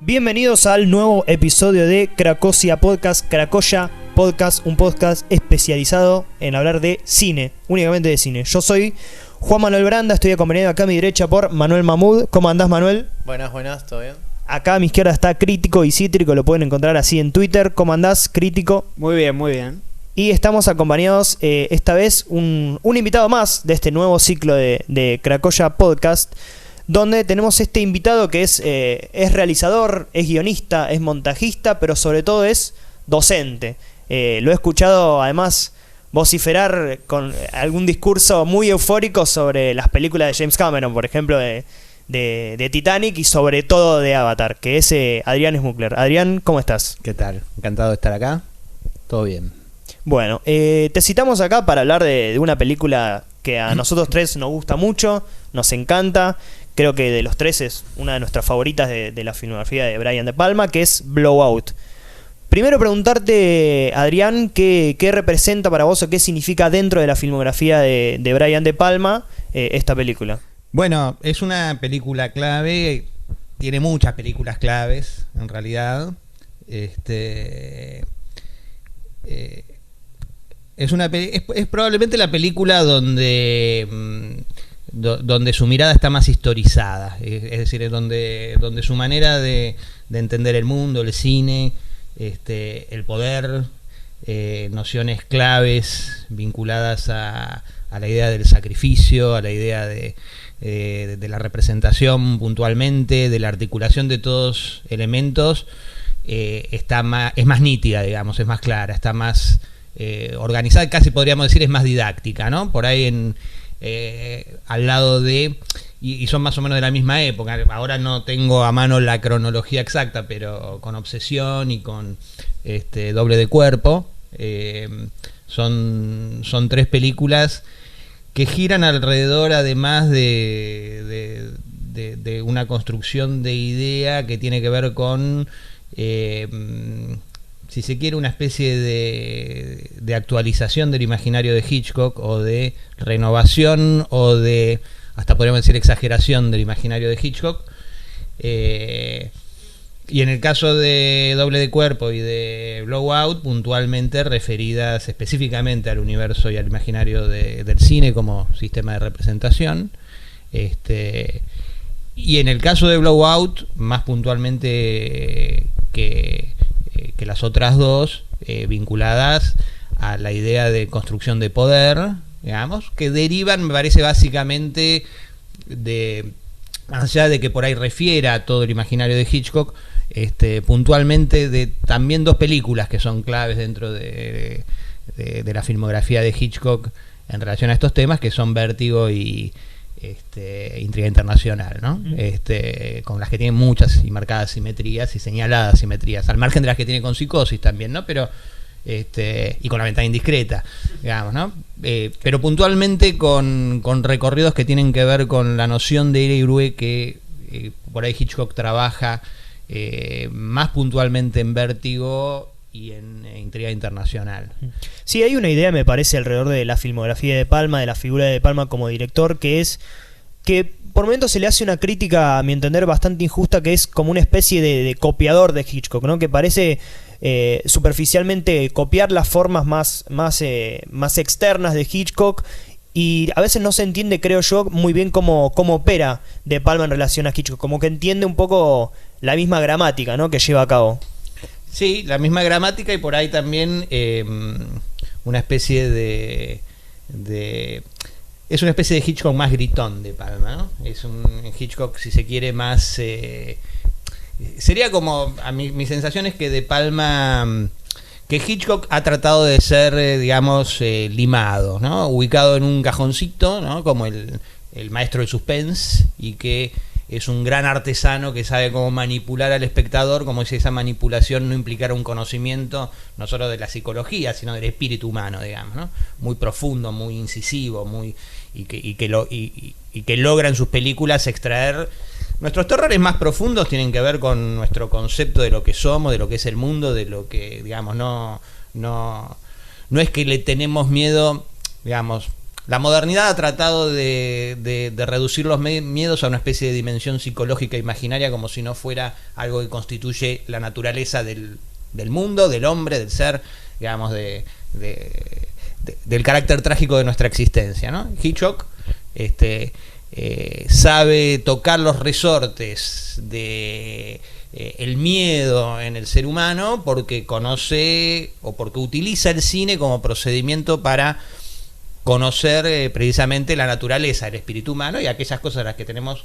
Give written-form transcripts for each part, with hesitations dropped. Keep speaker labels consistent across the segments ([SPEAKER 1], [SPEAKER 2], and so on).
[SPEAKER 1] Bienvenidos al nuevo episodio de Cracosia Podcast, Cracoya Podcast, un podcast especializado en hablar de cine, únicamente de cine. Yo soy Juan Manuel Branda, estoy acompañado acá a mi derecha por Manuel Mahmud. ¿Cómo andás, Manuel?
[SPEAKER 2] Buenas, ¿todo bien?
[SPEAKER 1] Acá a mi izquierda está Crítico y Cítrico, lo pueden encontrar así en Twitter. ¿Cómo andás, Crítico?
[SPEAKER 3] Muy bien.
[SPEAKER 1] Y estamos acompañados esta vez un invitado más de este nuevo ciclo de Cracoya Podcast, donde tenemos este invitado que es realizador, es guionista, es montajista, pero sobre todo es docente. Lo he escuchado además vociferar con algún discurso muy eufórico sobre las películas de James Cameron, por ejemplo de Titanic y sobre todo de Avatar, que es Adrián Smukler. Adrián, ¿cómo estás?
[SPEAKER 3] ¿Qué tal? Encantado de estar acá. Todo bien.
[SPEAKER 1] Bueno, te citamos acá para hablar de una película que a nosotros tres nos gusta mucho, nos encanta. Creo que de los tres es una de nuestras favoritas de la filmografía de Brian De Palma, que es Blowout. Primero preguntarte, Adrián, ¿qué representa para vos o qué significa dentro de la filmografía de Brian De Palma esta película?
[SPEAKER 3] Bueno, es una película clave, tiene muchas películas claves, en realidad. Es probablemente la película donde su mirada está más historizada, es decir, donde su manera de entender el mundo, el cine, el poder, nociones claves vinculadas a la idea del sacrificio, a la idea de la representación puntualmente, de la articulación de todos elementos, es más nítida, digamos, es más clara, está más organizada, casi podríamos decir es más didáctica, ¿no? Por ahí al lado de, y son más o menos de la misma época. Ahora no tengo a mano la cronología exacta, pero con Obsesión y con Doble de Cuerpo, son tres películas que giran alrededor, además de una construcción de idea que tiene que ver con, si se quiere, una especie de actualización del imaginario de Hitchcock, o de renovación, o de, hasta podríamos decir, exageración del imaginario de Hitchcock. Y en el caso de Doble de Cuerpo y de Blowout, puntualmente referidas específicamente al universo y al imaginario del cine como sistema de representación. Y en el caso de Blowout, más puntualmente que las otras dos, vinculadas a la idea de construcción de poder, digamos, que derivan, me parece, básicamente más allá de que por ahí refiera a todo el imaginario de Hitchcock, puntualmente de también dos películas que son claves dentro de la filmografía de Hitchcock en relación a estos temas, que son Vértigo y Intriga Internacional, ¿no? Con las que tienen muchas y marcadas simetrías y señaladas simetrías, al margen de las que tiene con Psicosis también, ¿no? Pero y con La Ventana Indiscreta, digamos, ¿no? Pero puntualmente con recorridos que tienen que ver con la noción de héroe que por ahí Hitchcock trabaja más puntualmente en Vértigo y en Intriga Internacional.
[SPEAKER 1] Sí, hay una idea, me parece, alrededor de la filmografía de Palma, de la figura de De Palma como director, que es que por momentos se le hace una crítica, a mi entender, bastante injusta, que es como una especie de copiador de Hitchcock, ¿no? Que parece superficialmente copiar las formas más externas de Hitchcock, y a veces no se entiende, creo yo, muy bien cómo opera De Palma en relación a Hitchcock, como que entiende un poco la misma gramática, ¿no?, que lleva a cabo.
[SPEAKER 3] Sí, la misma gramática, y por ahí también una especie de es una especie de Hitchcock más gritón, De Palma, ¿no? Es un Hitchcock, si se quiere, más sería como, a mi sensación es que De Palma, que Hitchcock ha tratado de ser, digamos, limado, ¿no? Ubicado en un cajoncito, ¿no? Como el maestro del suspense, y que es un gran artesano que sabe cómo manipular al espectador, como si esa manipulación no implicara un conocimiento no solo de la psicología, sino del espíritu humano, digamos, ¿no? Muy profundo, muy incisivo, y que logra en sus películas extraer. Nuestros terrores más profundos tienen que ver con nuestro concepto de lo que somos, de lo que es el mundo, de lo que, digamos, no es que le tenemos miedo, digamos, La modernidad ha tratado de reducir los miedos a una especie de dimensión psicológica imaginaria, como si no fuera algo que constituye la naturaleza del mundo, del hombre, del ser, digamos, del carácter trágico de nuestra existencia, ¿no? Hitchcock sabe tocar los resortes de el miedo en el ser humano porque conoce o porque utiliza el cine como procedimiento para conocer precisamente la naturaleza del espíritu humano, y aquellas cosas a las que tenemos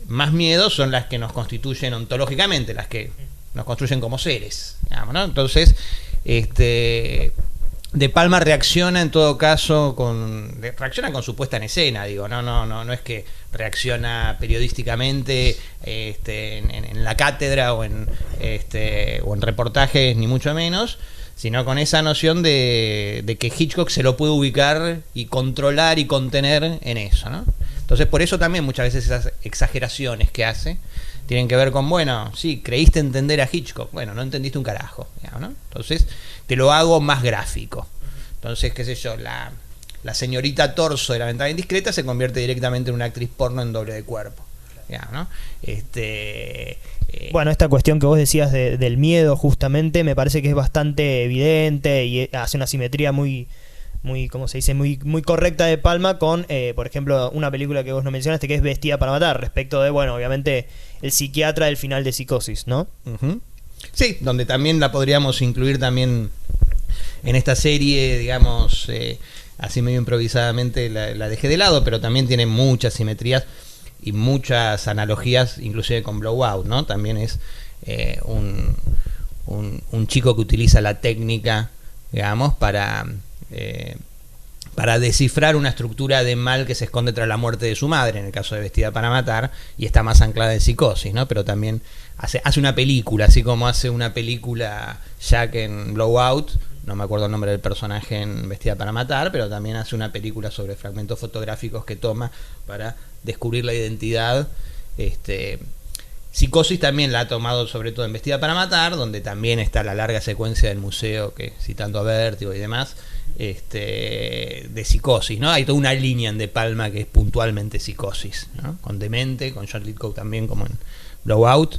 [SPEAKER 3] más miedo son las que nos constituyen ontológicamente, las que nos construyen como seres, digamos, ¿no? Entonces, De Palma reacciona en todo caso reacciona con su puesta en escena, digo, no es que reacciona periodísticamente en la cátedra o en reportajes, ni mucho menos, sino con esa noción de que Hitchcock se lo puede ubicar y controlar y contener en eso, ¿no? Entonces, por eso también muchas veces esas exageraciones que hace tienen que ver con, bueno, sí, creíste entender a Hitchcock, bueno, no entendiste un carajo, digamos, ¿no? Entonces, te lo hago más gráfico. Entonces, qué sé yo, la señorita Torso de La Ventana Indiscreta se convierte directamente en una actriz porno en doble de cuerpo, digamos, ¿no?
[SPEAKER 1] Bueno, esta cuestión que vos decías del miedo, justamente, me parece que es bastante evidente y hace una simetría muy, ¿cómo se dice? Muy correcta de Palma con, por ejemplo, una película que vos no mencionaste, que es Vestida para Matar, respecto de, bueno, obviamente, el psiquiatra del final de Psicosis, ¿no?
[SPEAKER 3] Uh-huh. Sí, donde también la podríamos incluir también en esta serie, digamos, así medio improvisadamente la dejé de lado, pero también tiene muchas simetrías y muchas analogías, inclusive con Blowout, ¿no? También es un chico que utiliza la técnica, digamos, para descifrar una estructura de mal que se esconde tras la muerte de su madre, en el caso de Vestida para Matar, y está más anclada en Psicosis, ¿no? Pero también hace una película, así como hace una película Jack en Blowout, no me acuerdo el nombre del personaje en Vestida para Matar, pero también hace una película sobre fragmentos fotográficos que toma para descubrir la identidad. Psicosis también la ha tomado sobre todo en Vestida para Matar, donde también está la larga secuencia del museo, que citando a Vértigo y demás, de Psicosis, ¿no? Hay toda una línea en De Palma que es puntualmente Psicosis, ¿no? Con Demente, con John Lithgow también, como en Blowout,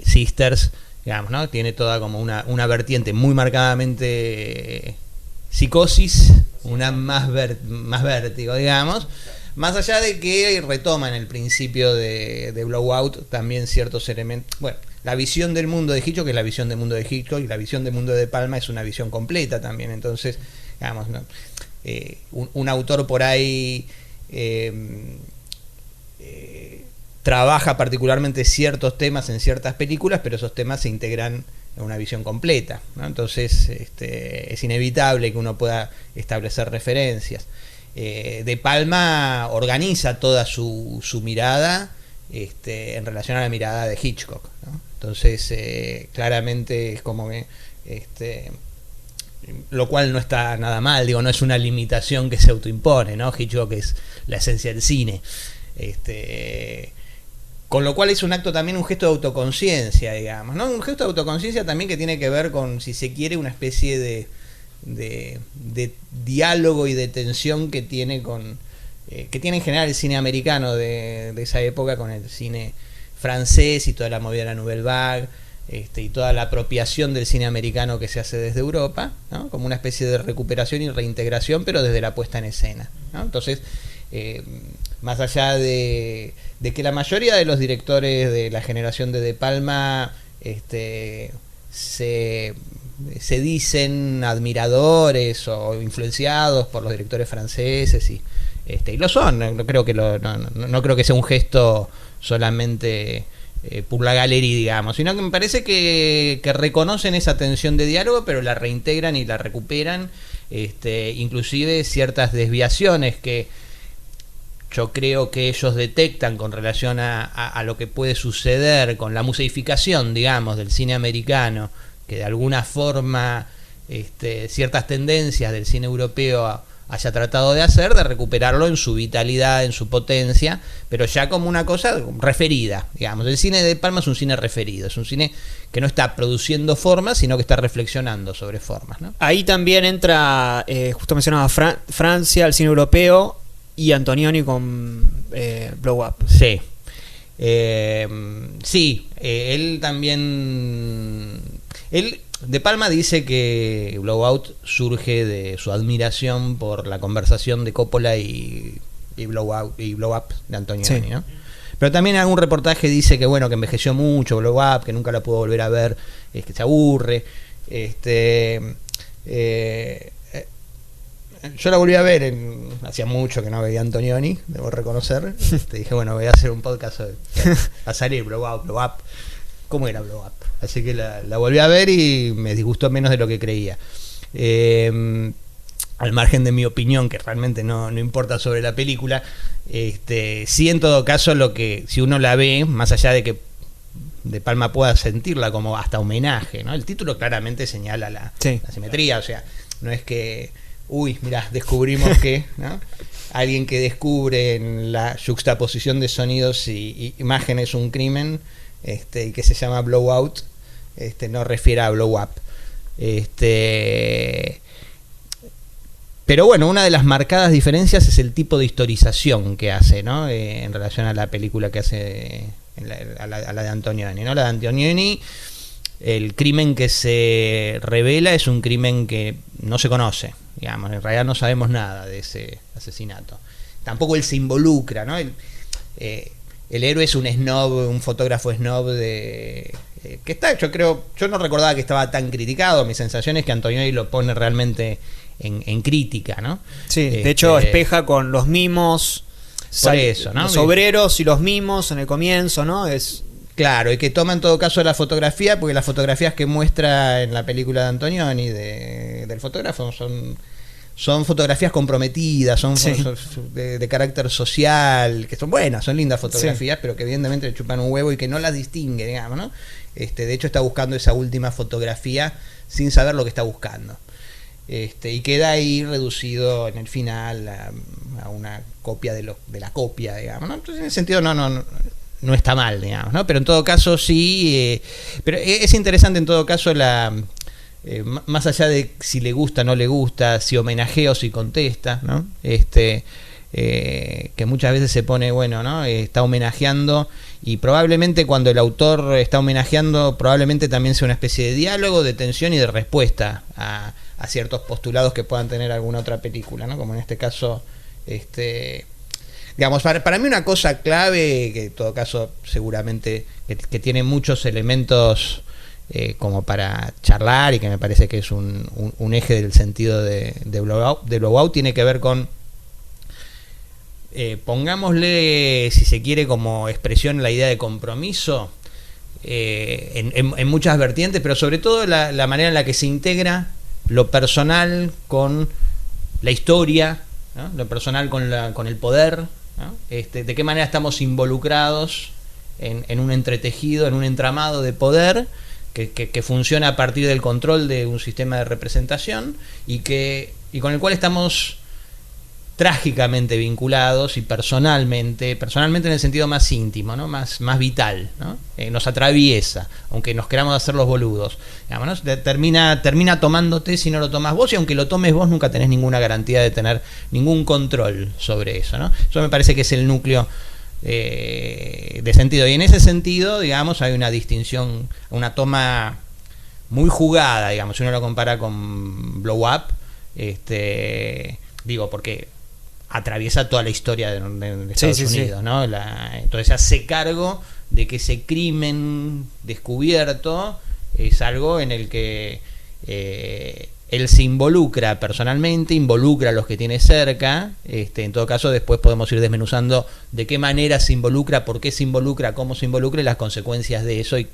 [SPEAKER 3] Sisters, digamos, ¿no? Tiene toda como una vertiente muy marcadamente Psicosis, una más Vértigo, digamos, más allá de que retoma en el principio de Blowout también ciertos elementos. Bueno, la visión del mundo de Hitchcock es la visión del mundo de Hitchcock, y la visión del mundo de Palma es una visión completa también. Entonces, digamos, ¿no? Un autor por ahí trabaja particularmente ciertos temas en ciertas películas, pero esos temas se integran en una visión completa, ¿no? Entonces es inevitable que uno pueda establecer referencias. De Palma organiza toda su mirada en relación a la mirada de Hitchcock, ¿no? Entonces claramente es como que lo cual no está nada mal, digo, no es una limitación que se autoimpone, ¿no? Hitchcock es la esencia del cine, con lo cual es un acto también, un gesto de autoconciencia, digamos, ¿no? Un gesto de autoconciencia también que tiene que ver con, si se quiere, una especie de diálogo y de tensión que tiene en general el cine americano de esa época con el cine francés y toda la movida de la Nouvelle Vague, y toda la apropiación del cine americano que se hace desde Europa, ¿no? Como una especie de recuperación y reintegración, pero desde la puesta en escena, ¿no? Entonces, más allá de que la mayoría de los directores de la generación de Palma se dicen admiradores o influenciados por los directores franceses y lo son, no creo que sea un gesto solamente por la galería, digamos, sino que me parece que reconocen esa tensión de diálogo, pero la reintegran y la recuperan, inclusive ciertas desviaciones que yo creo que ellos detectan con relación a lo que puede suceder con la museificación, digamos, del cine americano, que de alguna forma ciertas tendencias del cine europeo haya tratado de hacer, de recuperarlo en su vitalidad, en su potencia, pero ya como una cosa referida, digamos. El cine de Palma es un cine referido, es un cine que no está produciendo formas, sino que está reflexionando sobre formas, ¿no?
[SPEAKER 2] Ahí también entra, justo mencionaba Francia, el cine europeo, y Antonioni con Blow Up.
[SPEAKER 3] Sí. Él también... De Palma dice que Blowout surge de su admiración por la conversación de Coppola y Blow Up de Antonioni, sí, ¿no? Pero también en algún reportaje dice que bueno, que envejeció mucho Blow Up, que nunca la pudo volver a ver, que se aburre. Yo la volví a ver, hacía mucho que no veía Antonioni, debo reconocer. Dije, bueno, voy a hacer un podcast a salir, Blow Up. ¿Cómo era Blow Up? Así que la volví a ver y me disgustó menos de lo que creía. Al margen de mi opinión, que realmente no importa sobre la película, sí, en todo caso, si uno la ve, más allá de que De Palma pueda sentirla como hasta homenaje, ¿no? El título claramente señala la simetría, o sea, no es que, mirá, descubrimos que, ¿no? Alguien que descubre en la juxtaposición de sonidos y imágenes un crimen, y que se llama Blowout, no refiere a Blow Up. Pero bueno, una de las marcadas diferencias es el tipo de historización que hace, ¿no? En relación a la película que hace a la de Antonioni, ¿no? La de Antonioni, el crimen que se revela es un crimen que no se conoce, digamos, en realidad no sabemos nada de ese asesinato. Tampoco él se involucra, ¿no? El héroe es un snob, un fotógrafo snob que está, yo no recordaba que estaba tan criticado. Mi sensación es que Antonioni lo pone realmente en crítica, ¿no?
[SPEAKER 2] Sí, de hecho espeja con los mimos,
[SPEAKER 3] por eso, ¿no?
[SPEAKER 2] Los obreros y los mimos en el comienzo, ¿no?
[SPEAKER 3] Claro, y que toma en todo caso la fotografía, porque las fotografías que muestra en la película de Antonioni del fotógrafo son fotografías comprometidas, son de carácter social, que son buenas, son lindas fotografías, pero que evidentemente le chupan un huevo y que no las distingue, digamos, ¿no? De hecho está buscando esa última fotografía sin saber lo que está buscando. Y queda ahí reducido en el final a una copia de la copia, digamos, ¿no? Entonces, en ese sentido no está mal, digamos, ¿no? Pero en todo caso sí, pero es interesante en todo caso más allá de si le gusta o no le gusta, si homenajea o si contesta, ¿no? Que muchas veces se pone, bueno, ¿no? Está homenajeando, y probablemente cuando el autor está homenajeando, probablemente también sea una especie de diálogo, de tensión y de respuesta a ciertos postulados que puedan tener alguna otra película, ¿no? Como en este caso, digamos, para mí una cosa clave, que en todo caso seguramente que tiene muchos elementos como para charlar, y que me parece que es un eje del sentido de Blowout, tiene que ver con, pongámosle, si se quiere, como expresión la idea de compromiso en muchas vertientes, pero sobre todo la manera en la que se integra lo personal con la historia, ¿no? Lo personal con el poder, ¿no? De qué manera estamos involucrados en un entretejido, en un entramado de poder que funciona a partir del control de un sistema de representación y con el cual estamos trágicamente vinculados, y personalmente en el sentido más íntimo, ¿no? más vital, ¿no? Nos atraviesa, aunque nos queramos hacer los boludos, digamos, ¿no? termina tomándote si no lo tomás vos, y aunque lo tomes vos nunca tenés ninguna garantía de tener ningún control sobre eso, ¿no? Eso me parece que es el núcleo de sentido, y en ese sentido, digamos, hay una distinción, una toma muy jugada, digamos, si uno lo compara con Blow Up, digo, porque atraviesa toda la historia de Estados Unidos, ¿no? Entonces hace cargo de que ese crimen descubierto es algo en el que él se involucra personalmente, involucra a los que tiene cerca. En todo caso, después podemos ir desmenuzando de qué manera se involucra, por qué se involucra, cómo se involucra y las consecuencias de eso, y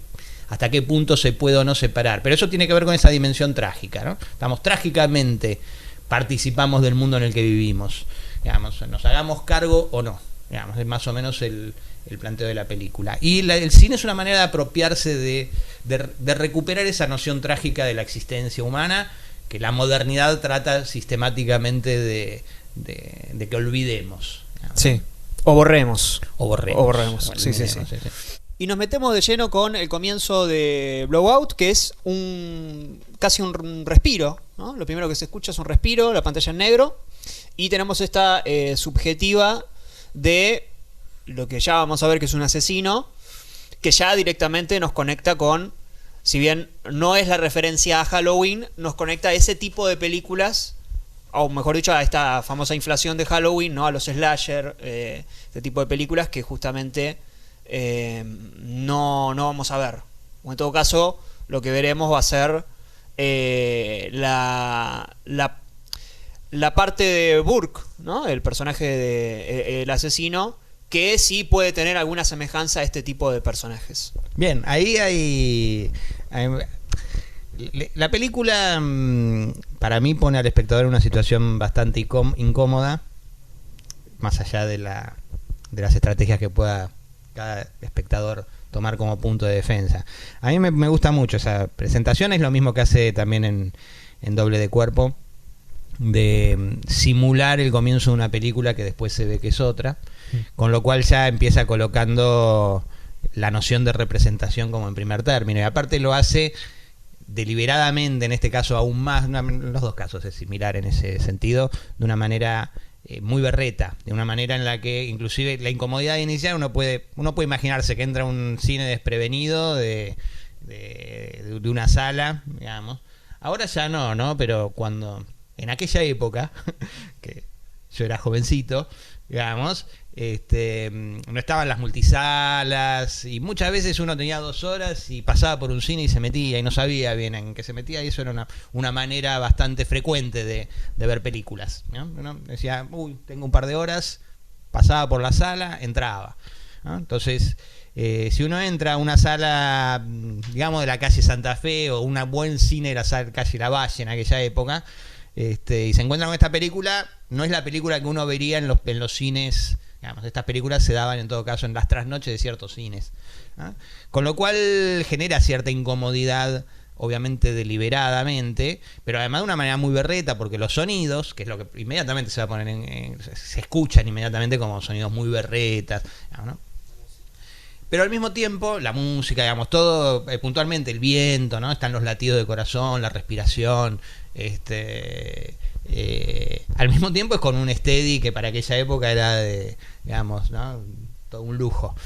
[SPEAKER 3] hasta qué punto se puede o no separar. Pero eso tiene que ver con esa dimensión trágica, ¿no? Estamos trágicamente, participamos del mundo en el que vivimos, digamos, nos hagamos cargo o no, digamos, es más o menos el planteo de la película. Y el cine es una manera de apropiarse de recuperar esa noción trágica de la existencia humana, que la modernidad trata sistemáticamente de que olvidemos.
[SPEAKER 2] Sí. O borremos.
[SPEAKER 3] O borremos.
[SPEAKER 2] O borremos. Sí. Y nos metemos de lleno con el comienzo de Blowout, que es casi un respiro, ¿no? Lo primero que se escucha es un respiro, la pantalla en negro, y tenemos esta subjetiva de lo que ya vamos a ver que es un asesino, que ya directamente nos conecta con, si bien no es la referencia a Halloween, nos conecta a ese tipo de películas, o mejor dicho, a esta famosa inflación de Halloween, ¿no? A los slasher, este tipo de películas que justamente no vamos a ver. O en todo caso, lo que veremos va a ser la parte de Burke, ¿no? El personaje de el asesino, que sí puede tener alguna semejanza a este tipo de personajes.
[SPEAKER 3] Bien, ahí hay la película, para mí, pone al espectador en una situación bastante incómoda, más allá de las estrategias que pueda cada espectador tomar como punto de defensa. A mí me gusta mucho esa presentación, es lo mismo que hace también en Doble de Cuerpo, de simular el comienzo de una película que después se ve que es otra, con lo cual ya empieza colocando la noción de representación como en primer término, y aparte lo hace deliberadamente, en este caso aún más, en los dos casos es similar en ese sentido, de una manera muy berreta, de una manera en la que inclusive la incomodidad inicial uno puede imaginarse que entra a un cine desprevenido de una sala, digamos. Ahora ya no, pero cuando en aquella época que yo era jovencito, digamos, no estaban las multisalas y muchas veces uno tenía 2 horas y pasaba por un cine y se metía y no sabía bien en qué se metía, y eso era una manera bastante frecuente de ver películas, ¿no? Uno decía, tengo un par de horas, pasaba por la sala, entraba, ¿no? Entonces, si uno entra a una sala, digamos, de la calle Santa Fe o un buen cine de la calle Lavalle en aquella época, y se encuentra con esta película, no es la película que uno vería en los cines. Digamos, estas películas se daban en todo caso en las trasnoches de ciertos cines, ¿no? Con lo cual genera cierta incomodidad, obviamente deliberadamente, pero además de una manera muy berreta, porque los sonidos, que es lo que inmediatamente se va a poner se escuchan inmediatamente como sonidos muy berretas, ¿no? Pero al mismo tiempo, la música, digamos, todo puntualmente, el viento, ¿no? Están los latidos de corazón, la respiración, al mismo tiempo es con un steady que para aquella época era de, digamos, ¿no? Todo un lujo.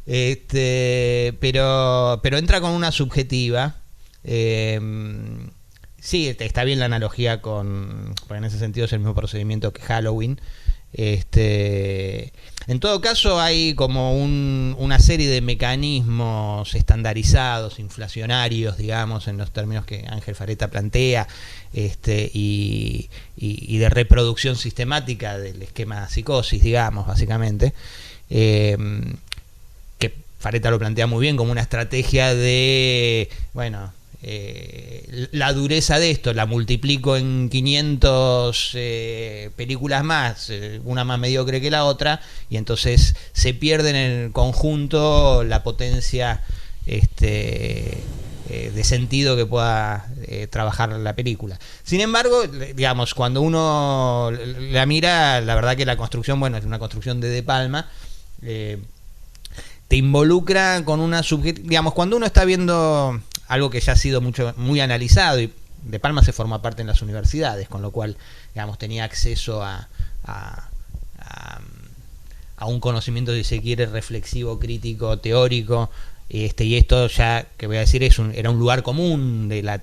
[SPEAKER 3] Pero entra con una subjetiva. Sí, está bien la analogía porque en ese sentido es el mismo procedimiento que Halloween. En todo caso hay como una serie de mecanismos estandarizados, inflacionarios, digamos, en los términos que Ángel Fareta plantea, y de reproducción sistemática del esquema psicosis, digamos, básicamente, que Fareta lo plantea muy bien como una estrategia de, bueno, la dureza de esto la multiplico en 500 películas más, una más mediocre que la otra, y entonces se pierde en el conjunto la potencia de sentido que pueda trabajar la película. Sin embargo, digamos, cuando uno la mira, la verdad que la construcción, bueno, es una construcción de Palma, te involucra con una digamos, cuando uno está viendo algo que ya ha sido muy analizado, y De Palma se forma parte en las universidades, con lo cual, digamos, tenía acceso a un conocimiento, si se quiere, reflexivo, crítico, teórico, y esto ya, que voy a decir, era un lugar común de la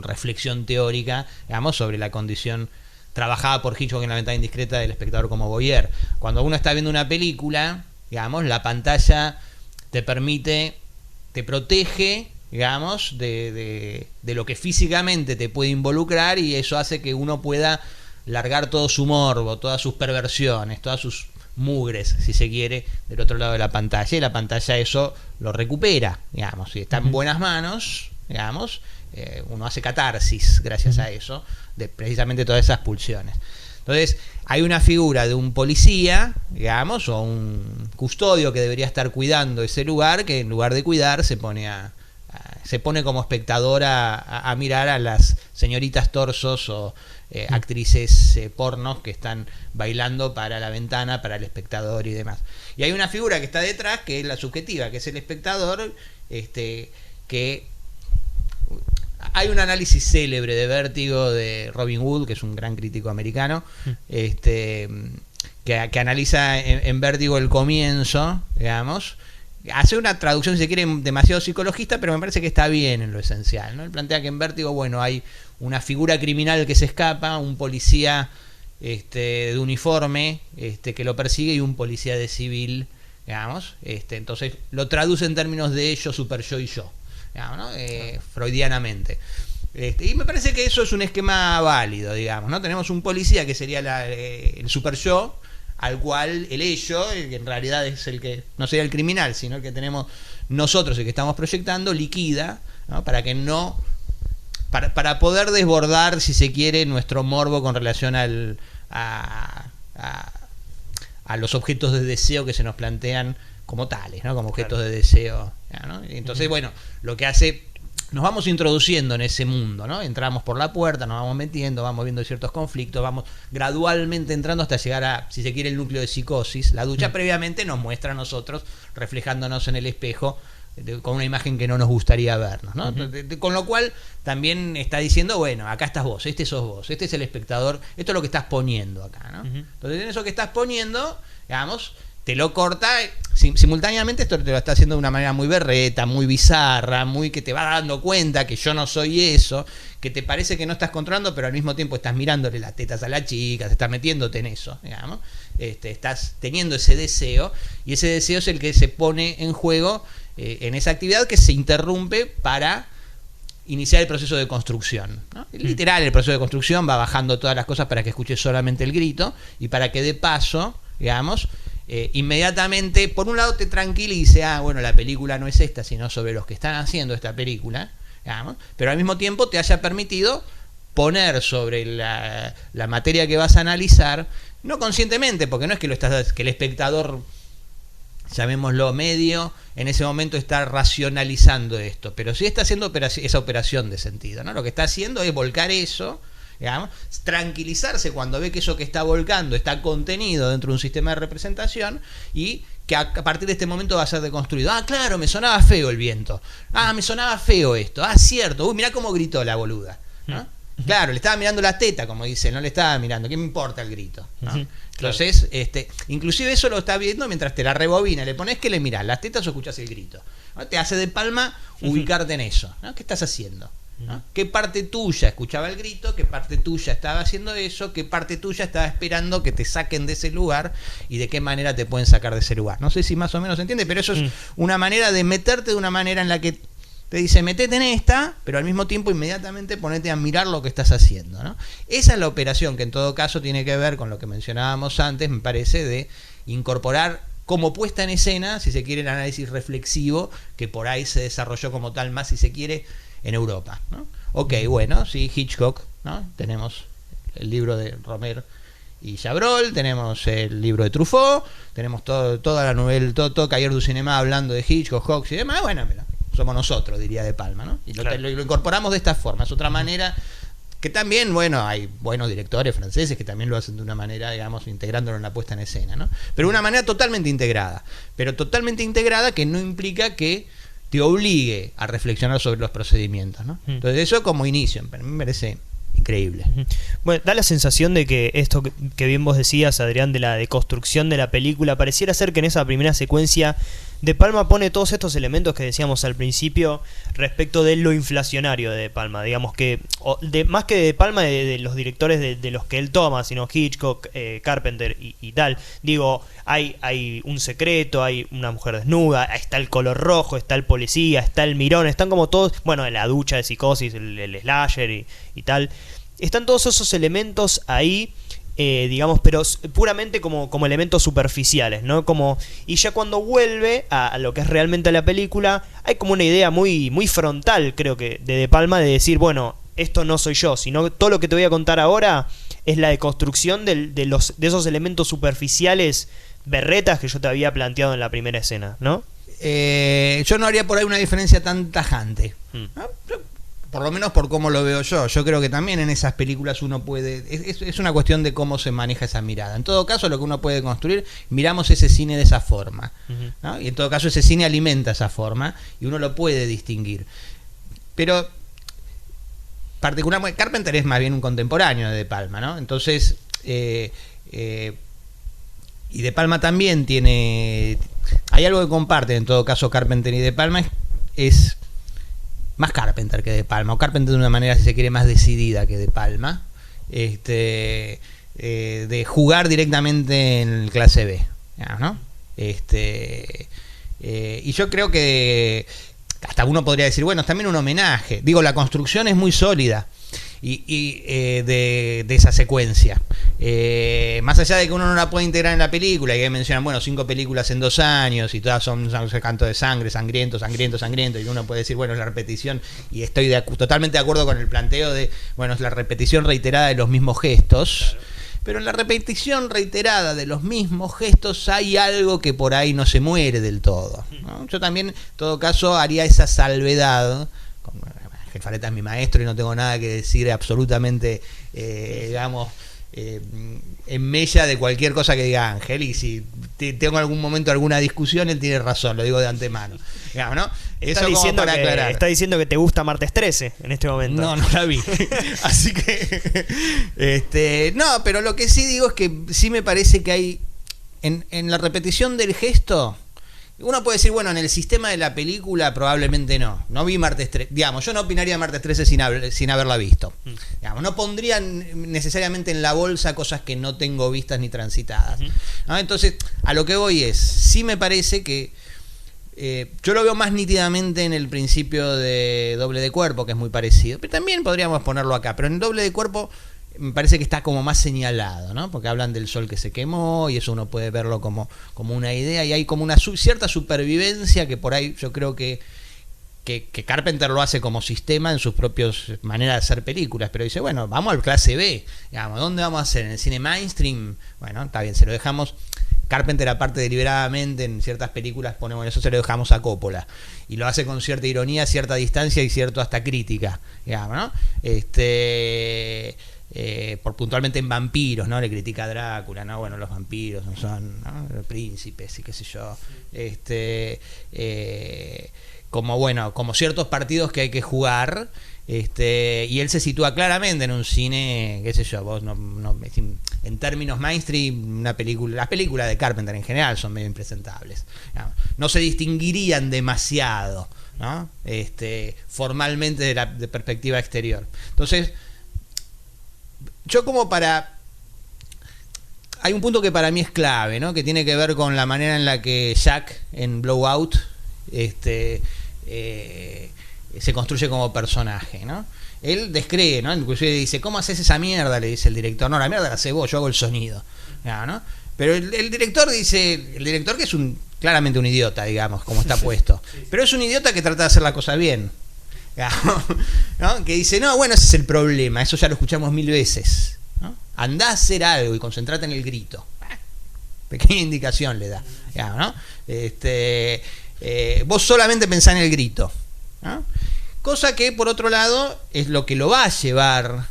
[SPEAKER 3] reflexión teórica, digamos, sobre la condición trabajada por Hitchcock en La ventana indiscreta del espectador como voyeur. Cuando uno está viendo una película, digamos, la pantalla te protege, digamos, de lo que físicamente te puede involucrar, y eso hace que uno pueda largar todo su morbo, todas sus perversiones, todas sus mugres, si se quiere, del otro lado de la pantalla, y la pantalla eso lo recupera, digamos, y está en buenas manos, digamos, uno hace catarsis gracias a eso, de precisamente todas esas pulsiones. Entonces, hay una figura de un policía, digamos, o un custodio que debería estar cuidando ese lugar, que en lugar de cuidar se pone a se pone como espectador a mirar a las señoritas torsos o actrices pornos que están bailando para la ventana, para el espectador y demás. Y hay una figura que está detrás, que es la subjetiva, que es el espectador, que hay un análisis célebre de Vértigo de Robin Wood, que es un gran crítico americano, que analiza en Vértigo el comienzo, digamos. Hace una traducción, si se quiere, demasiado psicologista, pero me parece que está bien en lo esencial, ¿no? Él plantea que en Vértigo, bueno, hay una figura criminal que se escapa, un policía de uniforme que lo persigue y un policía de civil, digamos. Entonces lo traduce en términos de yo, super yo y yo, digamos, ¿no? Freudianamente. Y me parece que eso es un esquema válido, digamos, ¿no? Tenemos un policía que sería el super yo, al cual el ello, que en realidad es el que no sería el criminal, sino el que tenemos nosotros, el que estamos proyectando, liquida, ¿no? Para poder desbordar, si se quiere, nuestro morbo con relación a los objetos de deseo que se nos plantean como tales, ¿no? Como objetos de deseo, ¿no? Entonces, bueno, lo que hace, nos vamos introduciendo en ese mundo, ¿no? Entramos por la puerta, nos vamos metiendo, vamos viendo ciertos conflictos, vamos gradualmente entrando hasta llegar a, si se quiere, el núcleo de psicosis. La ducha previamente nos muestra a nosotros, reflejándonos en el espejo, con una imagen que no nos gustaría vernos, ¿no? Con lo cual también está diciendo, bueno, acá estás vos, sos vos, este es el espectador, esto es lo que estás poniendo acá, ¿no? Entonces en eso que estás poniendo, digamos, te lo corta, simultáneamente esto te lo está haciendo de una manera muy berreta, muy bizarra, muy que te va dando cuenta que yo no soy eso, que te parece que no estás controlando, pero al mismo tiempo estás mirándole las tetas a la chica, te estás metiéndote en eso, digamos. Estás teniendo ese deseo, y ese deseo es el que se pone en juego en esa actividad que se interrumpe para iniciar el proceso de construcción, ¿no? Literal, el proceso de construcción va bajando todas las cosas para que escuches solamente el grito y para que de paso, digamos, inmediatamente, por un lado te tranquilice, bueno, la película no es esta, sino sobre los que están haciendo esta película, digamos, pero al mismo tiempo te haya permitido poner sobre la materia que vas a analizar, no conscientemente, porque no es que que el espectador, llamémoslo medio, en ese momento está racionalizando esto, pero sí está haciendo esa operación de sentido, ¿no? Lo que está haciendo es volcar eso, digamos, tranquilizarse cuando ve que eso que está volcando está contenido dentro de un sistema de representación y que a partir de este momento va a ser deconstruido. Claro, me sonaba feo el viento. Me sonaba feo esto. Cierto. Mirá cómo gritó la boluda, ¿no? Claro, le estaba mirando la teta, como dice, no le estaba mirando. ¿Qué me importa el grito? ¿No? Entonces, inclusive eso lo está viendo mientras te la rebobina. Le pones que le mirás las tetas o escuchás el grito, ¿no? Te hace de palma ubicarte en eso, ¿no? ¿Qué estás haciendo? ¿No? ¿Qué parte tuya escuchaba el grito? ¿Qué parte tuya estaba haciendo eso? ¿Qué parte tuya estaba esperando que te saquen de ese lugar? ¿Y de qué manera te pueden sacar de ese lugar? No sé si más o menos se entiende, pero eso es una manera de meterte de una manera en la que te dice, metete en esta, pero al mismo tiempo inmediatamente ponete a mirar lo que estás haciendo, ¿no? Esa es la operación que en todo caso tiene que ver con lo que mencionábamos antes, me parece, de incorporar como puesta en escena, si se quiere, el análisis reflexivo, que por ahí se desarrolló como tal más, si se quiere, en Europa, ¿no? Ok, bueno, sí, Hitchcock, ¿no? Tenemos el libro de Romer y Chabrol, tenemos el libro de Truffaut, tenemos toda la novela, todo Cahiers du Cinema hablando de Hitchcock, Hawks y demás. Bueno, mira, somos nosotros, diría De Palma, ¿no? Y lo incorporamos de esta forma, es otra manera que también, bueno, hay buenos directores franceses que también lo hacen de una manera, digamos, integrándolo en la puesta en escena, ¿no? Pero de una manera totalmente integrada, que no implica que te obligue a reflexionar sobre los procedimientos, ¿no? Entonces eso como inicio, a mí me parece increíble.
[SPEAKER 1] Bueno, da la sensación de que esto que bien vos decías, Adrián, de la deconstrucción de la película, pareciera ser que en esa primera secuencia De Palma pone todos estos elementos que decíamos al principio respecto de lo inflacionario de De Palma, digamos que más que de Palma de los directores de los que él toma, sino Hitchcock, Carpenter y tal. Digo, hay un secreto, hay una mujer desnuda, está el color rojo, está el policía, está el mirón, están como todos, bueno, la ducha de psicosis, el slasher y tal. Están todos esos elementos ahí, digamos, pero puramente como elementos superficiales, ¿no? Y ya cuando vuelve a lo que es realmente la película, hay como una idea muy, muy frontal, creo que, de Palma, de decir, bueno, esto no soy yo, sino todo lo que te voy a contar ahora es la deconstrucción de esos elementos superficiales berretas que yo te había planteado en la primera escena, ¿no?
[SPEAKER 3] yo no haría por ahí una diferencia tan tajante, ¿no? Por lo menos por cómo lo veo yo. Yo creo que también en esas películas uno puede... Es una cuestión de cómo se maneja esa mirada. En todo caso, lo que uno puede construir, miramos ese cine de esa forma, ¿no? Y en todo caso, ese cine alimenta esa forma y uno lo puede distinguir. Pero, particularmente, Carpenter es más bien un contemporáneo de De Palma, ¿no? Entonces, y De Palma también tiene... Hay algo que comparten, en todo caso, Carpenter y De Palma, es más Carpenter que De Palma, o Carpenter de una manera, si se quiere, más decidida que De Palma, de jugar directamente en el clase B, ¿no? Y yo creo que hasta uno podría decir, bueno, es también un homenaje. Digo, la construcción es muy sólida de esa secuencia. Más allá de que uno no la puede integrar en la película, y que mencionan, bueno, 5 películas en 2 años y todas son canto de sangre, sangriento, y uno puede decir, bueno, es la repetición, y estoy totalmente de acuerdo con el planteo de, bueno, es la repetición reiterada de los mismos gestos. Claro. Pero en la repetición reiterada de los mismos gestos hay algo que por ahí no se muere del todo, ¿no? Yo también, en todo caso, haría esa salvedad. Ángel Faleta es mi maestro y no tengo nada que decir absolutamente, digamos, en mella de cualquier cosa que diga Ángel, y si tengo en algún momento alguna discusión, él tiene razón, lo digo de antemano, digamos, ¿no? Eso como para aclarar.
[SPEAKER 1] Está diciendo que te gusta Martes 13 en este momento.
[SPEAKER 3] No la vi. Así que no, pero lo que sí digo es que sí me parece que hay en la repetición del gesto. Uno puede decir, bueno, en el sistema de la película probablemente no vi Martes 13, digamos, yo no opinaría de Martes 13 sin haberla visto, digamos, no pondría necesariamente en la bolsa cosas que no tengo vistas ni transitadas, ¿no? Entonces, a lo que voy es, sí me parece que yo lo veo más nítidamente en el principio de Doble de Cuerpo, que es muy parecido, pero también podríamos ponerlo acá, pero en Doble de Cuerpo me parece que está como más señalado, ¿no? Porque hablan del sol que se quemó y eso uno puede verlo como una idea, y hay como una cierta supervivencia que por ahí yo creo que Carpenter lo hace como sistema en sus propias maneras de hacer películas, pero dice, bueno, vamos al clase B, digamos, ¿dónde vamos a hacer? ¿En el cine mainstream? Bueno, está bien, se lo dejamos. Carpenter, aparte, deliberadamente en ciertas películas pone, bueno, eso se lo dejamos a Coppola, y lo hace con cierta ironía, cierta distancia y cierto hasta crítica, digamos, ¿no? Por puntualmente en vampiros, ¿no? Le critica a Drácula, ¿no? Bueno, los vampiros no son, ¿no? Los príncipes y qué sé yo. Como ciertos partidos que hay que jugar, y él se sitúa claramente en un cine, qué sé yo, vos en términos mainstream, las películas de Carpenter en general son medio impresentables, no se distinguirían demasiado, ¿no? Formalmente de perspectiva exterior. Entonces, yo hay un punto que para mí es clave, ¿no? Que tiene que ver con la manera en la que Jack en Blowout se construye como personaje, ¿no? Él descree, ¿no? Inclusive dice, ¿cómo haces esa mierda? Le dice el director. No, la mierda la hace vos, yo hago el sonido, ¿no? Pero el director dice, que es claramente un idiota, digamos, como está puesto, pero es un idiota que trata de hacer la cosa bien, ¿no? Que dice, no, bueno, ese es el problema, eso ya lo escuchamos 1000 veces, ¿no? Andá a hacer algo y concentrate en el grito. Pequeña indicación le da, ¿no? Vos solamente pensá en el grito, ¿no? Cosa que, por otro lado, es lo que lo va a llevar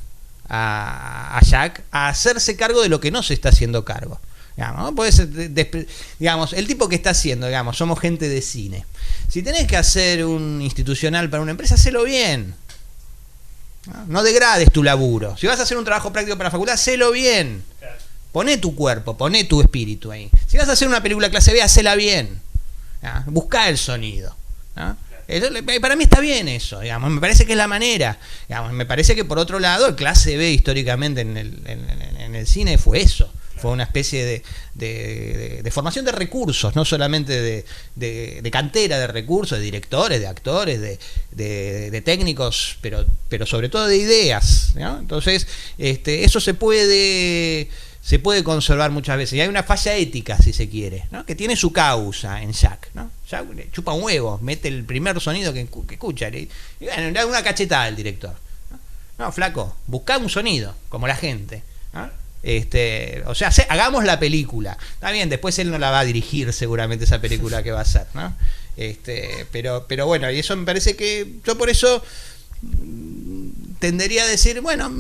[SPEAKER 3] a Jack a hacerse cargo de lo que no se está haciendo cargo. Digamos, ¿no? Puede ser, digamos, el tipo que está haciendo, digamos, somos gente de cine. Si tenés que hacer un institucional para una empresa, hacelo bien. No degrades tu laburo. Si vas a hacer un trabajo práctico para la facultad, hacelo bien. Poné tu cuerpo, poné tu espíritu ahí. Si vas a hacer una película clase B, hacela bien. Buscá el sonido, ¿no? Para mí está bien eso, digamos, me parece que es la manera, digamos, me parece que por otro lado el clase B históricamente en el cine fue eso, fue una especie de formación de recursos, no solamente de cantera de recursos, de directores, de actores, de técnicos, pero sobre todo de ideas, ¿no? Entonces eso se puede conservar muchas veces. Y hay una falla ética, si se quiere, ¿no? Que tiene su causa en Jack, ¿no? Jack le chupa un huevo, mete el primer sonido que escucha, y bueno, le da una cachetada al director. No, flaco, buscá un sonido, como la gente, ¿no? O sea, hagamos la película. Está bien, después él no la va a dirigir seguramente esa película que va a hacer, ¿no? Pero bueno, y eso me parece que yo por eso tendería a decir, bueno,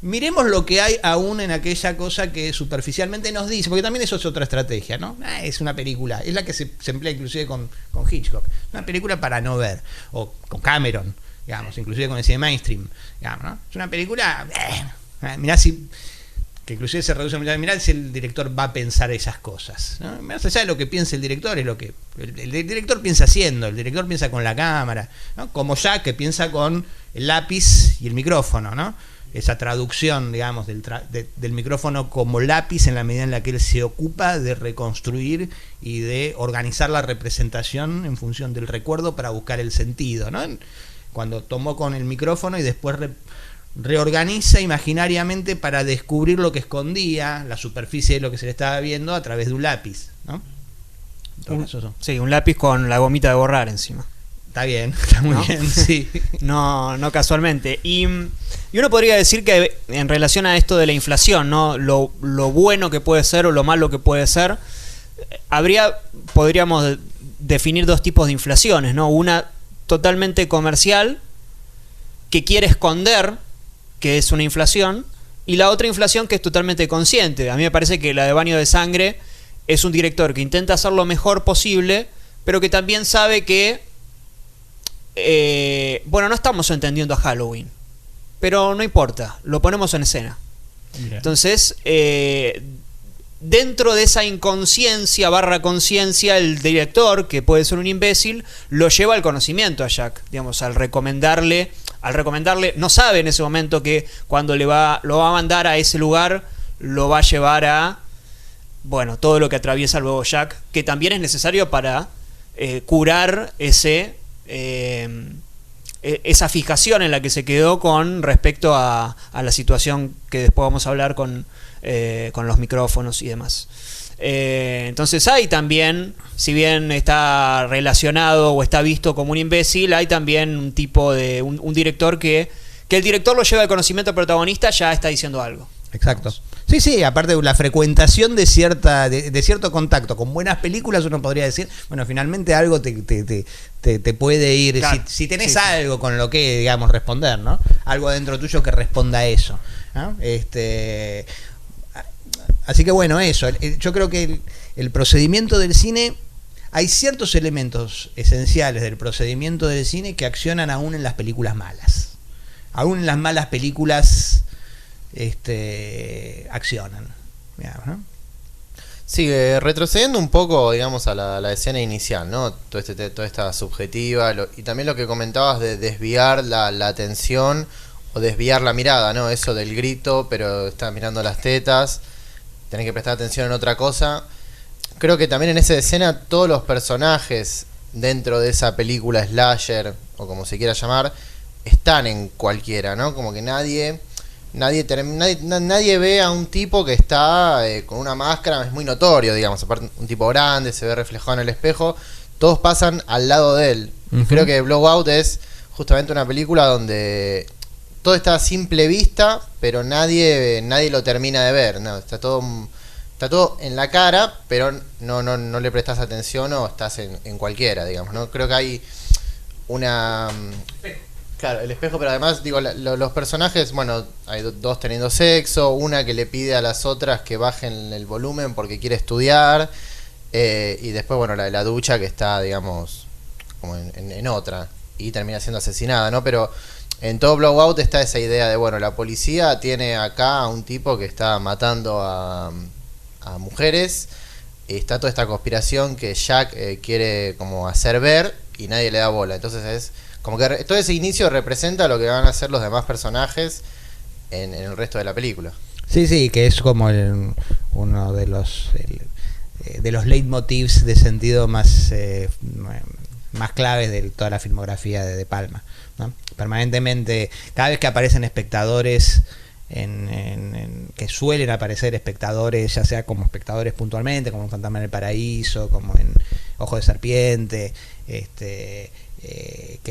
[SPEAKER 3] miremos lo que hay aún en aquella cosa que superficialmente nos dice, porque también eso es otra estrategia, ¿no? Es una película, es la que se emplea inclusive con Hitchcock, una película para no ver, o con Cameron, digamos, inclusive con el cine mainstream, digamos, ¿no? Es una película, mirá si, que inclusive se reduce a mirar si el director va a pensar esas cosas, ¿no? Más allá de lo que piense el director, es lo que el director piensa haciendo, el director piensa con la cámara, ¿no? Como Jack, que piensa con el lápiz y el micrófono, ¿no? Esa traducción, digamos, del micrófono como lápiz en la medida en la que él se ocupa de reconstruir y de organizar la representación en función del recuerdo para buscar el sentido, ¿no? Cuando tomó con el micrófono y después reorganiza imaginariamente para descubrir lo que escondía, la superficie de lo que se le estaba viendo a través de un lápiz, ¿no?
[SPEAKER 2] Sí, un lápiz con la gomita de borrar encima.
[SPEAKER 3] Está bien, está muy bien, sí.
[SPEAKER 2] No casualmente. Y uno podría decir que en relación a esto de la inflación, ¿no? Lo bueno que puede ser o lo malo que puede ser, podríamos definir dos tipos de inflaciones, ¿no? Una totalmente comercial, que quiere esconder que es una inflación, y la otra inflación que es totalmente consciente. A mí me parece que la de Baño de Sangre es un director que intenta hacer lo mejor posible, pero que también sabe que no estamos entendiendo a Halloween, pero no importa, lo ponemos en escena. Mira. Entonces, dentro de esa inconsciencia / conciencia, el director, que puede ser un imbécil, lo lleva al conocimiento a Jack, digamos, al recomendarle, no sabe en ese momento que cuando lo va a mandar a ese lugar, lo va a llevar a, bueno, todo lo que atraviesa luego Jack, que también es necesario para curar esa fijación en la que se quedó con respecto a la situación que después vamos a hablar con los micrófonos y demás. Entonces hay también, si bien está relacionado o está visto como un imbécil, hay también un tipo de un director que el director lo lleva al conocimiento del protagonista, ya está diciendo algo.
[SPEAKER 3] Exacto. Vamos. Sí, aparte de la frecuentación de cierto contacto con buenas películas, uno podría decir, bueno, finalmente algo te puede ir, claro, si tenés algo con lo que, digamos, responder, ¿no? Algo dentro tuyo que responda a eso, ¿no? Así que bueno, eso, yo creo que el procedimiento del cine, hay ciertos elementos esenciales del procedimiento del cine que accionan aún en las películas malas. Aún en las malas películas accionan, digamos, ¿no?
[SPEAKER 4] Sí, retrocediendo un poco, digamos, a la escena inicial, ¿no? Toda esta subjetiva, y también lo que comentabas de desviar la atención o desviar la mirada, ¿no? Eso del grito, pero estás mirando las tetas, tenés que prestar atención en otra cosa. Creo que también en esa escena todos los personajes dentro de esa película slasher, o como se quiera llamar, están en cualquiera, ¿no? Como que nadie ve a un tipo que está con una máscara, es muy notorio, digamos, aparte un tipo grande, se ve reflejado en el espejo, todos pasan al lado de él. Uh-huh. Creo que Blowout es justamente una película donde todo está a simple vista, pero nadie lo termina de ver, ¿no? Está todo en la cara, pero no le prestas atención o estás en cualquiera, digamos, ¿no? Creo que hay una... Claro, el espejo, pero además, digo, los personajes, bueno, hay dos teniendo sexo, una que le pide a las otras que bajen el volumen porque quiere estudiar, y después, bueno, la ducha que está, digamos, como en otra, y termina siendo asesinada, ¿no? Pero en todo Blowout está esa idea de, bueno, la policía tiene acá a un tipo que está matando a mujeres, y está toda esta conspiración que Jack quiere como hacer ver, y nadie le da bola, entonces es... Como que todo ese inicio representa lo que van a hacer los demás personajes en el resto de la película. Sí,
[SPEAKER 3] que es como uno de los leitmotivs de sentido más claves de toda la filmografía de Palma, ¿no? Permanentemente, cada vez que aparecen espectadores, que suelen aparecer espectadores, ya sea como espectadores puntualmente, como en Fantasma en el Paraíso, como Ojo de Serpiente, que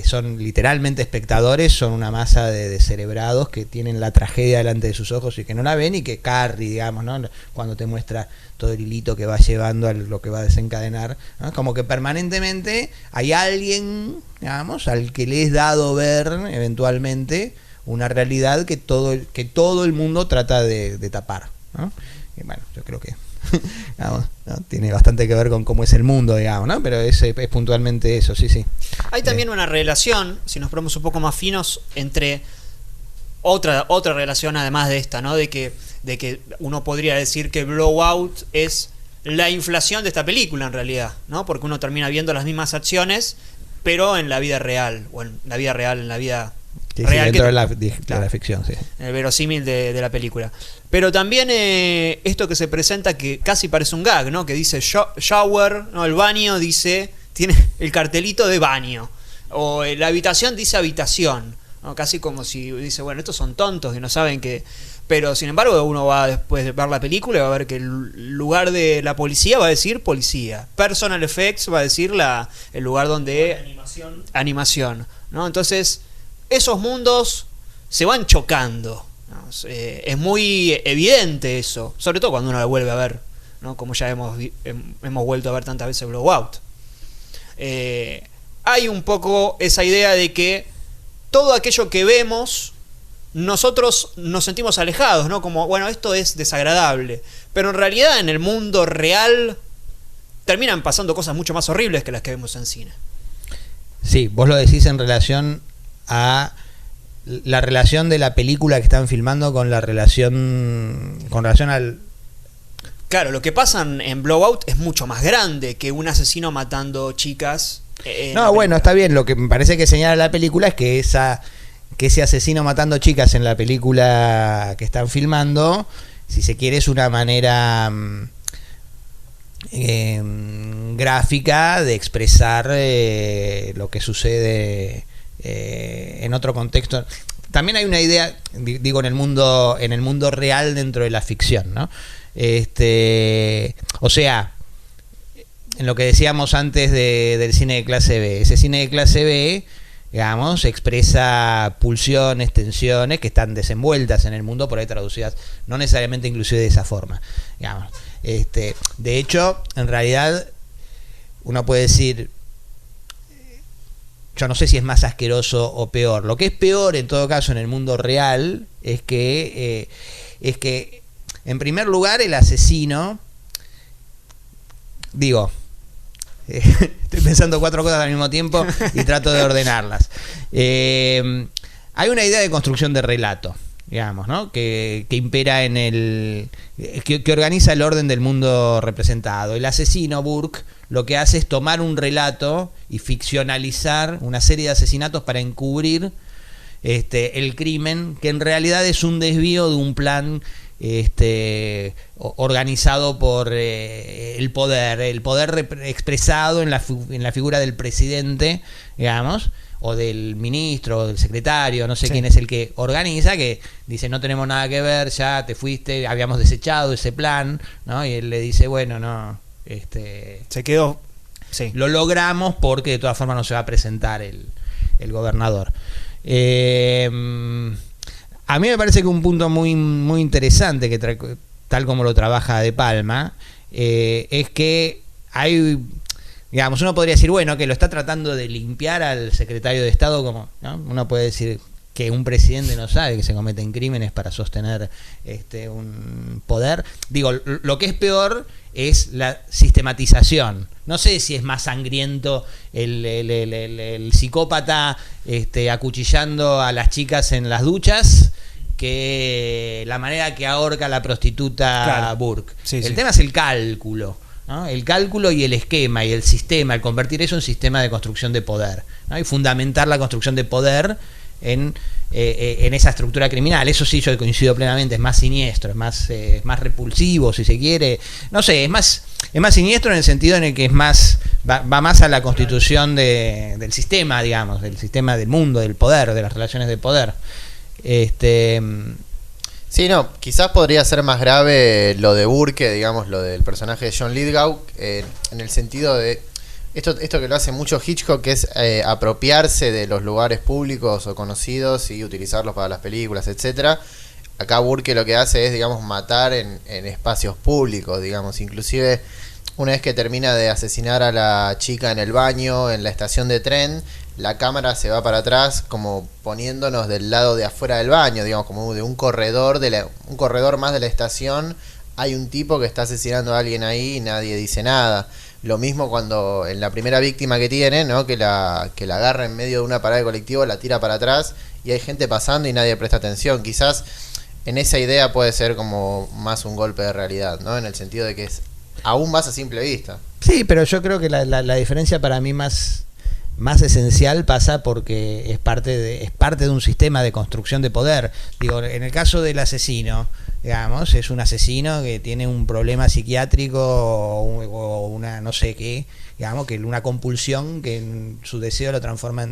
[SPEAKER 3] son literalmente espectadores, son una masa de descerebrados que tienen la tragedia delante de sus ojos y que no la ven, y que Carrie, digamos, ¿no? Cuando te muestra todo el hilito que va llevando a lo que va a desencadenar, ¿no? Como que permanentemente hay alguien, digamos, al que le es dado ver eventualmente una realidad que todo el mundo trata de tapar, ¿no? Y bueno, yo creo que digamos, ¿no? Tiene bastante que ver con cómo es el mundo, digamos, ¿no? Pero es puntualmente eso, sí.
[SPEAKER 2] Hay también una relación, si nos ponemos un poco más finos, entre otra relación además de esta, ¿no? De que uno podría decir que Blowout es la inflación de esta película en realidad, ¿no? Porque uno termina viendo las mismas acciones, pero en la vida real, o en la vida real, en la vida
[SPEAKER 3] sí,
[SPEAKER 2] real,
[SPEAKER 3] dentro de
[SPEAKER 2] claro,
[SPEAKER 3] la ficción, sí.
[SPEAKER 2] El verosímil de la película. Pero también esto que se presenta, que casi parece un gag, ¿no? Que dice shower, ¿no? El baño tiene el cartelito de baño, o la habitación dice habitación, ¿no? Casi como si dice, bueno, estos son tontos que no saben que... Pero sin embargo uno va después de ver la película y va a ver que el lugar de la policía va a decir policía, Personal Effects va a decir el lugar donde... Animación, ¿no? Entonces esos mundos se van chocando, ¿no? Es muy evidente eso, sobre todo cuando uno la vuelve a ver, ¿no? Como ya hemos vuelto a ver tantas veces Blowout. Hay un poco esa idea de que todo aquello que vemos nosotros nos sentimos alejados, ¿no? Como, bueno, esto es desagradable, pero en realidad en el mundo real terminan pasando cosas mucho más horribles que las que vemos en cine.
[SPEAKER 3] Sí, vos lo decís en relación a la relación de la película que están filmando con relación al...
[SPEAKER 2] Claro, lo que pasa en Blowout es mucho más grande que un asesino matando chicas.
[SPEAKER 3] No, bueno, está bien. Lo que me parece que señala la película es que ese asesino matando chicas en la película que están filmando, si se quiere, es una manera gráfica de expresar lo que sucede en otro contexto. También hay una idea, digo, en el mundo real dentro de la ficción, ¿no? O sea, en lo que decíamos antes del cine de clase B, ese cine de clase B, digamos, expresa pulsiones, tensiones que están desenvueltas en el mundo, por ahí traducidas no necesariamente inclusive de esa forma, digamos. De hecho, en realidad uno puede decir, yo no sé si es más asqueroso o peor. Lo que es peor en todo caso en el mundo real es que en primer lugar el asesino, digo, estoy pensando 4 cosas al mismo tiempo y trato de ordenarlas. Hay una idea de construcción de relato, digamos, ¿no? que impera en que organiza el orden del mundo representado. El asesino Burke lo que hace es tomar un relato y ficcionalizar una serie de asesinatos para encubrir el crimen, que en realidad es un desvío de un plan organizado por el poder expresado en la figura del presidente, digamos, o del ministro, o del secretario, no sé quién es el que organiza, que dice, no tenemos nada que ver, ya te fuiste, habíamos desechado ese plan, ¿no? Y él le dice, bueno, no,
[SPEAKER 2] se quedó, sí,
[SPEAKER 3] lo logramos porque de todas formas no se va a presentar el gobernador. A mí me parece que un punto muy, muy interesante, que tal como lo trabaja De Palma, es que hay, digamos, uno podría decir, bueno, que lo está tratando de limpiar al secretario de Estado, como, ¿no? Uno puede decir que un presidente no sabe que se cometen crímenes para sostener un poder. Digo, lo que es peor es la sistematización. No sé si es más sangriento el psicópata acuchillando a las chicas en las duchas que la manera que ahorca a la prostituta, claro, Burke. El tema es el cálculo, ¿no? El cálculo y el esquema y el sistema, el convertir eso en sistema de construcción de poder, ¿no? Y fundamentar la construcción de poder en esa estructura criminal. Eso sí, yo coincido plenamente, es más siniestro, es más repulsivo, si se quiere. No sé, es más siniestro en el sentido en el que va más a la constitución del sistema, digamos, del sistema del mundo, del poder, de las relaciones de poder.
[SPEAKER 4] Sí, no, quizás podría ser más grave lo de Burke, digamos, lo del personaje de John Lithgow, en el sentido de, Esto que lo hace mucho Hitchcock, que es apropiarse de los lugares públicos o conocidos y utilizarlos para las películas, etcétera. Acá Burke lo que hace es, digamos, matar en espacios públicos, digamos. Inclusive, una vez que termina de asesinar a la chica en el baño, en la estación de tren, la cámara se va para atrás, como poniéndonos del lado de afuera del baño, digamos, como de un corredor, un corredor más de la estación. Hay un tipo que está asesinando a alguien ahí y nadie dice nada. Lo mismo cuando en la primera víctima que tiene, ¿no? que la agarra en medio de una parada de colectivo, la tira para atrás y hay gente pasando y nadie presta atención. Quizás en esa idea puede ser como más un golpe de realidad, ¿no? En el sentido de que es aún más a simple vista.
[SPEAKER 3] Sí, pero yo creo que la diferencia para mí más esencial pasa porque es parte de un sistema de construcción de poder. Digo, en el caso del asesino, digamos, es un asesino que tiene un problema psiquiátrico o una no sé qué, digamos, que una compulsión que en su deseo lo transforma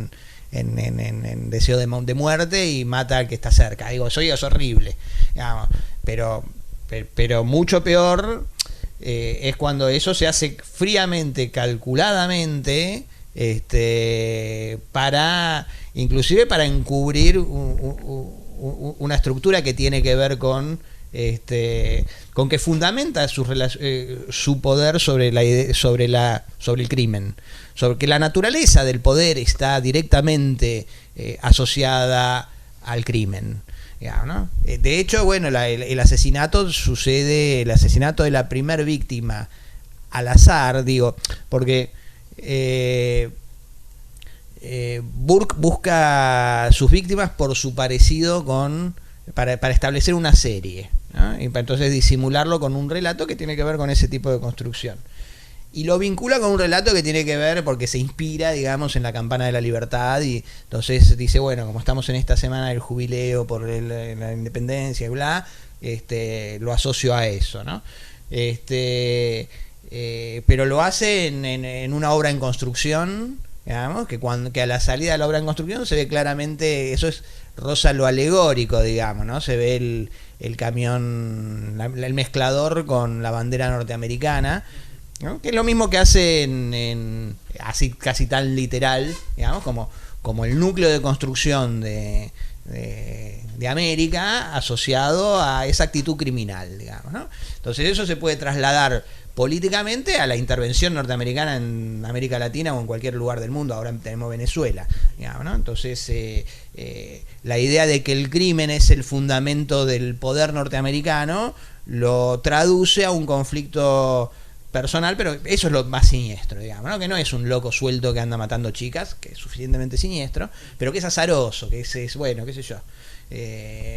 [SPEAKER 3] en deseo de muerte y mata al que está cerca. Digo, eso es horrible, digamos, pero mucho peor es cuando eso se hace fríamente, calculadamente, inclusive para encubrir una estructura que tiene que ver con que fundamenta su poder sobre el crimen, sobre que la naturaleza del poder está directamente asociada al crimen, ¿no? De hecho, bueno, el asesinato de la primer víctima al azar, digo, porque Burke busca sus víctimas por su parecido para establecer una serie, ¿no? Y para entonces disimularlo con un relato que tiene que ver con ese tipo de construcción. Y lo vincula con un relato que tiene que ver porque se inspira, digamos, en la Campana de la Libertad, y entonces dice, bueno, como estamos en esta semana del jubileo por la independencia y bla, lo asocio a eso, ¿no? Pero lo hace en una obra en construcción, digamos, que a la salida de la obra en construcción se ve claramente, eso roza lo alegórico, digamos, ¿no? Se ve el camión, el mezclador con la bandera norteamericana, ¿no? Que es lo mismo que hace así casi tan literal, digamos, como el núcleo de construcción de América asociado a esa actitud criminal, digamos, ¿no? Entonces eso se puede trasladar políticamente a la intervención norteamericana en América Latina o en cualquier lugar del mundo. Ahora tenemos Venezuela, digamos, ¿no? Entonces la idea de que el crimen es el fundamento del poder norteamericano lo traduce a un conflicto personal, pero eso es lo más siniestro, digamos, ¿no? Que no es un loco suelto que anda matando chicas, que es suficientemente siniestro, pero que es azaroso, que es bueno, qué sé yo.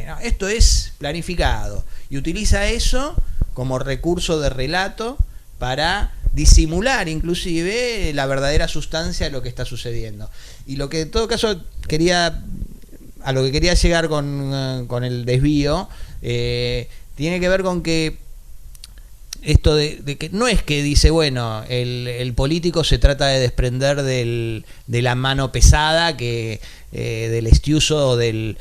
[SPEAKER 3] No, esto es planificado y utiliza eso como recurso de relato para disimular inclusive la verdadera sustancia de lo que está sucediendo. Y lo que en todo caso a lo que quería llegar con el desvío, tiene que ver con que esto de que no es que dice, bueno, el político se trata de desprender de la mano pesada que del estiuso o del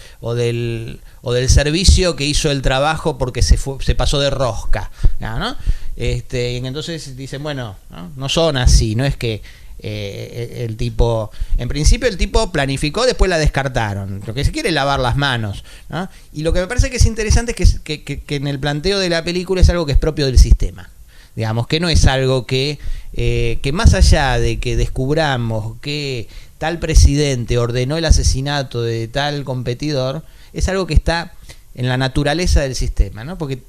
[SPEAKER 3] servicio que hizo el trabajo porque se pasó de rosca, ¿no? Y entonces dicen, bueno, no son así, no es que el tipo, en principio el tipo planificó, después la descartaron, lo que se quiere es lavar las manos, ¿no? Y lo que me parece que es interesante es que en el planteo de la película es algo que es propio del sistema, digamos, que no es algo que más allá de que descubramos que tal presidente ordenó el asesinato de tal competidor, es algo que está en la naturaleza del sistema, ¿no? Porque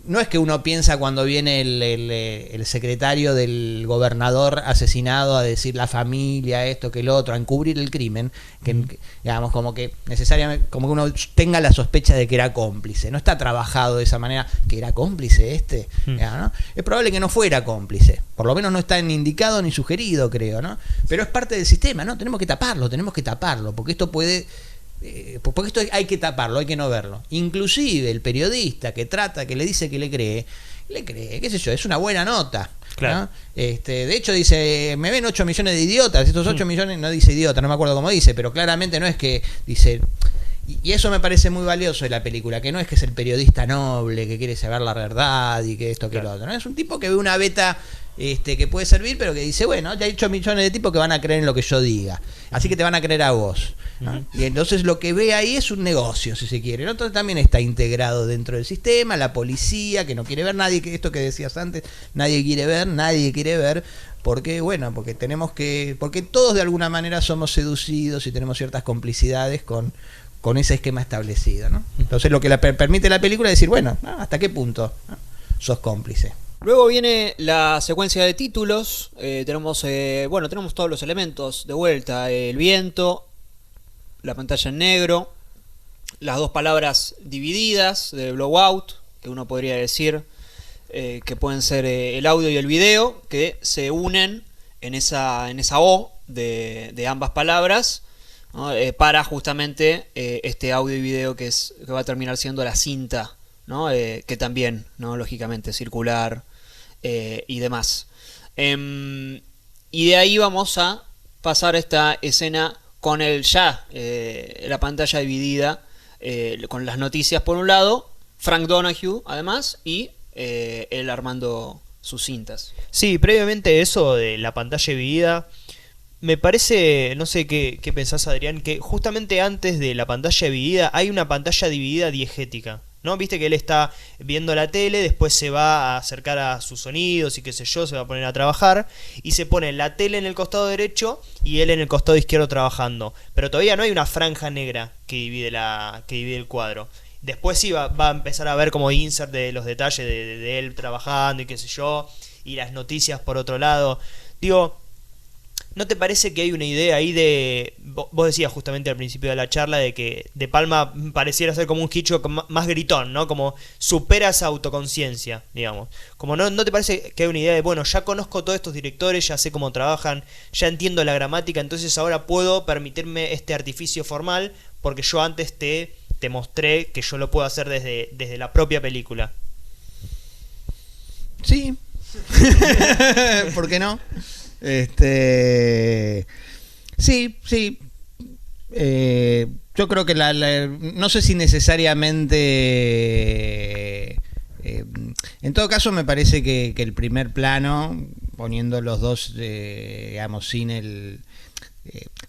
[SPEAKER 3] no es que uno piensa cuando viene el secretario del gobernador asesinado a decir la familia, esto que el otro, a encubrir el crimen, que digamos como que necesariamente, como que uno tenga la sospecha de que era cómplice. No está trabajado de esa manera, que era cómplice ¿no? Es probable que no fuera cómplice, por lo menos no está ni indicado ni sugerido, creo, ¿no? Pero es parte del sistema, ¿no? Tenemos que taparlo, porque esto puede... porque esto hay que taparlo, hay que no verlo. Inclusive el periodista que le dice que le cree, qué sé yo, es una buena nota, claro, ¿no? De hecho dice, me ven 8 millones de idiotas, estos 8 millones, no dice idiota, no me acuerdo cómo dice, pero claramente no es que dice, y eso me parece muy valioso de la película, que no es el periodista noble que quiere saber la verdad y que esto, que lo otro, ¿no? Es un tipo que ve una beta que puede servir, pero que dice, bueno, ya hay 8 millones de tipos que van a creer en lo que yo diga, así que te van a creer a vos, ¿no? Y entonces lo que ve ahí es un negocio, si se quiere, ¿no? Entonces también está integrado dentro del sistema, la policía, que no quiere ver nadie, que esto que decías antes, nadie quiere ver, porque bueno, porque todos de alguna manera somos seducidos y tenemos ciertas complicidades con ese esquema establecido, ¿no? Entonces lo que permite la película es decir, bueno, ¿hasta qué punto, ¿no? Sos cómplice?
[SPEAKER 2] Luego viene la secuencia de títulos. Tenemos todos los elementos de vuelta: el viento, la pantalla en negro, las dos palabras divididas de blowout, que uno podría decir que pueden ser el audio y el video, que se unen en esa O de ambas palabras, ¿no? Para justamente este audio y video que va a terminar siendo la cinta, ¿no? Que también, ¿no? Lógicamente circular y demás. Y de ahí vamos a pasar a esta escena con la pantalla dividida, con las noticias por un lado, Frank Donahue además, y él armando sus cintas.
[SPEAKER 1] Sí, previamente eso de la pantalla dividida, me parece, no sé qué pensás, Adrián, que justamente antes de la pantalla dividida hay una pantalla dividida diegética, ¿no? Viste que él está viendo la tele, después se va a acercar a sus sonidos y qué sé yo, se va a poner a trabajar y se pone la tele en el costado derecho y él en el costado izquierdo trabajando, pero todavía no hay una franja negra que divide el cuadro. Después sí va a empezar a ver como insert de los detalles de él trabajando y qué sé yo, y las noticias por otro lado. Digo, ¿no te parece que hay una idea ahí de... Vos decías justamente al principio de la charla de que De Palma pareciera ser como un Hitchcock más gritón, ¿no? Como supera esa autoconciencia, digamos. Como ¿no te parece que hay una idea de, bueno, ya conozco todos estos directores, ya sé cómo trabajan, ya entiendo la gramática, entonces ahora puedo permitirme este artificio formal porque yo antes te mostré que yo lo puedo hacer desde la propia película?
[SPEAKER 3] Sí. ¿Por qué no? Sí. Yo creo que no sé si necesariamente... en todo caso me parece que el primer plano, poniendo los dos, digamos, sin el...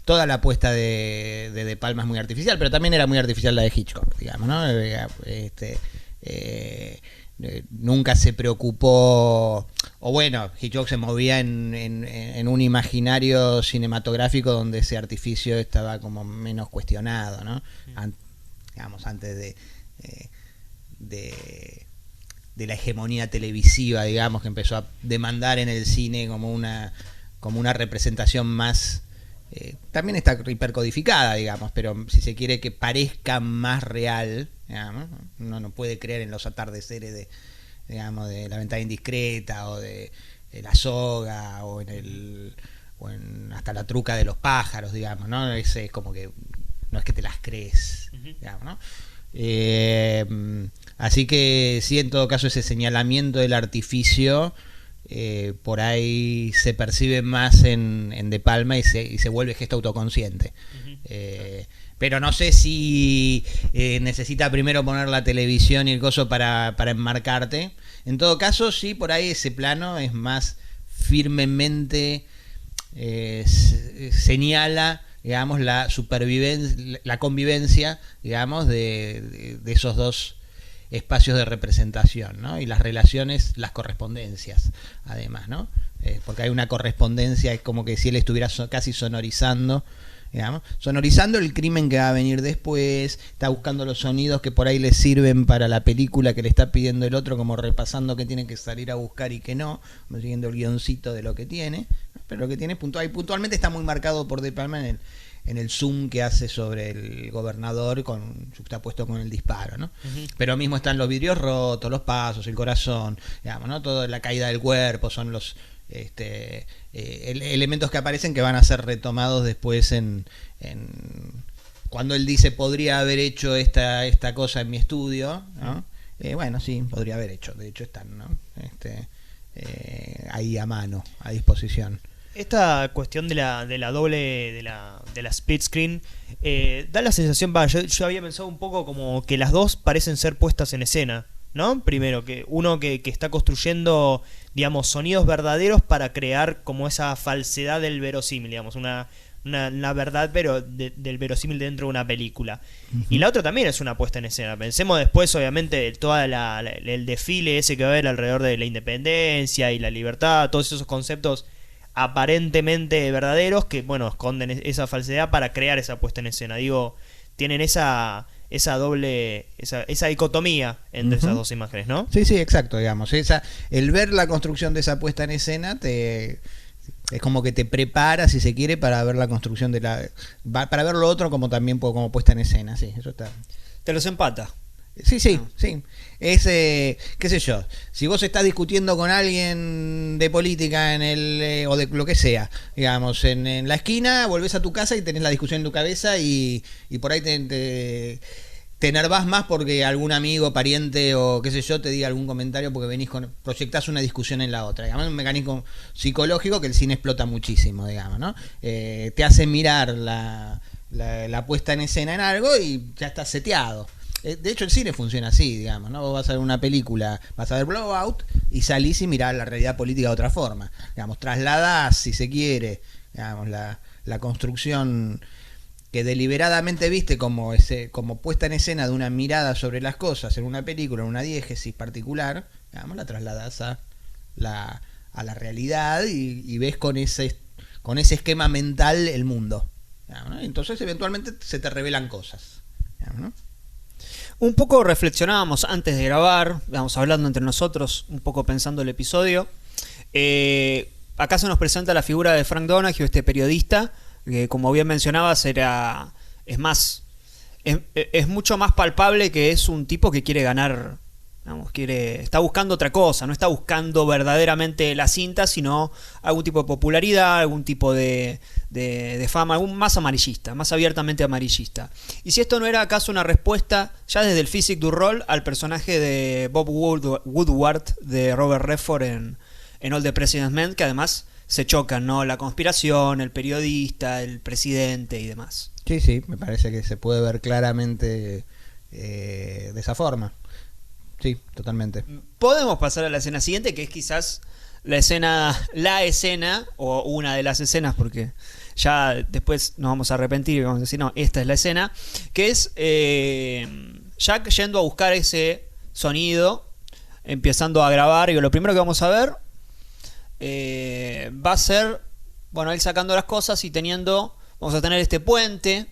[SPEAKER 3] toda la apuesta de Palma es muy artificial, pero también era muy artificial la de Hitchcock, digamos, ¿no? Nunca se preocupó, o bueno, Hitchcock se movía en un imaginario cinematográfico donde ese artificio estaba como menos cuestionado, ¿no? Digamos, antes de la hegemonía televisiva, digamos, que empezó a demandar en el cine como una representación más... también está hipercodificada, digamos, pero si se quiere que parezca más real, digamos, uno no puede creer en los atardeceres digamos, de La ventana indiscreta o de La soga o en hasta La truca de los pájaros, digamos, ¿no? Ese es como que no es que te las crees, digamos, ¿no? Así que sí, en todo caso ese señalamiento del artificio por ahí se percibe más en De Palma y se vuelve gesto autoconsciente. Pero no sé si necesita primero poner la televisión y el coso para enmarcarte. En todo caso, sí, por ahí ese plano es más firmemente señala, digamos, la supervivencia, la convivencia, digamos, de esos dos espacios de representación, ¿no? Y las relaciones, las correspondencias, además, ¿no? Porque hay una correspondencia, es como que si él estuviera casi sonorizando, digamos, sonorizando el crimen que va a venir después, está buscando los sonidos que por ahí le sirven para la película que le está pidiendo el otro, como repasando que tiene que salir a buscar y que no, siguiendo el guioncito de lo que tiene, pero lo que tiene puntualmente está muy marcado por De Palma en el zoom que hace sobre el gobernador juxtapuesto con el disparo, ¿no? Pero mismo están los vidrios rotos, los pasos, el corazón, digamos, ¿no? Toda la caída del cuerpo son los elementos que aparecen que van a ser retomados después cuando él dice podría haber hecho esta cosa en mi estudio, ¿no? Bueno, sí, podría haber hecho, de hecho están, ¿no? Ahí a mano, a disposición.
[SPEAKER 1] Esta cuestión de la doble, de la split screen, da la sensación, yo había pensado un poco como que las dos parecen ser puestas en escena, ¿no? Primero, que uno que está construyendo digamos, sonidos verdaderos para crear como esa falsedad del verosímil, digamos, una verdad pero del verosímil dentro de una película. Y la otra también es una puesta en escena. Pensemos después, obviamente, de toda el desfile ese que va a haber alrededor de la independencia y la libertad, todos esos conceptos aparentemente verdaderos que, bueno, esconden esa falsedad para crear esa puesta en escena. Digo, tienen esa doble, esa dicotomía entre esas dos imágenes, ¿no?
[SPEAKER 3] Sí, sí, exacto, digamos. El ver la construcción de esa puesta en escena es como que te prepara, si se quiere, para ver la construcción para ver lo otro como también como puesta en escena. Sí, eso está.
[SPEAKER 2] Te los empata.
[SPEAKER 3] Sí, sí, sí. Es, qué sé yo, si vos estás discutiendo con alguien de política o de lo que sea, digamos, en la esquina, volvés a tu casa y tenés la discusión en tu cabeza y por ahí te enervás más porque algún amigo, pariente o qué sé yo te diga algún comentario porque proyectás una discusión en la otra. Digamos, es un mecanismo psicológico que el cine explota muchísimo, digamos, ¿no? Te hace mirar la puesta en escena en algo y ya estás seteado. De hecho, el cine funciona así, digamos, ¿no? Vos vas a ver una película, vas a ver Blowout y salís y mirás la realidad política de otra forma. Digamos, trasladás, si se quiere, digamos, la construcción que deliberadamente viste como puesta en escena de una mirada sobre las cosas en una película, en una diégesis particular, digamos, la trasladás a la realidad y ves con ese esquema mental el mundo. Digamos, ¿no? Entonces, eventualmente se te revelan cosas. Digamos, ¿no?
[SPEAKER 2] Un poco reflexionábamos antes de grabar, vamos hablando entre nosotros, un poco pensando el episodio. Acá se nos presenta la figura de Frank Donahue, este periodista, que como bien mencionabas es mucho más palpable que es un tipo que quiere ganar, digamos, está buscando otra cosa, no está buscando verdaderamente la cinta, sino algún tipo de popularidad, algún tipo de fama, algún más amarillista, más abiertamente amarillista. Y si esto no era acaso una respuesta, ya desde el physique du rôle, al personaje de Bob Woodward de Robert Redford en All the President's Men, que además se chocan, ¿no? La conspiración, el periodista, el presidente y demás.
[SPEAKER 3] Sí, sí, me parece que se puede ver claramente de esa forma. Sí, totalmente.
[SPEAKER 2] Podemos pasar a la escena siguiente, que es quizás la escena, o una de las escenas, porque ya después nos vamos a arrepentir y vamos a decir, no, esta es la escena, que es Jack yendo a buscar ese sonido, empezando a grabar, y lo primero que vamos a ver va a ser, bueno, él sacando las cosas y vamos a tener este puente.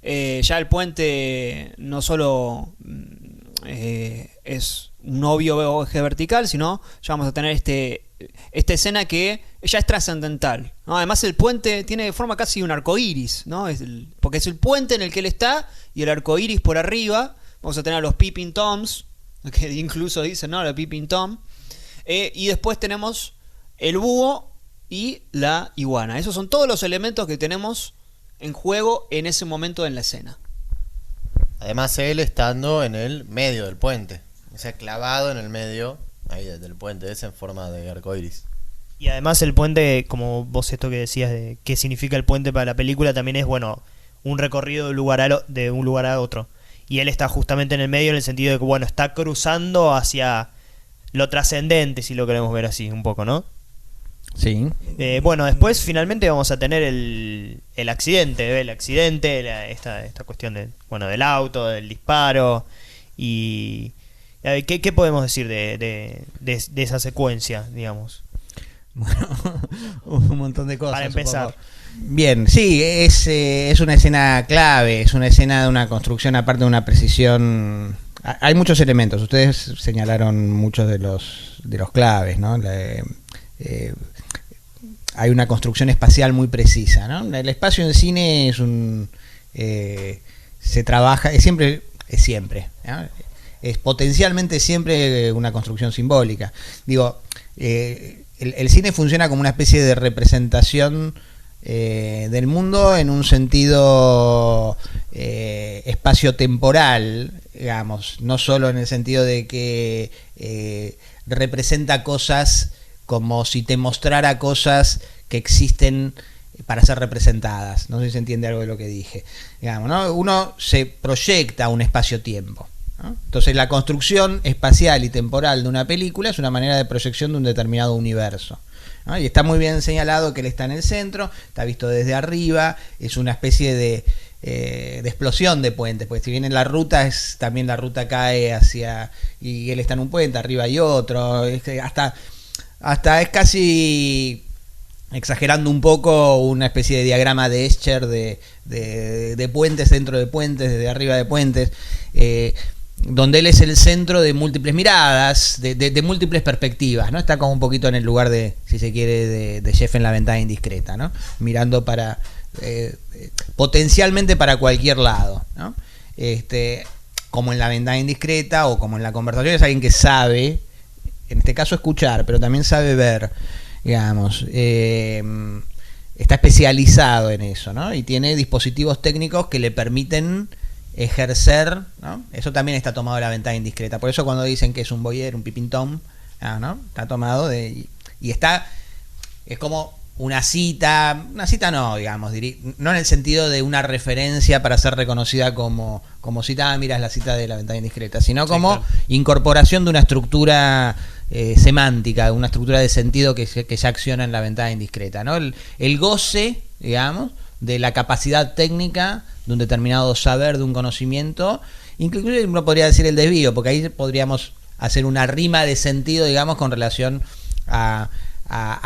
[SPEAKER 2] Ya el puente no solo es un obvio eje vertical, sino ya vamos a tener esta escena que ya es trascendental, ¿no? Además el puente tiene forma casi de un arcoíris, ¿no? Porque es el puente en el que él está y el arcoíris por arriba. Vamos a tener a los peeping toms, que incluso dicen, ¿no? La peeping tom. Y después tenemos el búho y la iguana. Esos son todos los elementos que tenemos en juego en ese momento en la escena.
[SPEAKER 4] Además él estando en el medio del puente, o sea, clavado en el medio ahí del puente, es en forma de arcoiris.
[SPEAKER 1] Y además el puente, como vos esto que decías de qué significa el puente para la película, también es, bueno, un recorrido de un lugar a otro. Y él está justamente en el medio en el sentido de que, bueno, está cruzando hacia lo trascendente, si lo queremos ver así un poco, ¿no?
[SPEAKER 3] Sí.
[SPEAKER 1] Bueno, después finalmente vamos a tener el accidente, esta cuestión del auto, del disparo. Y ¿qué podemos decir de esa secuencia, digamos?
[SPEAKER 3] Bueno, un montón de cosas.
[SPEAKER 1] Para empezar.
[SPEAKER 3] Bien, sí, es una escena clave, es una escena de una construcción, aparte de una precisión. Hay muchos elementos, ustedes señalaron muchos de los claves, ¿no? Hay una construcción espacial muy precisa, ¿no? El espacio en cine se trabaja, es siempre, ¿no? Es potencialmente siempre una construcción simbólica. Digo, el cine funciona como una especie de representación del mundo en un sentido espacio-temporal, digamos, no solo en el sentido de que representa cosas como si te mostrara cosas que existen para ser representadas. No sé si se entiende algo de lo que dije. Digamos, ¿no? Uno se proyecta un espacio-tiempo. ¿no? Entonces la construcción espacial y temporal de una película es una manera de proyección de un determinado universo, ¿no? Y está muy bien señalado que él está en el centro, está visto desde arriba, es una especie de explosión de puentes, pues si bien en la ruta también la ruta cae hacia, y él está en un puente, arriba hay otro, hasta es casi, exagerando un poco, una especie de diagrama de Escher de puentes dentro de puentes, desde arriba de puentes, donde él es el centro de múltiples miradas, de múltiples perspectivas, ¿no? Está como un poquito en el lugar de, si se quiere, de Jeff en La Ventana Indiscreta, ¿no? Mirando para potencialmente para cualquier lado, ¿no? Como en La Ventana Indiscreta o como en La Conversación, es alguien que sabe, en este caso escuchar, pero también sabe ver, digamos, está especializado en eso, ¿no? Y tiene dispositivos técnicos que le permiten ejercer, ¿no? Eso también está tomado de La Ventana Indiscreta. Por eso cuando dicen que es un voyeur, un pipintón, ¿no? Está tomado y está, es como una cita no, digamos, no en el sentido de una referencia para ser reconocida como cita, mira, es la cita de La Ventana Indiscreta, sino como claro, incorporación de una estructura semántica, una estructura de sentido que ya acciona en La Ventana Indiscreta, ¿no? El goce, digamos, de la capacidad técnica de un determinado saber, de un conocimiento, inclusive uno podría decir el desvío, porque ahí podríamos hacer una rima de sentido, digamos, con relación a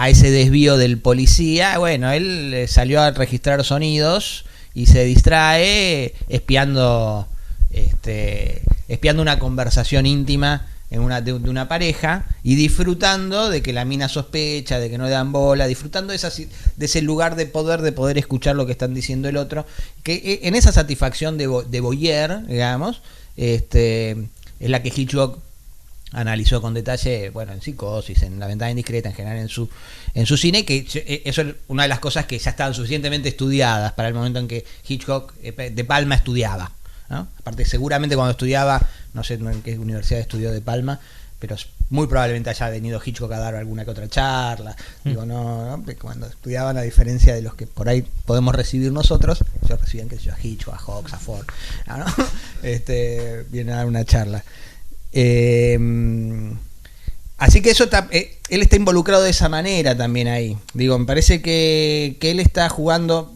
[SPEAKER 3] ese desvío del policía. Bueno, él salió a registrar sonidos y se distrae espiando una conversación íntima de una pareja y disfrutando de que la mina sospecha, de que no le dan bola, disfrutando de ese lugar de poder escuchar lo que están diciendo el otro, que en esa satisfacción de voyeur, digamos, es la que Hitchcock analizó con detalle, bueno, en Psicosis, en La Ventana Indiscreta, en general en su cine, que eso es una de las cosas que ya estaban suficientemente estudiadas para el momento en que Hitchcock De Palma estudiaba, ¿no? Aparte, seguramente cuando estudiaba, no sé en qué universidad estudió De Palma, pero muy probablemente haya venido Hitchcock a dar alguna que otra charla. Digo, no, cuando estudiaban, a diferencia de los que por ahí podemos recibir nosotros, ellos recibían, qué sé yo, a Hitchcock, a Hawks, a Ford, ¿no? Vienen a dar una charla. Así que eso él está involucrado de esa manera también ahí. Digo, me parece que él está jugando.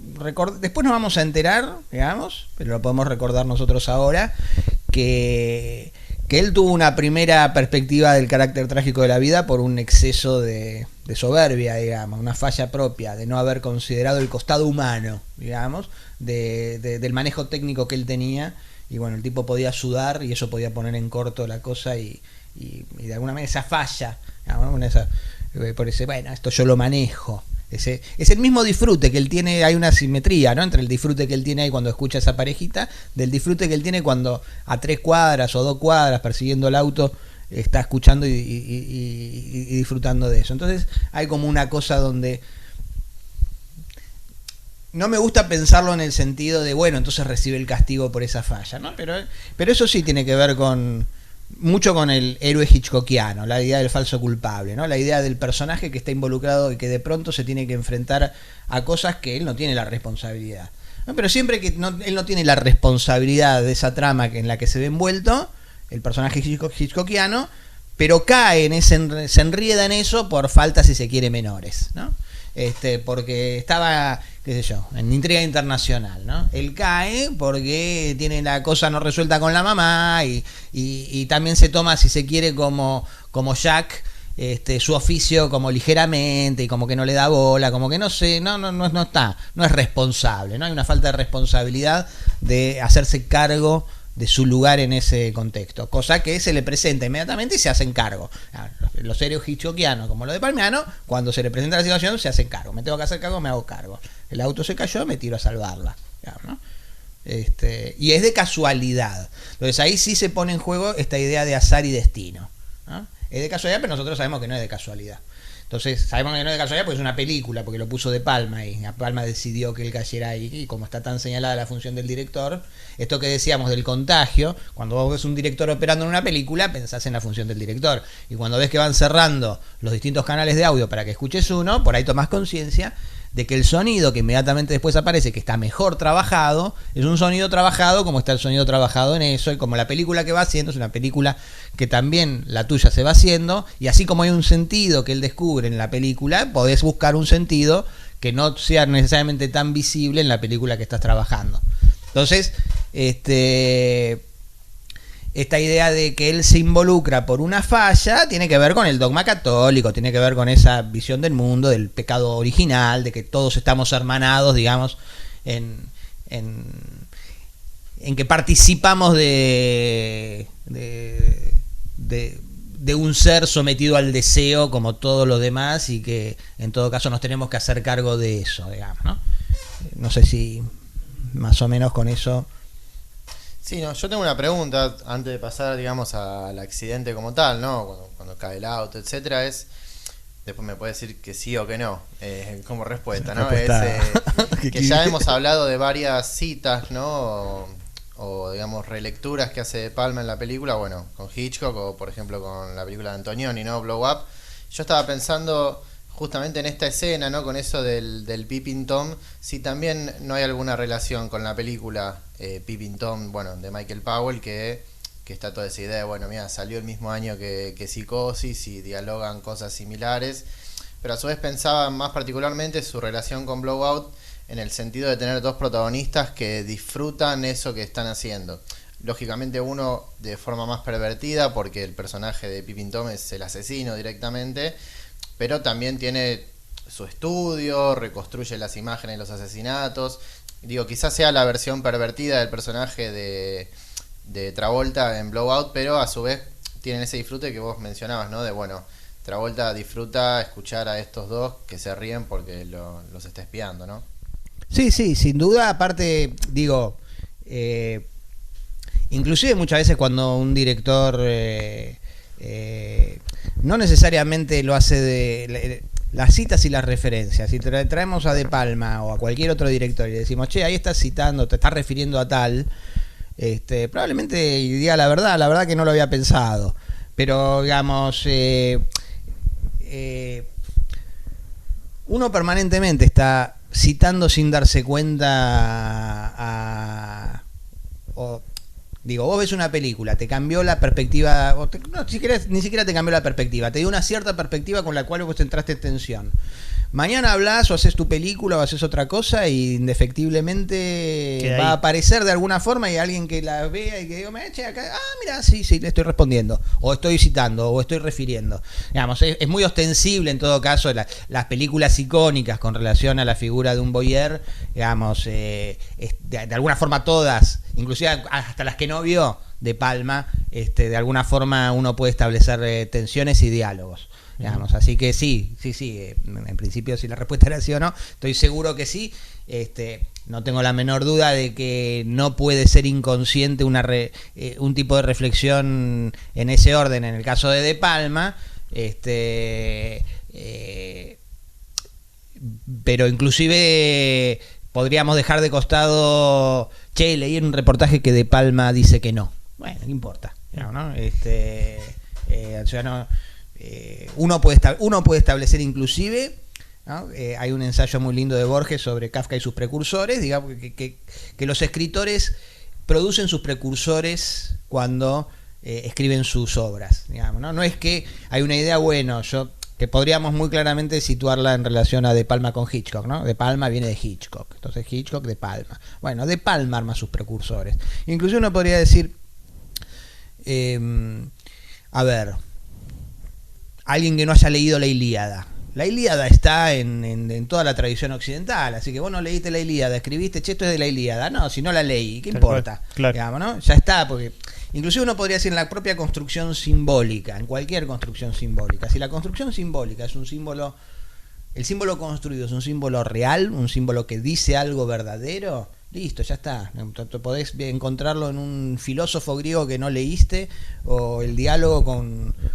[SPEAKER 3] Después nos vamos a enterar, digamos, pero lo podemos recordar nosotros ahora, que él tuvo una primera perspectiva del carácter trágico de la vida por un exceso de soberbia, digamos, una falla propia, de no haber considerado el costado humano, digamos, del manejo técnico que él tenía. Y bueno, el tipo podía sudar y eso podía poner en corto la cosa y de alguna manera esa falla, por ese, bueno, esto yo lo manejo. Es el mismo disfrute que él tiene, hay una simetría, ¿no? Entre el disfrute que él tiene ahí cuando escucha a esa parejita, del disfrute que él tiene cuando a 3 cuadras o 2 cuadras persiguiendo el auto está escuchando y disfrutando de eso. Entonces hay como una cosa donde no me gusta pensarlo en el sentido de, bueno, entonces recibe el castigo por esa falla, ¿no? Pero eso sí tiene que ver mucho con el héroe hitchcockiano, la idea del falso culpable, ¿no? La idea del personaje que está involucrado y que de pronto se tiene que enfrentar a cosas que él no tiene la responsabilidad, ¿no? Pero siempre que él no tiene la responsabilidad de esa trama en la que se ve envuelto, el personaje hitchcockiano, pero cae se enrieda en eso por faltas, si se quiere, menores, ¿no? Porque estaba, qué sé yo, en intriga internacional, ¿no? Él cae porque tiene la cosa no resuelta con la mamá y también se toma, si se quiere, como Jack, su oficio como ligeramente y como que no le da bola, como que no es responsable, ¿no? Hay una falta de responsabilidad de hacerse cargo de su lugar en ese contexto, cosa que se le presenta inmediatamente y se hacen cargo. Los héroes hitchcockianos, como los de Palmiano, cuando se le presenta la situación, se hacen cargo. Me tengo que hacer cargo, me hago cargo. El auto se cayó, me tiro a salvarla, ¿no? Y es de casualidad. Entonces ahí sí se pone en juego esta idea de azar y destino, ¿no? Es de casualidad, pero nosotros sabemos que no es de casualidad. Entonces sabemos que no es de casualidad porque es una película, porque lo puso De Palma y De Palma decidió que él cayera ahí, y como está tan señalada la función del director, esto que decíamos del contagio, cuando vos ves un director operando en una película, pensás en la función del director, y cuando ves que van cerrando los distintos canales de audio para que escuches uno, por ahí tomás conciencia de que el sonido que inmediatamente después aparece, que está mejor trabajado, es un sonido trabajado como está el sonido trabajado en eso, y como la película que va haciendo es una película que también la tuya se va haciendo, y así como hay un sentido que él descubre en la película, podés buscar un sentido que no sea necesariamente tan visible en la película que estás trabajando. Entonces, esta idea de que él se involucra por una falla tiene que ver con el dogma católico, tiene que ver con esa visión del mundo, del pecado original, de que todos estamos hermanados, digamos, en que participamos de un ser sometido al deseo como todos los demás, y que en todo caso nos tenemos que hacer cargo de eso, digamos, ¿no? No sé si más o menos con eso.
[SPEAKER 4] Sí, no, yo tengo una pregunta antes de pasar, digamos, al accidente como tal, ¿no? Cuando cae el auto, etcétera, después me puede decir que sí o que no, como respuesta, ¿no? Que ya hemos hablado de varias citas, ¿no? O digamos, relecturas que hace De Palma en la película, bueno, con Hitchcock o, por ejemplo, con la película de Antonioni, ¿no? Blow Up. Yo estaba pensando justamente en esta escena, ¿no? Con eso del Peeping Tom, si también no hay alguna relación con la película Peeping Tom, bueno, de Michael Powell, que está toda esa idea de, bueno, mira, salió el mismo año que Psicosis y dialogan cosas similares, pero a su vez pensaba más particularmente su relación con Blowout en el sentido de tener dos protagonistas que disfrutan eso que están haciendo. Lógicamente uno de forma más pervertida, porque el personaje de Peeping Tom es el asesino directamente, pero también tiene su estudio, reconstruye las imágenes de los asesinatos. Digo, quizás sea la versión pervertida del personaje de Travolta en Blowout, pero a su vez tienen ese disfrute que vos mencionabas, ¿no? De, bueno, Travolta disfruta escuchar a estos dos que se ríen porque los está espiando, ¿no?
[SPEAKER 3] Sí, sin duda. Aparte, digo, inclusive muchas veces cuando un director no necesariamente lo hace de las citas y las referencias, si traemos a De Palma o a cualquier otro director y le decimos, che, ahí estás citando, te estás refiriendo a tal, probablemente diga la verdad que no lo había pensado, pero digamos, uno permanentemente está citando sin darse cuenta digo, vos ves una película, te cambió la perspectiva, ni siquiera te cambió la perspectiva, te dio una cierta perspectiva con la cual vos entraste en tensión. Mañana hablas o haces tu película o haces otra cosa y indefectiblemente va a aparecer de alguna forma y alguien que la vea y que diga, mira, sí, le estoy respondiendo, o estoy citando, o estoy refiriendo. Digamos, es muy ostensible en todo caso las películas icónicas con relación a la figura de un voyeur, digamos, de alguna forma todas, inclusive hasta las que no vio De Palma, de alguna forma uno puede establecer tensiones y diálogos. Digamos, así que sí, en principio si la respuesta era sí o no, estoy seguro que sí. No tengo la menor duda de que no puede ser inconsciente un tipo de reflexión en ese orden en el caso de Palma, pero inclusive podríamos dejar de costado, leí en un reportaje que De Palma dice que no. Bueno, no importa, ¿no? O sea, no. Uno puede establecer inclusive, ¿no? Hay un ensayo muy lindo de Borges sobre Kafka y sus precursores, digamos que los escritores producen sus precursores cuando escriben sus obras, digamos, ¿no? No es que hay una idea, que podríamos muy claramente situarla en relación a De Palma con Hitchcock, ¿no? De Palma viene de Hitchcock, entonces Hitchcock, De Palma. Bueno, De Palma arma sus precursores. Incluso uno podría decir, a ver, alguien que no haya leído la Ilíada. La Ilíada está en toda la tradición occidental, así que vos no leíste la Ilíada, escribiste, esto es de la Ilíada. No, si no la leí, ¿qué importa? Claro. Digamos, ¿no? Ya está, porque inclusive uno podría decir en la propia construcción simbólica, en cualquier construcción simbólica. Si la construcción simbólica es un símbolo, el símbolo construido es un símbolo real, un símbolo que dice algo verdadero, listo, ya está. Podés encontrarlo en un filósofo griego que no leíste, o el diálogo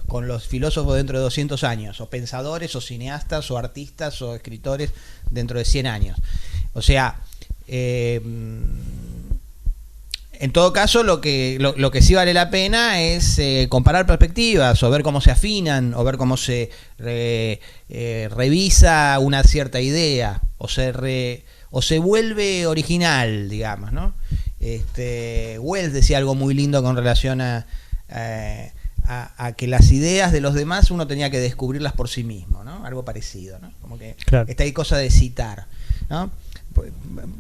[SPEAKER 3] con los filósofos dentro de 200 años, o pensadores, o cineastas, o artistas, o escritores dentro de 100 años. O sea, en todo caso, lo que sí vale la pena es comparar perspectivas, o ver cómo se afinan, o ver cómo se revisa una cierta idea. o se vuelve original, digamos, ¿no? Wells decía algo muy lindo con relación a que las ideas de los demás uno tenía que descubrirlas por sí mismo, ¿no? Algo parecido, ¿no? Como que
[SPEAKER 1] Claro.
[SPEAKER 3] esta hay cosa de citar, ¿no?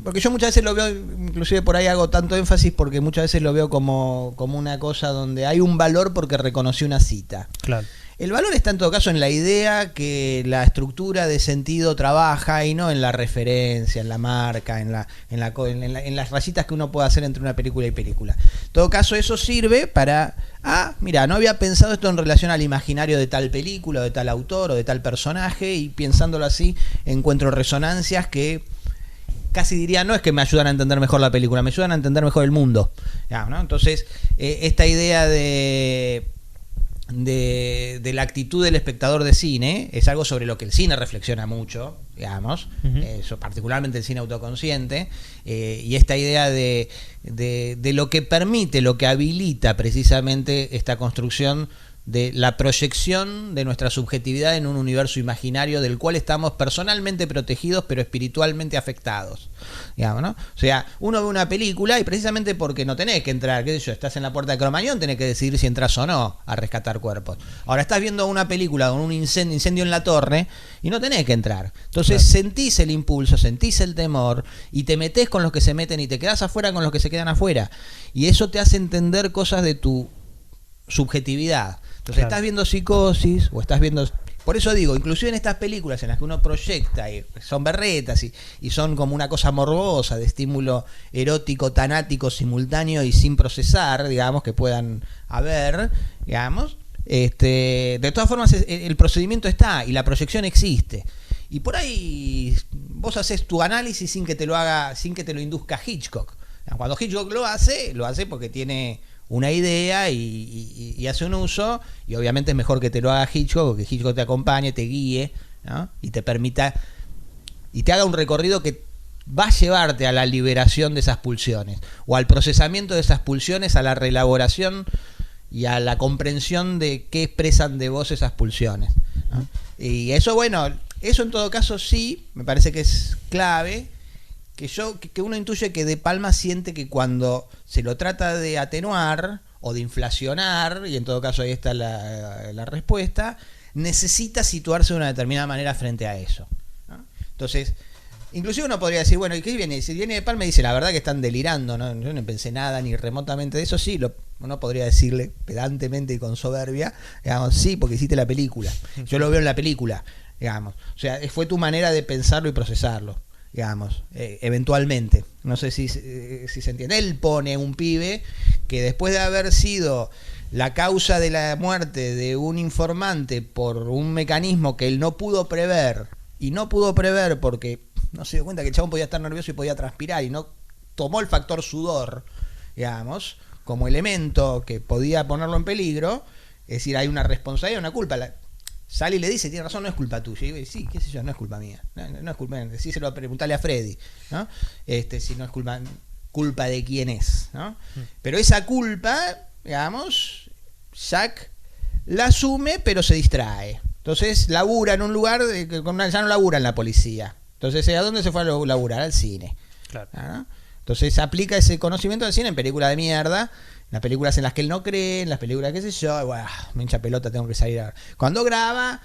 [SPEAKER 3] Porque yo muchas veces lo veo, inclusive por ahí hago tanto énfasis porque muchas veces lo veo como una cosa donde hay un valor porque reconocí una cita.
[SPEAKER 1] Claro.
[SPEAKER 3] El valor está en todo caso en la idea que la estructura de sentido trabaja y no en la referencia, en la marca, en las rayitas que uno puede hacer entre una película y película. En todo caso eso sirve para, mira, no había pensado esto en relación al imaginario de tal película, o de tal autor o de tal personaje, y pensándolo así encuentro resonancias que casi diría, no es que me ayudan a entender mejor la película, me ayudan a entender mejor el mundo. Ya, ¿no? Entonces, esta idea de la actitud del espectador de cine es algo sobre lo que el cine reflexiona mucho, digamos, eso, particularmente el cine autoconsciente, y esta idea de lo que permite, lo que habilita precisamente esta construcción de la proyección de nuestra subjetividad en un universo imaginario del cual estamos personalmente protegidos pero espiritualmente afectados, digamos, ¿no? O sea, uno ve una película y precisamente porque no tenés que entrar, qué sé yo, estás en la puerta de Cromañón, tenés que decidir si entras o no a rescatar cuerpos. Ahora estás viendo una película con un incendio en la torre y no tenés que entrar. Entonces sentís el impulso, sentís el temor y te metés con los que se meten y te quedás afuera con los que se quedan afuera. Y eso te hace entender cosas de tu subjetividad. Entonces estás viendo Psicosis o estás viendo... Por eso digo, inclusive en estas películas en las que uno proyecta y son berretas y son como una cosa morbosa de estímulo erótico, tanático, simultáneo y sin procesar, digamos, que puedan haber, digamos, de todas formas el procedimiento está y la proyección existe. Y por ahí vos haces tu análisis sin que te lo induzca Hitchcock. Cuando Hitchcock lo hace porque tiene una idea y hace un uso, y obviamente es mejor que te lo haga Hitchcock, que Hitchcock te acompañe, te guíe, ¿no? Y te permita y te haga un recorrido que va a llevarte a la liberación de esas pulsiones o al procesamiento de esas pulsiones, a la reelaboración y a la comprensión de qué expresan de vos esas pulsiones, ¿no? Y eso, bueno, eso en todo caso sí me parece que es clave, que uno intuye que De Palma siente que cuando se lo trata de atenuar o de inflacionar, y en todo caso ahí está la respuesta, necesita situarse de una determinada manera frente a eso, ¿no? Entonces, inclusive uno podría decir, bueno, ¿y qué viene? Si viene De Palma y dice, la verdad que están delirando, ¿no? Yo no pensé nada ni remotamente de eso, sí, uno podría decirle pedantemente y con soberbia, digamos, sí, porque hiciste la película, yo lo veo en la película, digamos, o sea, fue tu manera de pensarlo y procesarlo, digamos, eventualmente, no sé si se entiende. Él pone un pibe que después de haber sido la causa de la muerte de un informante por un mecanismo que él no pudo prever, y no pudo prever porque no se dio cuenta que el chabón podía estar nervioso y podía transpirar, y no tomó el factor sudor, digamos, como elemento que podía ponerlo en peligro. Es decir, hay una responsabilidad, una culpa. Sale y le dice, tiene razón, no es culpa tuya. Y dice, sí, qué sé yo, no es culpa mía. No es culpa mía. Decíselo a preguntarle a Freddy, ¿no? Si no es culpa de quién es, ¿no? Pero esa culpa, digamos, Jack la asume, pero se distrae. Entonces labura en un lugar ya no labura en la policía. Entonces, ¿a dónde se fue a laburar? Al cine.
[SPEAKER 1] Claro.
[SPEAKER 3] ¿No? Entonces aplica ese conocimiento del cine en películas de mierda, en las películas en las que él no cree, en las películas qué sé yo, bueno, me hincha pelota, tengo que salir a... Cuando graba,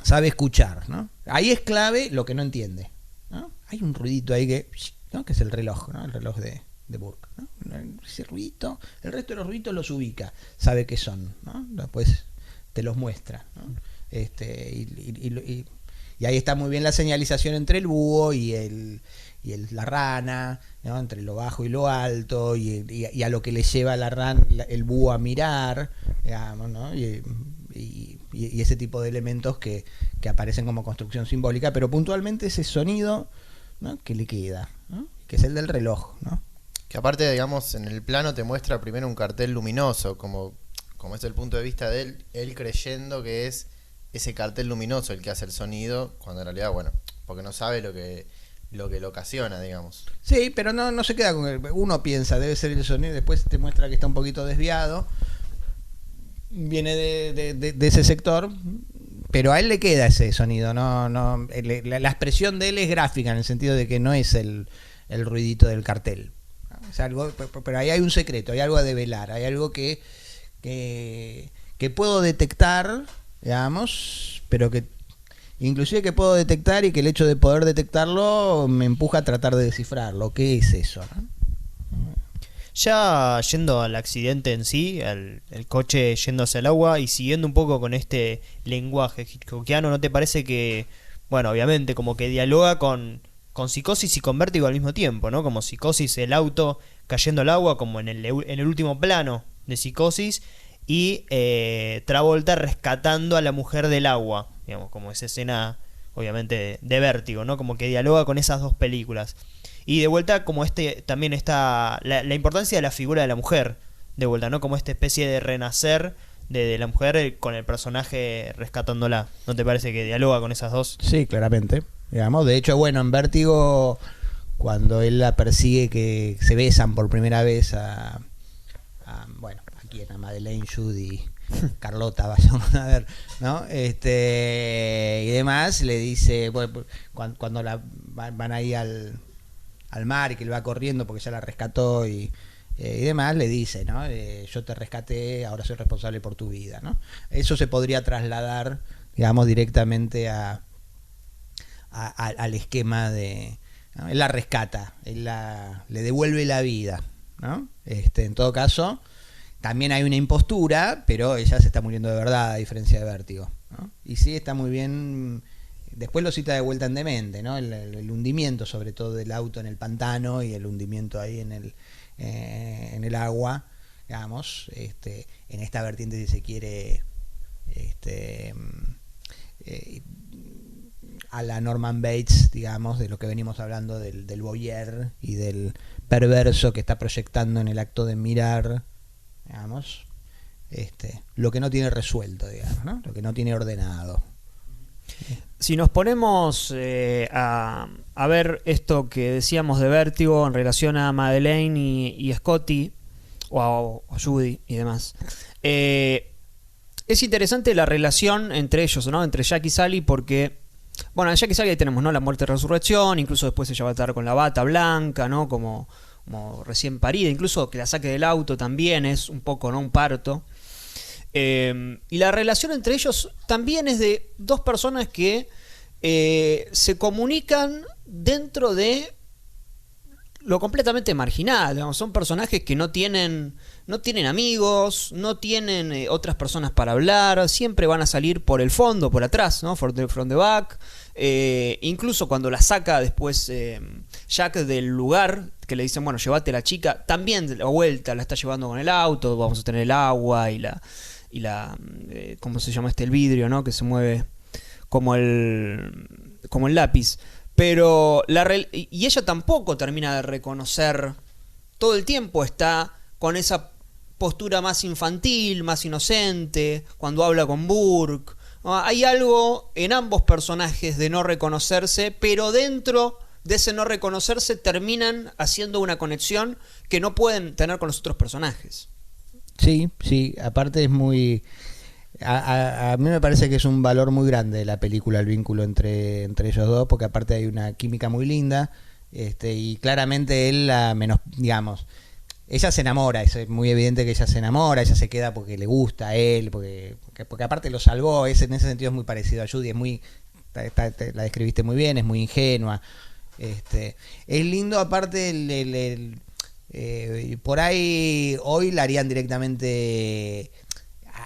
[SPEAKER 3] sabe escuchar, ¿no? Ahí es clave lo que no entiende, ¿no? Hay un ruidito ahí ¿no? Que es el reloj, ¿no? El reloj de Burke, ¿no? Ese ruidito, el resto de los ruiditos los ubica, sabe qué son, ¿no? Después te los muestra, ¿no? Y ahí está muy bien la señalización entre el búho y la rana, ¿no? Entre lo bajo y lo alto, y a lo que le lleva el búho a mirar, digamos, ¿no? Y ese tipo de elementos que aparecen como construcción simbólica, pero puntualmente ese sonido, ¿no? Que le queda, ¿no? Que es el del reloj, ¿no?
[SPEAKER 4] Que aparte, digamos, en el plano te muestra primero un cartel luminoso, como es el punto de vista de él creyendo que es ese cartel luminoso el que hace el sonido, cuando en realidad, bueno, porque no sabe lo que lo ocasiona, digamos.
[SPEAKER 3] Sí, pero no se queda con uno piensa, debe ser el sonido, después te muestra que está un poquito desviado, viene de ese sector, pero a él le queda ese sonido, la expresión de él es gráfica en el sentido de que no es el ruidito del cartel. Es algo, pero ahí hay un secreto, hay algo a develar, hay algo que puedo detectar, digamos, pero que inclusive que puedo detectar y que el hecho de poder detectarlo me empuja a tratar de descifrarlo. ¿Qué es eso, no?
[SPEAKER 1] Ya yendo al accidente en sí, el coche yéndose al agua y siguiendo un poco con este lenguaje hitchcockiano, ¿no te parece que, bueno, obviamente como que dialoga con Psicosis y con Vértigo al mismo tiempo, ¿no? Como Psicosis, el auto cayendo al agua, como en el último plano de Psicosis, y Travolta rescatando a la mujer del agua, digamos, como esa escena, obviamente, de Vértigo, ¿no? Como que dialoga con esas dos películas. Y de vuelta, como también está la importancia de la figura de la mujer, de vuelta, ¿no? Como esta especie de renacer de la mujer con el personaje rescatándola. ¿No te parece que dialoga con esas dos?
[SPEAKER 3] Sí, claramente. Digamos, de hecho, bueno, en Vértigo, cuando él la persigue, que se besan por primera vez bueno, aquí en Madeleine, Judy, Carlota, vayamos a ver, ¿no? Y demás, le dice, bueno, cuando van ahí al mar y que él va corriendo porque ya la rescató y demás, le dice, ¿no? Yo te rescaté, ahora soy responsable por tu vida, ¿no? Eso se podría trasladar, digamos, directamente al esquema de, ¿no? Él la rescata, le devuelve la vida, ¿no? En todo caso, también hay una impostura, pero ella se está muriendo de verdad, a diferencia de Vértigo, ¿no? Y sí, está muy bien. Después lo cita de vuelta en Demente, ¿no? El hundimiento, sobre todo del auto en el pantano y el hundimiento ahí en el agua, digamos, en esta vertiente, si se quiere, a la Norman Bates, digamos, de lo que venimos hablando del voyeur y del perverso que está proyectando en el acto de mirar, digamos, lo que no tiene resuelto, digamos, ¿no? Lo que no tiene ordenado.
[SPEAKER 2] Si nos ponemos a ver esto que decíamos de Vértigo en relación a Madeleine y Scotty o Judy y demás, es interesante la relación entre ellos, ¿no? Entre Jack y Sally, porque, bueno, en Jack y Sally ahí tenemos, ¿no? La muerte y resurrección, incluso después ella va a estar con la bata blanca, ¿no? Como recién parida, incluso que la saque del auto también es un poco, ¿no? Un parto. Y la relación entre ellos también es de dos personas que se comunican dentro de lo completamente marginal, digamos. Son personajes que no tienen amigos, no tienen otras personas para hablar, siempre van a salir por el fondo, por atrás, ¿no? From the back. Incluso cuando la saca después Jack del lugar, que le dicen, bueno, llévate a la chica, también de la vuelta la está llevando con el auto, vamos a tener el agua y la ¿cómo se llama el vidrio, ¿no? Que se mueve como el lápiz. Pero y ella tampoco termina de reconocer, todo el tiempo está con esa postura más infantil, más inocente, cuando habla con Burke. Hay algo en ambos personajes de no reconocerse, pero dentro de ese no reconocerse terminan haciendo una conexión que no pueden tener con los otros personajes.
[SPEAKER 3] Sí, aparte es muy... A mí me parece que es un valor muy grande de la película, el vínculo entre ellos dos, porque aparte hay una química muy linda, y claramente él digamos, ella se enamora, es muy evidente que ella se enamora, ella se queda porque le gusta a él, porque aparte lo salvó, en ese sentido es muy parecido a Judy, la describiste muy bien, es muy ingenua, es lindo, aparte por ahí hoy la harían directamente,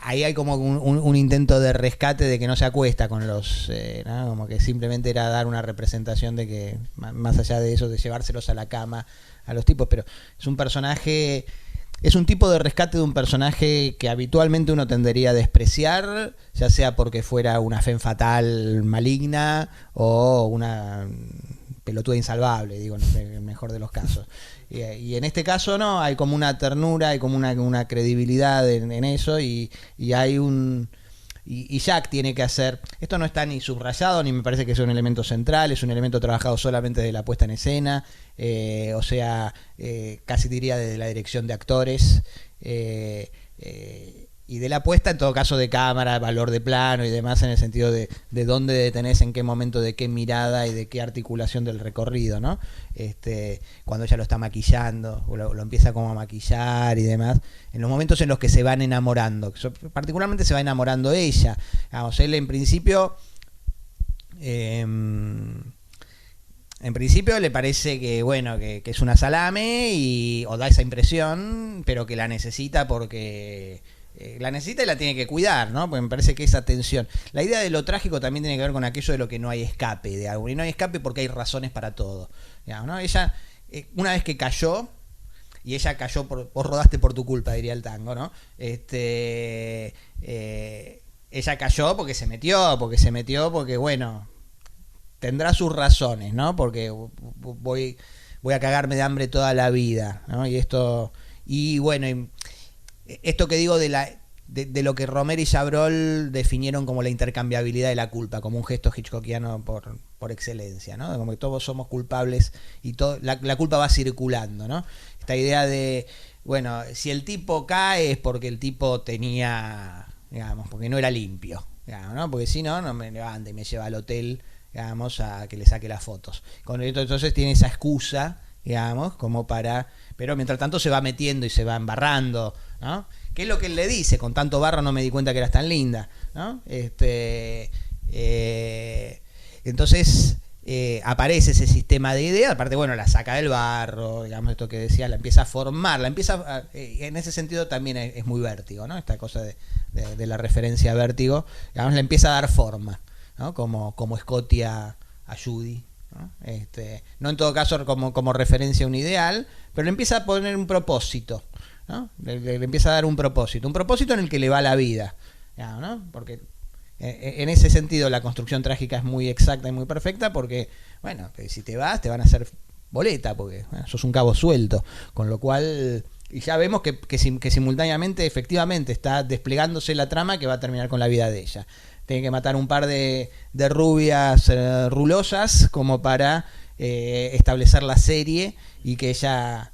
[SPEAKER 3] ahí hay como un intento de rescate de que no se acuesta con los, ¿no? Como que simplemente era dar una representación de que, más allá de eso, de llevárselos a la cama a los tipos, pero es un personaje, es un tipo de rescate de un personaje que habitualmente uno tendería a despreciar, ya sea porque fuera una femme fatal maligna o una pelotuda insalvable, digo, en el mejor de los casos. Y en este caso no, hay como una ternura, hay como una credibilidad en eso, y hay y Jack tiene que hacer, esto no está ni subrayado, ni me parece que sea un elemento central, es un elemento trabajado solamente de la puesta en escena, o sea, casi diría desde la dirección de actores, y de la puesta en todo caso de cámara, valor de plano y demás, en el sentido de dónde detenés, en qué momento, de qué mirada y de qué articulación del recorrido, ¿no? Cuando ella lo está maquillando, o lo empieza como a maquillar y demás, en los momentos en los que se van enamorando, particularmente se va enamorando ella. Vamos, él en principio le parece que bueno, que es una salame o da esa impresión, pero que la necesita porque la necesita y la tiene que cuidar, ¿no? Porque me parece que esa tensión. La idea de lo trágico también tiene que ver con aquello de lo que no hay escape de algo. Y no hay escape porque hay razones para todo. Digamos, ¿no? Ella, una vez que cayó, y ella cayó vos rodaste por tu culpa, diría el tango, ¿no? Ella cayó porque bueno, tendrá sus razones, ¿no? Porque voy a cagarme de hambre toda la vida, ¿no? Y bueno, esto que digo de lo que Romero y Chabrol definieron como la intercambiabilidad de la culpa, como un gesto hitchcockiano por excelencia, ¿no? Como que todos somos culpables y la culpa va circulando, ¿no? Esta idea de, bueno, si el tipo cae es porque el tipo tenía, digamos, porque no era limpio, digamos, ¿no? Porque si no me levanta y me lleva al hotel, digamos, a que le saque las fotos. Con esto entonces tiene esa excusa, digamos, como para... Pero mientras tanto se va metiendo y se va embarrando, ¿no? ¿Qué es lo que él le dice? Con tanto barro no me di cuenta que eras tan linda, ¿no? Entonces aparece ese sistema de ideas, aparte, bueno, la saca del barro, digamos, esto que decía, la empieza a formar, en ese sentido también es muy Vértigo, ¿no? Esta cosa de la referencia a Vértigo, digamos, le empieza a dar forma, ¿no? Como Scotty a Judy, ¿no? No en todo caso como referencia a un ideal, pero le empieza a poner un propósito, ¿no? Le empieza a dar un propósito en el que le va la vida, ¿no? Porque en ese sentido la construcción trágica es muy exacta y muy perfecta, porque bueno, si te vas te van a hacer boleta, porque bueno, sos un cabo suelto, con lo cual, y ya vemos que simultáneamente efectivamente está desplegándose la trama que va a terminar con la vida de ella. Tiene que matar un par de rubias rulosas como para establecer la serie, y que ella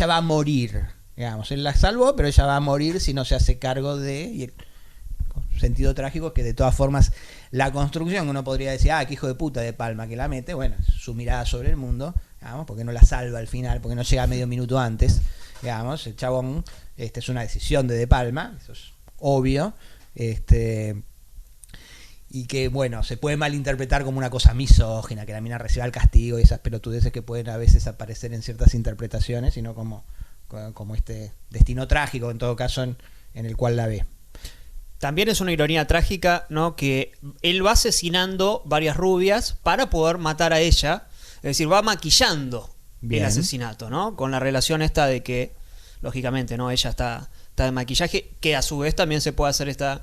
[SPEAKER 3] va a morir, digamos, él la salvó, pero ella va a morir si no se hace cargo y el sentido trágico es que de todas formas la construcción, uno podría decir, qué hijo de puta de Palma que la mete, bueno, su mirada sobre el mundo, digamos, porque no la salva al final, porque no llega medio minuto antes, digamos, el chabón, es una decisión de Palma, eso es obvio, y que bueno, se puede malinterpretar como una cosa misógina, que la mina reciba el castigo y esas pelotudeces que pueden a veces aparecer en ciertas interpretaciones, sino como este destino trágico en todo caso en el cual la ve.
[SPEAKER 2] También es una ironía trágica, ¿no? Que él va asesinando varias rubias para poder matar a ella, es decir, va maquillando el asesinato, ¿no? Con la relación esta de que, lógicamente, ¿no? Ella está de maquillaje, que a su vez también se puede hacer esta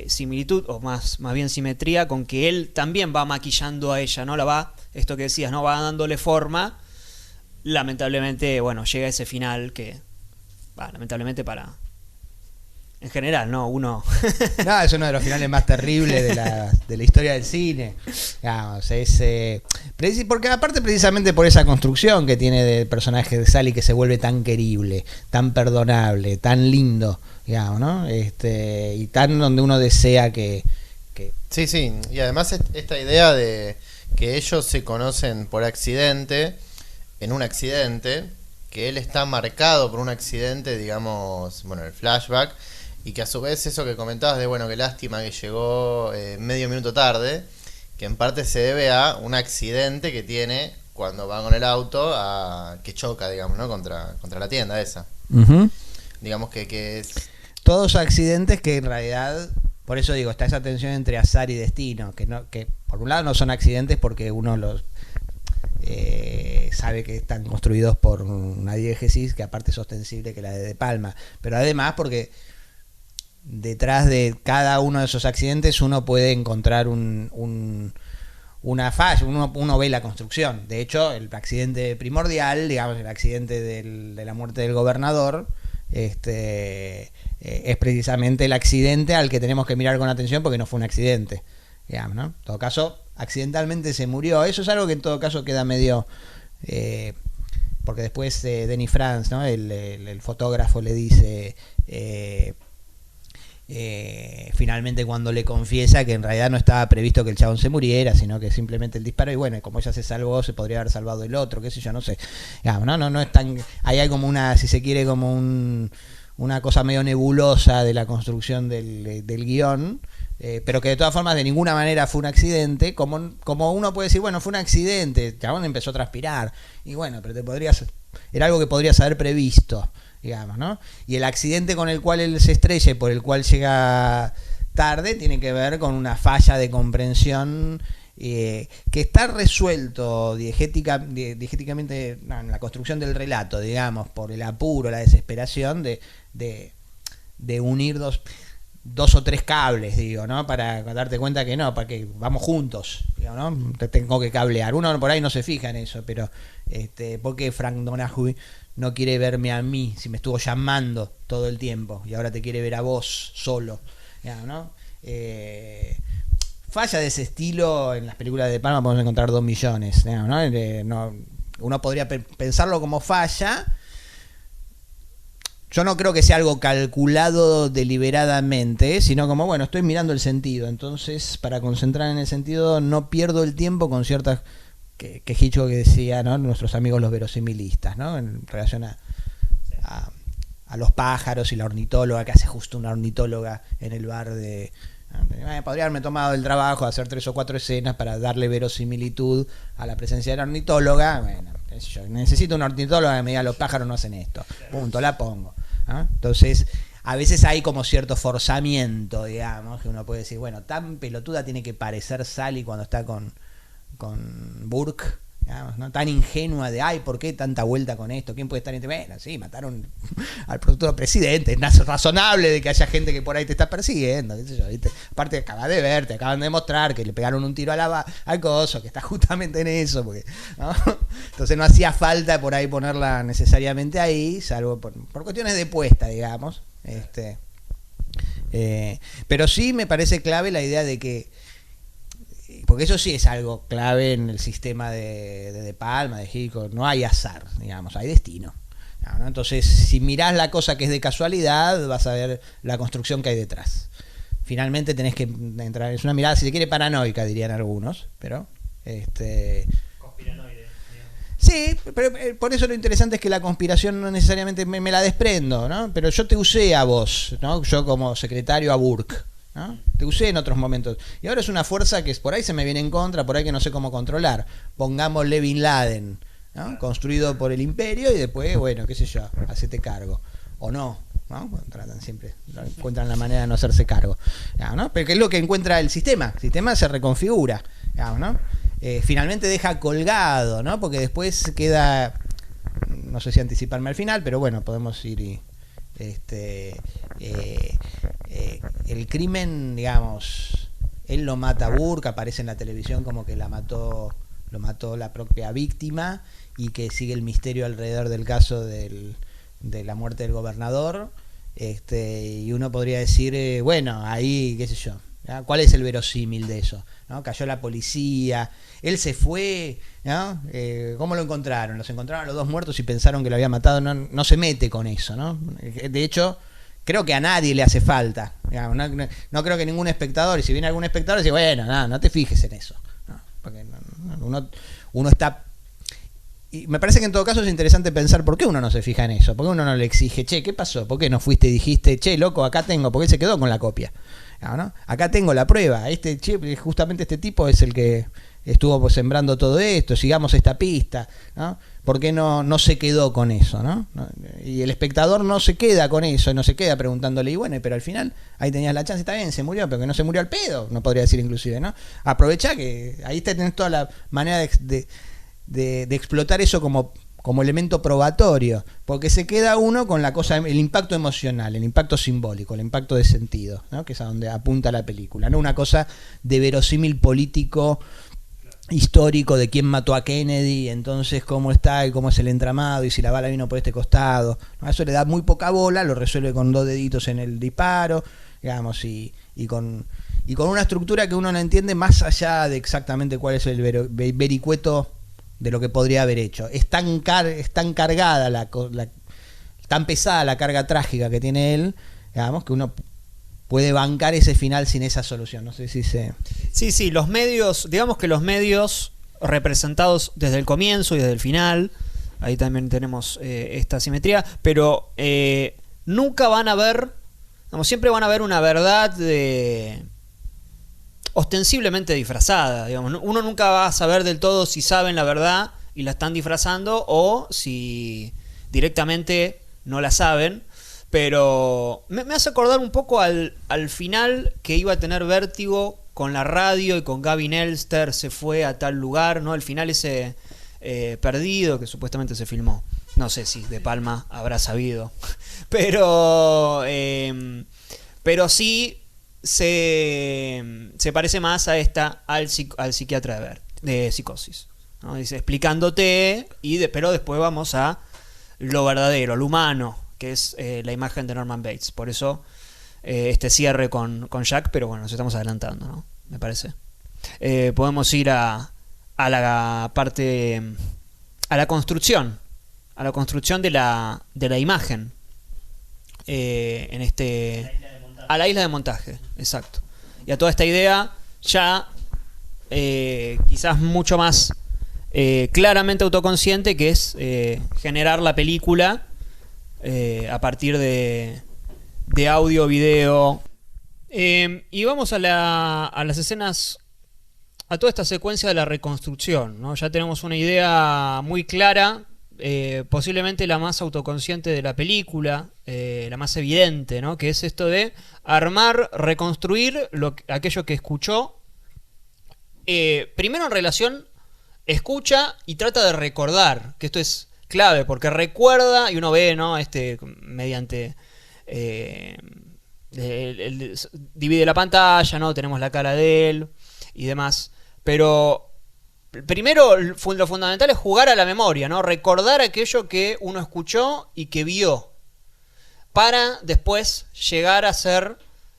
[SPEAKER 2] similitud, o más bien simetría, con que él también va maquillando a ella, ¿no? Esto que decías, ¿no? Va dándole forma. Lamentablemente, bueno, llega ese final que, lamentablemente en general, ¿no? No,
[SPEAKER 3] es uno de los finales más terribles de la historia del cine. Digamos, porque aparte precisamente por esa construcción que tiene del personaje de Sally, que se vuelve tan querible, tan perdonable, tan lindo, digamos, ¿no? Y tan donde uno desea que...
[SPEAKER 4] Sí, y además esta idea de que ellos se conocen por accidente, en un accidente, que él está marcado por un accidente, digamos, bueno, el flashback, y que a su vez eso que comentabas de, bueno, qué lástima que llegó medio minuto tarde, que en parte se debe a un accidente que tiene cuando va con el auto, que choca, digamos, ¿no? contra la tienda esa.
[SPEAKER 3] Uh-huh.
[SPEAKER 4] Digamos que es...
[SPEAKER 3] Todos accidentes que en realidad, por eso digo, está esa tensión entre azar y destino, que por un lado no son accidentes porque uno los sabe que están construidos por una diégesis que aparte es ostensible que la de Palma, pero además porque detrás de cada uno de esos accidentes uno puede encontrar una falla, uno ve la construcción. De hecho, el accidente primordial, digamos, el accidente de la muerte del gobernador, es precisamente el accidente al que tenemos que mirar con atención porque no fue un accidente, digamos, ¿no? En todo caso, accidentalmente se murió. Eso es algo que en todo caso queda medio... porque después Denis France, ¿no? el fotógrafo, le dice... finalmente cuando le confiesa que en realidad no estaba previsto que el chabón se muriera, sino que simplemente el disparo, y bueno, como ella se salvó, se podría haber salvado el otro, qué sé yo, no sé. Digamos, no es tan... Ahí hay como una, si se quiere, como una cosa medio nebulosa de la construcción del guión, pero que de todas formas de ninguna manera fue un accidente, como uno puede decir, bueno, fue un accidente, el chabón empezó a transpirar, y bueno, pero era algo que podrías haber previsto, digamos, ¿no? Y el accidente con el cual él se estrella y por el cual llega tarde tiene que ver con una falla de comprensión que está resuelto diegéticamente en la construcción del relato, digamos, por el apuro, la desesperación de unir dos o tres cables, digo, ¿no? Para darte cuenta que no, para que vamos juntos, digo, ¿no? Te tengo que cablear. Uno por ahí no se fija en eso, pero ¿por qué Frank Donaghy no quiere verme a mí si me estuvo llamando todo el tiempo y ahora te quiere ver a vos solo, digamos, ¿no? Falla de ese estilo en las películas de Palma podemos encontrar 2 millones, digamos, ¿no? Uno podría pensarlo como falla. Yo no creo que sea algo calculado deliberadamente, sino como, bueno, estoy mirando el sentido. Entonces, para concentrar en el sentido, no pierdo el tiempo con ciertas... que Hitchcock decía, ¿no? Nuestros amigos los verosimilistas, ¿no? En relación a los pájaros y la ornitóloga, que hace justo una ornitóloga en el bar de... podría haberme tomado el trabajo de hacer 3 o 4 escenas para darle verosimilitud a la presencia de la ornitóloga. Bueno, yo necesito una ornitóloga que me diga los pájaros no hacen esto. Punto, la pongo. ¿Ah? Entonces, a veces hay como cierto forzamiento, digamos, que uno puede decir, bueno, tan pelotuda tiene que parecer Sally cuando está con Burke, digamos, ¿no? Tan ingenua de, ay, ¿por qué tanta vuelta con esto? ¿Quién puede estar entre? Bueno, sí, mataron al futuro presidente, es razonable de que haya gente que por ahí te está persiguiendo, qué sé yo, ¿viste? Aparte acabas de ver, te acaban de demostrar que le pegaron un tiro al coso, que está justamente en eso, porque, ¿no? Entonces no hacía falta por ahí ponerla necesariamente ahí, salvo por cuestiones de puesta, digamos, pero sí me parece clave la idea de que, porque eso sí es algo clave en el sistema de Palma, de Hitchcock, no hay azar, digamos, hay destino, ¿no? Entonces, si mirás la cosa que es de casualidad, vas a ver la construcción que hay detrás. Finalmente tenés que entrar, es una mirada, si se quiere, paranoica, dirían algunos, pero
[SPEAKER 1] conspiranoide, digamos.
[SPEAKER 3] Sí, pero por eso lo interesante es que la conspiración no necesariamente me la desprendo, ¿no? Pero yo te usé a vos, ¿no? Yo como secretario a Burke, ¿no? Te usé en otros momentos. Y ahora es una fuerza que por ahí se me viene en contra, por ahí que no sé cómo controlar. Pongámosle Bin Laden, ¿no? Construido por el imperio y después, bueno, qué sé yo, hacete cargo. O no, ¿no? Tratan siempre, encuentran la manera de no hacerse cargo, ¿no? Pero que es lo que encuentra el sistema se reconfigura, ¿no? Finalmente deja colgado, ¿no? Porque después queda, no sé si anticiparme al final, pero bueno, podemos ir y el crimen, digamos, él lo mata a Burke, aparece en la televisión como que lo mató la propia víctima y que sigue el misterio alrededor del caso de la muerte del gobernador, y uno podría decir, bueno, ahí, qué sé yo, ¿no? ¿Cuál es el verosímil de eso? ¿No? Cayó la policía, él se fue, ¿no? ¿Cómo lo encontraron? Los encontraron a los 2 muertos y pensaron que lo había matado. No se mete con eso, ¿no? De hecho, creo que a nadie le hace falta, digamos, no creo que ningún espectador, y si viene algún espectador dice, bueno, no te fijes en eso, ¿no? Porque uno está... Y me parece que en todo caso es interesante pensar por qué uno no se fija en eso, por qué uno no le exige, che, ¿qué pasó? ¿Por qué no fuiste y dijiste, che, loco, acá tengo? Porque él se quedó con la copia, ¿no? Acá tengo la prueba, justamente este tipo es el que estuvo sembrando todo esto, sigamos esta pista, ¿no? ¿Por qué no se quedó con eso, ¿no? Y el espectador no se queda con eso, no se queda preguntándole, y bueno, pero al final ahí tenías la chance, está bien, se murió, pero que no se murió al pedo, no podría decir inclusive, ¿no? Aprovechá que ahí tenés toda la manera de explotar eso como elemento probatorio, porque se queda uno con la cosa, el impacto emocional, el impacto simbólico, el impacto de sentido, ¿no? Que es a donde apunta la película, no una cosa de verosímil político histórico de quién mató a Kennedy, entonces cómo está y cómo es el entramado y si la bala vino por este costado, ¿no? Eso le da muy poca bola, lo resuelve con 2 deditos en el disparo, digamos, y con una estructura que uno no entiende más allá de exactamente cuál es el vericueto de lo que podría haber hecho. Es tan cargada tan pesada la carga trágica que tiene él, digamos, que uno puede bancar ese final sin esa solución. No sé si se...
[SPEAKER 2] Sí, los medios, digamos que los medios representados desde el comienzo y desde el final, ahí también tenemos esta simetría, pero nunca van a ver, digamos, siempre van a ver una verdad ostensiblemente disfrazada, digamos. Uno nunca va a saber del todo si saben la verdad y la están disfrazando o si directamente no la saben. Pero me hace acordar un poco al final que iba a tener Vértigo con la radio y con Gavin Elster se fue a tal lugar, ¿no? El final ese perdido que supuestamente se filmó. No sé si De Palma habrá sabido. Pero sí se parece más a al psiquiatra de Psicosis, ¿no? Dice, explicándote, pero después vamos a lo verdadero, lo humano, que es la imagen de Norman Bates. Por eso este cierre con Jack, pero bueno, nos estamos adelantando, ¿no? Me parece. Podemos ir a la parte, a la construcción de la imagen en a la isla de montaje, exacto. Y a toda esta idea ya quizás mucho más claramente autoconsciente, que es generar la película a partir de audio, video. Y vamos a las escenas, a toda esta secuencia de la reconstrucción, ¿no? Ya tenemos una idea muy clara, posiblemente la más autoconsciente de la película, la más evidente, ¿no? Que es esto de armar, reconstruir aquello que escuchó, primero en relación escucha y trata de recordar, que esto es clave, porque recuerda y uno ve, ¿no? Mediante divide la pantalla, ¿no? Tenemos la cara de él y demás, pero primero lo fundamental es jugar a la memoria, ¿no? Recordar aquello que uno escuchó y que vio, para después llegar a ser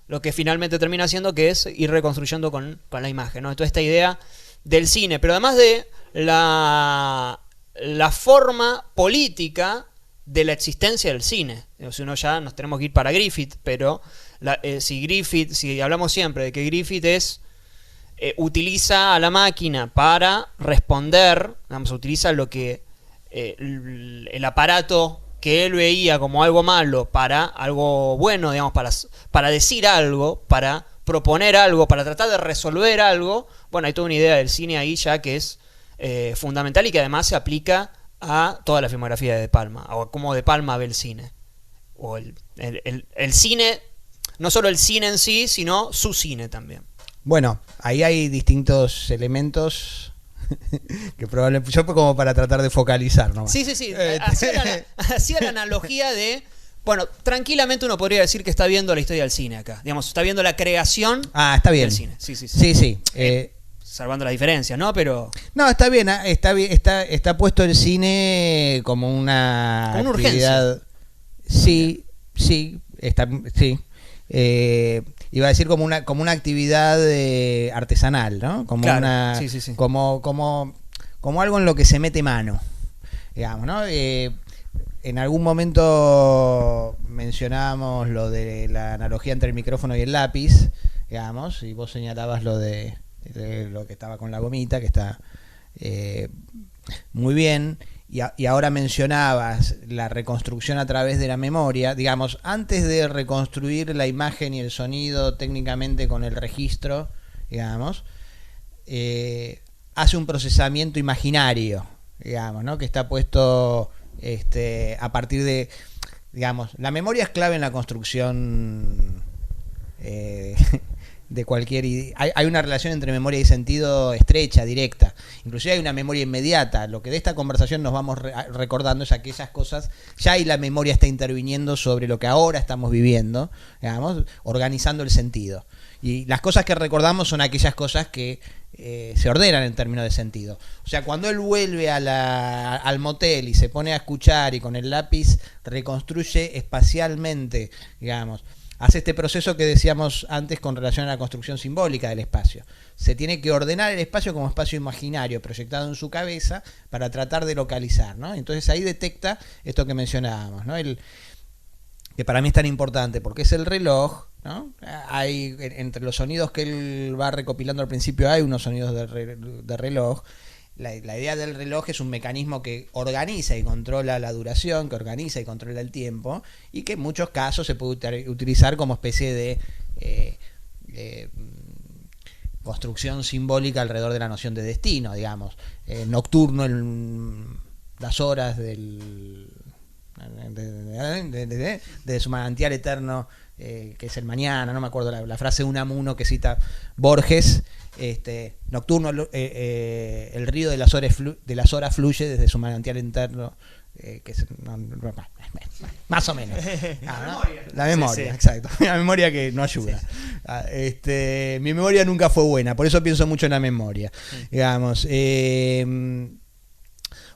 [SPEAKER 2] lo que finalmente termina siendo, que es ir reconstruyendo con la imagen, ¿no? Toda esta idea del cine, pero además de la forma política de la existencia del cine. Si uno ya nos tenemos que ir para Griffith, pero si hablamos siempre de que Griffith utiliza a la máquina para responder, digamos, utiliza lo que el aparato que él veía como algo malo para algo bueno, digamos, para decir algo, para proponer algo, para tratar de resolver algo. Bueno, hay toda una idea del cine ahí ya que es fundamental y que además se aplica a toda la filmografía de De Palma, o a cómo De Palma ve el cine, o el cine, no solo el cine en sí, sino su cine también.
[SPEAKER 3] Bueno, ahí hay distintos elementos que probablemente yo como para tratar de focalizar nomás.
[SPEAKER 2] Sí. Hacía la analogía de, bueno, tranquilamente uno podría decir que está viendo la historia del cine acá, digamos, está viendo la creación
[SPEAKER 3] está bien.
[SPEAKER 2] del cine.
[SPEAKER 3] Sí.
[SPEAKER 2] Salvando la diferencia, ¿no? Pero
[SPEAKER 3] no, está bien, está puesto el cine como una actividad.
[SPEAKER 2] Urgencia.
[SPEAKER 3] Sí. Iba a decir como una actividad artesanal, ¿no? Como
[SPEAKER 2] claro,
[SPEAKER 3] como algo en lo que se mete mano, digamos, ¿no? En algún momento mencionábamos lo de la analogía entre el micrófono y el lápiz, digamos, y vos señalabas lo de lo que estaba con la gomita, que está muy bien, y ahora mencionabas la reconstrucción a través de la memoria. Digamos, antes de reconstruir la imagen y el sonido técnicamente con el registro, digamos, hace un procesamiento imaginario, digamos, ¿no? Que está puesto a partir de, digamos, la memoria es clave en la construcción de cualquier idea. Hay una relación entre memoria y sentido estrecha, directa. Inclusive hay una memoria inmediata. Lo que de esta conversación nos vamos recordando es aquellas cosas, ya ahí la memoria está interviniendo sobre lo que ahora estamos viviendo, digamos, organizando el sentido. Y las cosas que recordamos son aquellas cosas que se ordenan en términos de sentido. O sea, cuando él vuelve al motel y se pone a escuchar y con el lápiz reconstruye espacialmente, digamos, hace este proceso que decíamos antes con relación a la construcción simbólica del espacio. Se tiene que ordenar el espacio como espacio imaginario proyectado en su cabeza para tratar de localizar, ¿no? Entonces ahí detecta esto que mencionábamos, ¿no? Que para mí es tan importante porque es el reloj, ¿no? Hay entre los sonidos que él va recopilando al principio hay unos sonidos de reloj. La idea del reloj es un mecanismo que organiza y controla la duración, que organiza y controla el tiempo, y que en muchos casos se puede utilizar como especie de construcción simbólica alrededor de la noción de destino, digamos. Nocturno en las horas de su manantial eterno, que es el mañana, no me acuerdo la frase de Unamuno que cita Borges. Nocturno, el río de las horas fluye desde su manantial interno, que es, más o menos. La memoria, sí. Exacto. La memoria que no ayuda. Sí. Mi memoria nunca fue buena, por eso pienso mucho en la memoria. Digamos,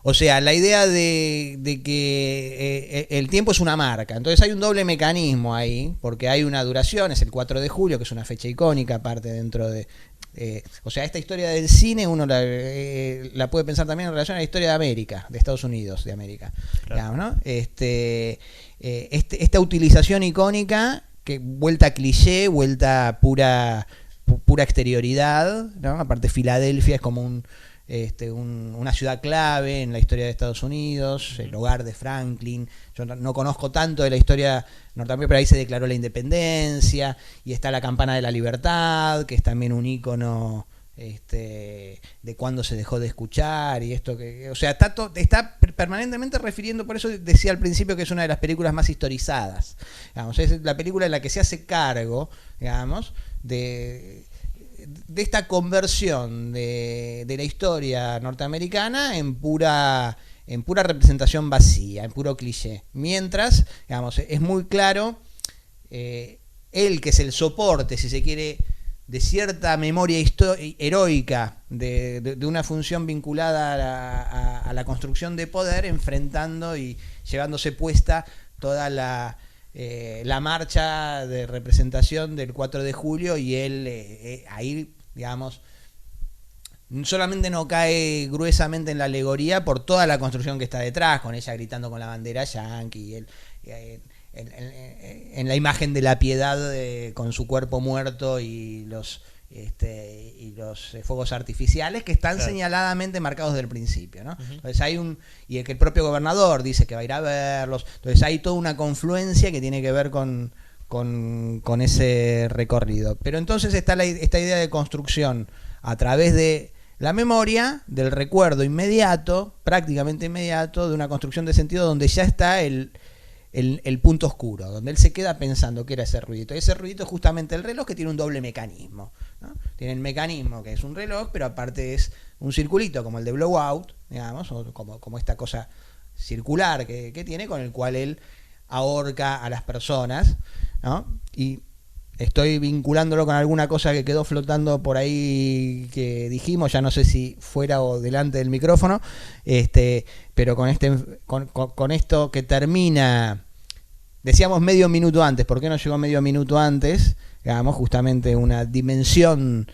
[SPEAKER 3] o sea, la idea de que el tiempo es una marca. Entonces hay un doble mecanismo ahí, porque hay una duración, es el 4 de julio, que es una fecha icónica, aparte dentro de... o sea, esta historia del cine uno la puede pensar también en relación a la historia de América, de Estados Unidos, de América. Claro. Digamos, ¿no? Esta utilización icónica, que vuelta cliché, vuelta pura exterioridad, ¿no? Aparte Filadelfia es como una ciudad clave en la historia de Estados Unidos, el hogar de Franklin. Yo no conozco tanto de la historia norteamericana, pero ahí se declaró la independencia, y está la campana de la libertad, que es también un ícono de cuando se dejó de escuchar, y esto que, o sea, está permanentemente refiriendo, por eso decía al principio que es una de las películas más historizadas, digamos, es la película en la que se hace cargo, digamos, de esta conversión de la historia norteamericana en pura representación vacía, en puro cliché. Mientras, digamos, es muy claro él, que es el soporte, si se quiere, de cierta memoria heroica de una función vinculada a la construcción de poder, enfrentando y llevándose puesta toda la marcha de representación del 4 de julio, y él ahí, digamos, solamente no cae gruesamente en la alegoría por toda la construcción que está detrás, con ella gritando con la bandera yanqui, él en la imagen de la piedad, con su cuerpo muerto y los fuegos artificiales que están señaladamente marcados desde el principio, ¿no? Entonces y que el propio gobernador dice que va a ir a verlos. Entonces hay toda una confluencia que tiene que ver con ese recorrido. Pero entonces está esta idea de construcción a través de la memoria, del recuerdo inmediato, prácticamente inmediato, de una construcción de sentido donde ya está el punto oscuro, donde él se queda pensando que era ese ruidito. Y ese ruidito es justamente el reloj, que tiene un doble mecanismo, ¿no? Tiene el mecanismo que es un reloj, pero aparte es un circulito como el de Blowout, digamos, o como esta cosa circular que tiene, con el cual él ahorca a las personas, ¿no? Y estoy vinculándolo con alguna cosa que quedó flotando por ahí que dijimos, ya no sé si fuera o delante del micrófono, pero con esto que termina, decíamos medio minuto antes. ¿Por qué no llegó medio minuto antes? Digamos, justamente una dimensión,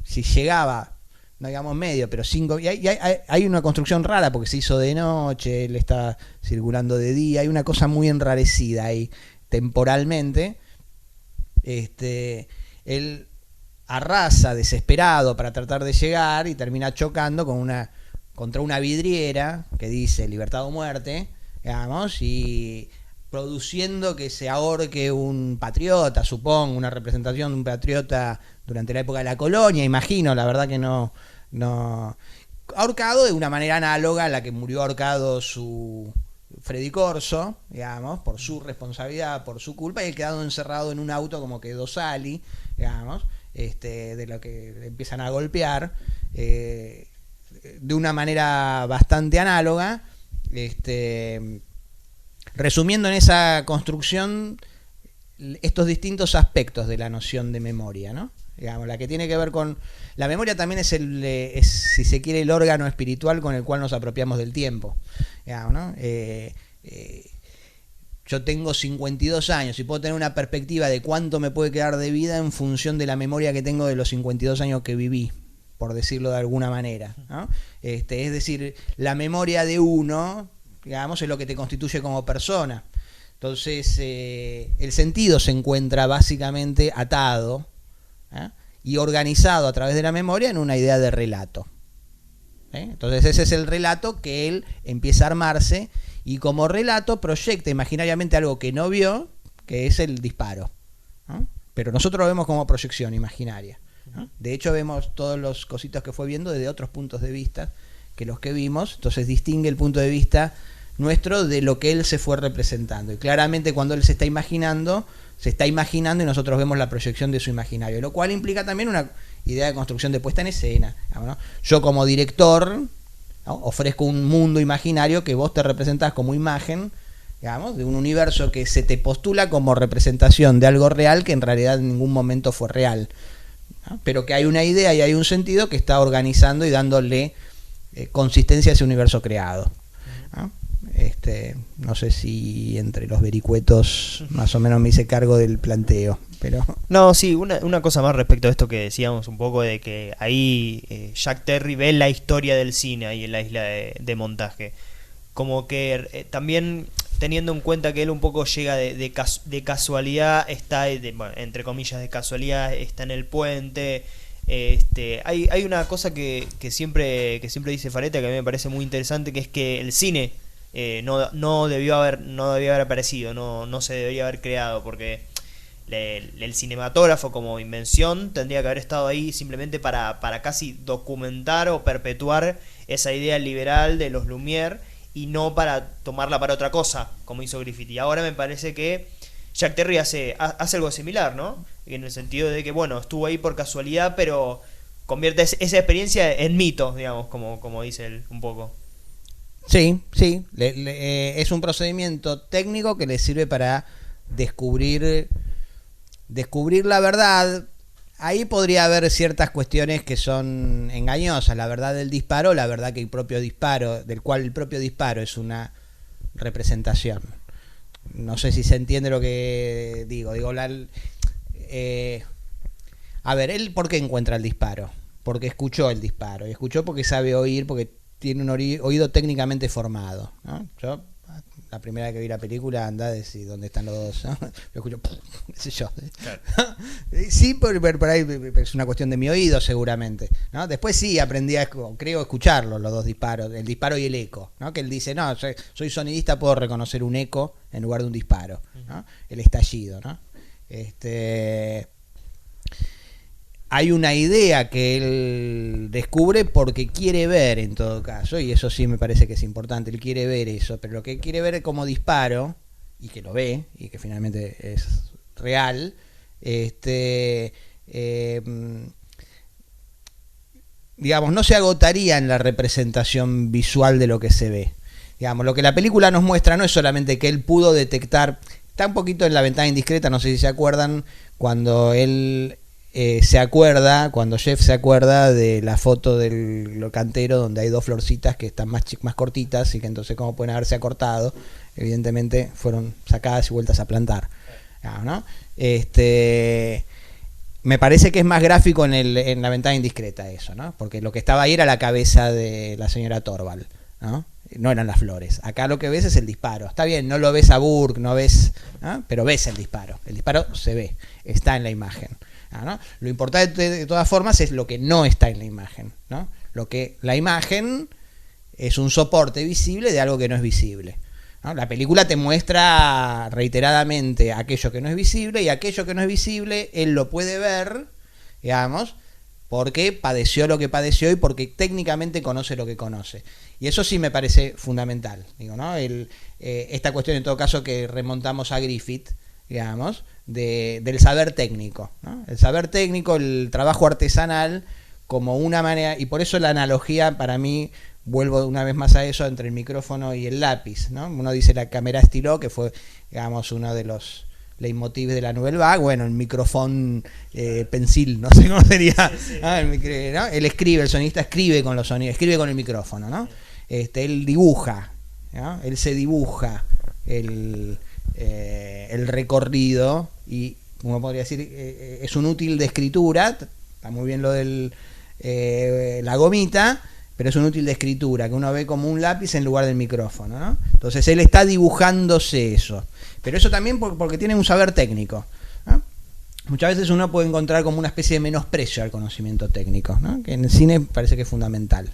[SPEAKER 3] si llegaba, no digamos medio, pero 5, y hay una construcción rara porque se hizo de noche, él está circulando de día, hay una cosa muy enrarecida ahí temporalmente. Él arrasa desesperado para tratar de llegar y termina chocando contra una vidriera que dice libertad o muerte, digamos, y produciendo que se ahorque un patriota, supongo, una representación de un patriota durante la época de la colonia, imagino, la verdad que no ahorcado de una manera análoga a la que murió ahorcado su Freddy Corso, digamos, por su responsabilidad, por su culpa, y él quedado encerrado en un auto como quedó Sally, digamos, de lo que le empiezan a golpear, de una manera bastante análoga, resumiendo en esa construcción estos distintos aspectos de la noción de memoria, ¿no? Digamos, la que tiene que ver con... La memoria también es, si se quiere, el órgano espiritual con el cual nos apropiamos del tiempo. Digamos, ¿no? Yo tengo 52 años y puedo tener una perspectiva de cuánto me puede quedar de vida en función de la memoria que tengo de los 52 años que viví, por decirlo de alguna manera, ¿no? Es decir, la memoria de uno, digamos, es lo que te constituye como persona. Entonces, el sentido se encuentra básicamente atado y organizado a través de la memoria en una idea de relato. Entonces, ese es el relato que él empieza a armarse y como relato proyecta imaginariamente algo que no vio, que es el disparo. Pero nosotros lo vemos como proyección imaginaria. De hecho, vemos todos los cositos que fue viendo desde otros puntos de vista que los que vimos. Entonces, distingue el punto de vista nuestro de lo que él se fue representando. Y claramente cuando él se está imaginando y nosotros vemos la proyección de su imaginario, lo cual implica también una idea de construcción de puesta en escena, ¿no? Yo como director, ¿no?, ofrezco un mundo imaginario que vos te representás como imagen, digamos, de un universo que se te postula como representación de algo real que en realidad en ningún momento fue real, ¿no? Pero que hay una idea y hay un sentido que está organizando y dándole consistencia a ese universo creado, ¿no? No sé si entre los vericuetos más o menos me hice cargo del planteo, pero...
[SPEAKER 1] No, sí, una cosa más respecto a esto que decíamos un poco de que ahí Jack Terry ve la historia del cine ahí en la isla de montaje. Como que también teniendo en cuenta que él un poco llega de casualidad, está, bueno, entre comillas de casualidad, está en el puente... hay una cosa que siempre dice Fareta, que a mí me parece muy interesante, que es que el cine no debió haber aparecido, no se debería haber creado, porque el cinematógrafo como invención tendría que haber estado ahí simplemente para casi documentar o perpetuar esa idea liberal de los Lumière y no para tomarla para otra cosa, como hizo Griffith. Y ahora me parece que Jack Terry hace algo similar, ¿no? En el sentido de que, bueno, estuvo ahí por casualidad, pero convierte esa experiencia en mito, digamos, como dice él un poco.
[SPEAKER 3] Sí, es un procedimiento técnico que le sirve para descubrir la verdad. Ahí podría haber ciertas cuestiones que son engañosas, la verdad del disparo, la verdad que el propio disparo, del cual el propio disparo es una representación. No sé si se entiende lo que digo. A ver, él ¿por qué encuentra el disparo? Porque escuchó el disparo, y escuchó porque sabe oír, porque tiene un oído técnicamente formado, ¿no? Yo, la primera vez que vi la película, anda a decir dónde están los dos, ¿no? Yo escucho, qué sé yo. Claro. Sí, por ahí es una cuestión de mi oído seguramente, ¿no? Después sí aprendí creo escucharlo, los dos disparos, el disparo y el eco, ¿no? Que él dice, no, soy sonidista, puedo reconocer un eco en lugar de un disparo, ¿no? El estallido, ¿no? Hay una idea que él descubre porque quiere ver, en todo caso, y eso sí me parece que es importante, él quiere ver eso, pero lo que quiere ver como disparo, y que lo ve, y que finalmente es real, digamos, no se agotaría en la representación visual de lo que se ve. Digamos, lo que la película nos muestra no es solamente que él pudo detectar, está un poquito en La ventana indiscreta, no sé si se acuerdan, cuando él... cuando Jeff se acuerda de la foto del cantero donde hay dos florcitas que están más cortitas y que entonces como pueden haberse acortado, evidentemente fueron sacadas y vueltas a plantar, ¿no? Me parece que es más gráfico en La ventana indiscreta eso, ¿no? Porque lo que estaba ahí era la cabeza de la señora Torvald, ¿no? No eran las flores. Acá lo que ves es el disparo. Está bien, no lo ves a Burke, no ves, ¿no? Pero ves el disparo. El disparo se ve, está en la imagen, ¿no? Lo importante de todas formas es lo que no está en la imagen, ¿no? La imagen es un soporte visible de algo que no es visible, ¿no? La película te muestra reiteradamente aquello que no es visible, y aquello que no es visible él lo puede ver, digamos, porque padeció lo que padeció y porque técnicamente conoce lo que conoce. Y eso sí me parece fundamental, digo, ¿no? Esta cuestión en todo caso que remontamos a Griffith, digamos, del saber técnico, ¿no? El saber técnico, el trabajo artesanal como una manera, y por eso la analogía para mí, vuelvo una vez más a eso, entre el micrófono y el lápiz, ¿no? Uno dice la cámara estiló, que fue, digamos, uno de los leitmotiv de la Nouvelle Vague, bueno, el micrófono pensil, no sé cómo sería, sí. ¿No? Él escribe, el sonidista escribe con los sonidos, escribe con el micrófono, ¿no? Él dibuja, ¿no? Él se dibuja el recorrido, y uno podría decir es un útil de escritura, está muy bien lo del la gomita,
[SPEAKER 5] pero es un útil de escritura, que uno ve como un lápiz en lugar del micrófono, ¿no? Entonces él está dibujándose eso. Pero eso también porque tiene un saber técnico, ¿no? Muchas veces uno puede encontrar como una especie de menosprecio al conocimiento técnico, ¿no? Que en el cine parece que es fundamental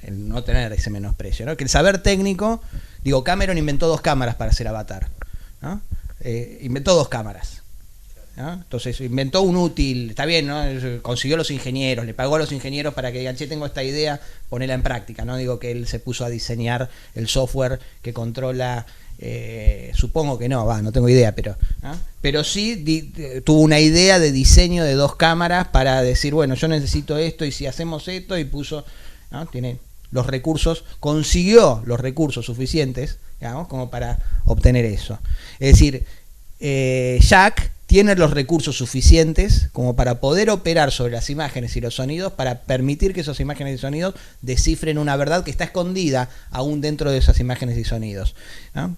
[SPEAKER 5] el no tener ese menosprecio, ¿no? Que el saber técnico, digo, Cameron inventó 2 cámaras para hacer Avatar, ¿no? Inventó 2 cámaras, ¿no? Entonces inventó un útil, está bien, ¿no? Consiguió los ingenieros, le pagó a los ingenieros para que digan, che, tengo esta idea, ponela en práctica. No digo que él se puso a diseñar el software que controla, supongo que no tengo idea, pero sí tuvo una idea de diseño de 2 cámaras para decir, bueno, yo necesito esto y si hacemos esto, y puso, ¿no? Tiene los recursos, consiguió los recursos suficientes, digamos, como para obtener eso. Es decir, Jack tiene los recursos suficientes como para poder operar sobre las imágenes y los sonidos para permitir que esas imágenes y sonidos descifren una verdad que está escondida aún dentro de esas imágenes y sonidos, ¿no?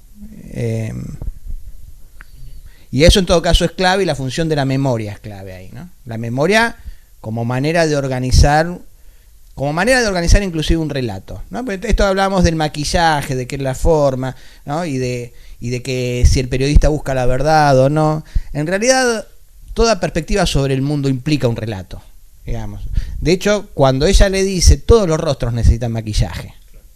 [SPEAKER 5] Y eso en todo caso es clave, y la función de la memoria es clave ahí, ¿no? La memoria como manera de organizar inclusive un relato, ¿no? Porque esto hablamos del maquillaje, de que es la forma, ¿no? y de que si el periodista busca la verdad o no. En realidad, toda perspectiva sobre el mundo implica un relato, digamos. De hecho, cuando ella le dice, todos los rostros necesitan maquillaje,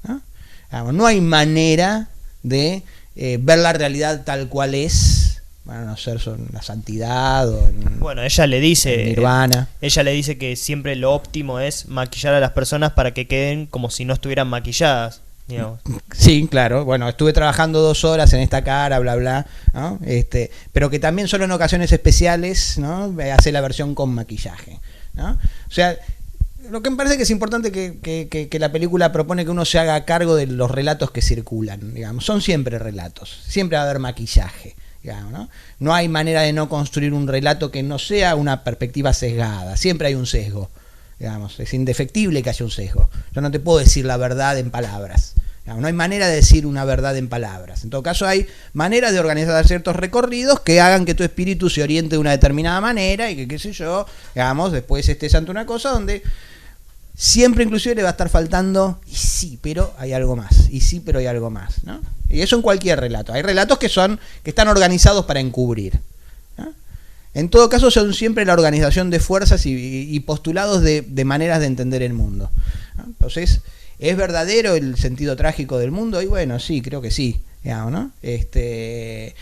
[SPEAKER 5] ¿no? Digamos, no hay manera de ver la realidad tal cual es, bueno, no ser la santidad o
[SPEAKER 1] bueno, ella le dice
[SPEAKER 5] Nirvana.
[SPEAKER 1] Ella le dice que siempre lo óptimo es maquillar a las personas para que queden como si no estuvieran maquilladas, digamos.
[SPEAKER 5] Sí, claro. Bueno, estuve trabajando 2 horas en esta cara, bla, bla, ¿no? Pero que también solo en ocasiones especiales, ¿no? Hace la versión con maquillaje, ¿no? O sea, lo que me parece que es importante que la película propone que uno se haga cargo de los relatos que circulan, digamos. Son siempre relatos, siempre va a haber maquillaje, digamos, ¿no? No hay manera de no construir un relato que no sea una perspectiva sesgada, siempre hay un sesgo, digamos, es indefectible que haya un sesgo. Yo no te puedo decir la verdad en palabras, digamos, no hay manera de decir una verdad en palabras. En todo caso hay maneras de organizar ciertos recorridos que hagan que tu espíritu se oriente de una determinada manera y que, qué sé yo, digamos, después estés ante una cosa donde siempre inclusive le va a estar faltando, y sí, pero hay algo más, y sí, pero hay algo más, ¿no? Y eso en cualquier relato. Hay relatos que están organizados para encubrir, ¿no? En todo caso son siempre la organización de fuerzas y postulados de maneras de entender el mundo, ¿no? Entonces, ¿es verdadero el sentido trágico del mundo? Y bueno, sí, creo que sí, digamos, ¿no? ¿De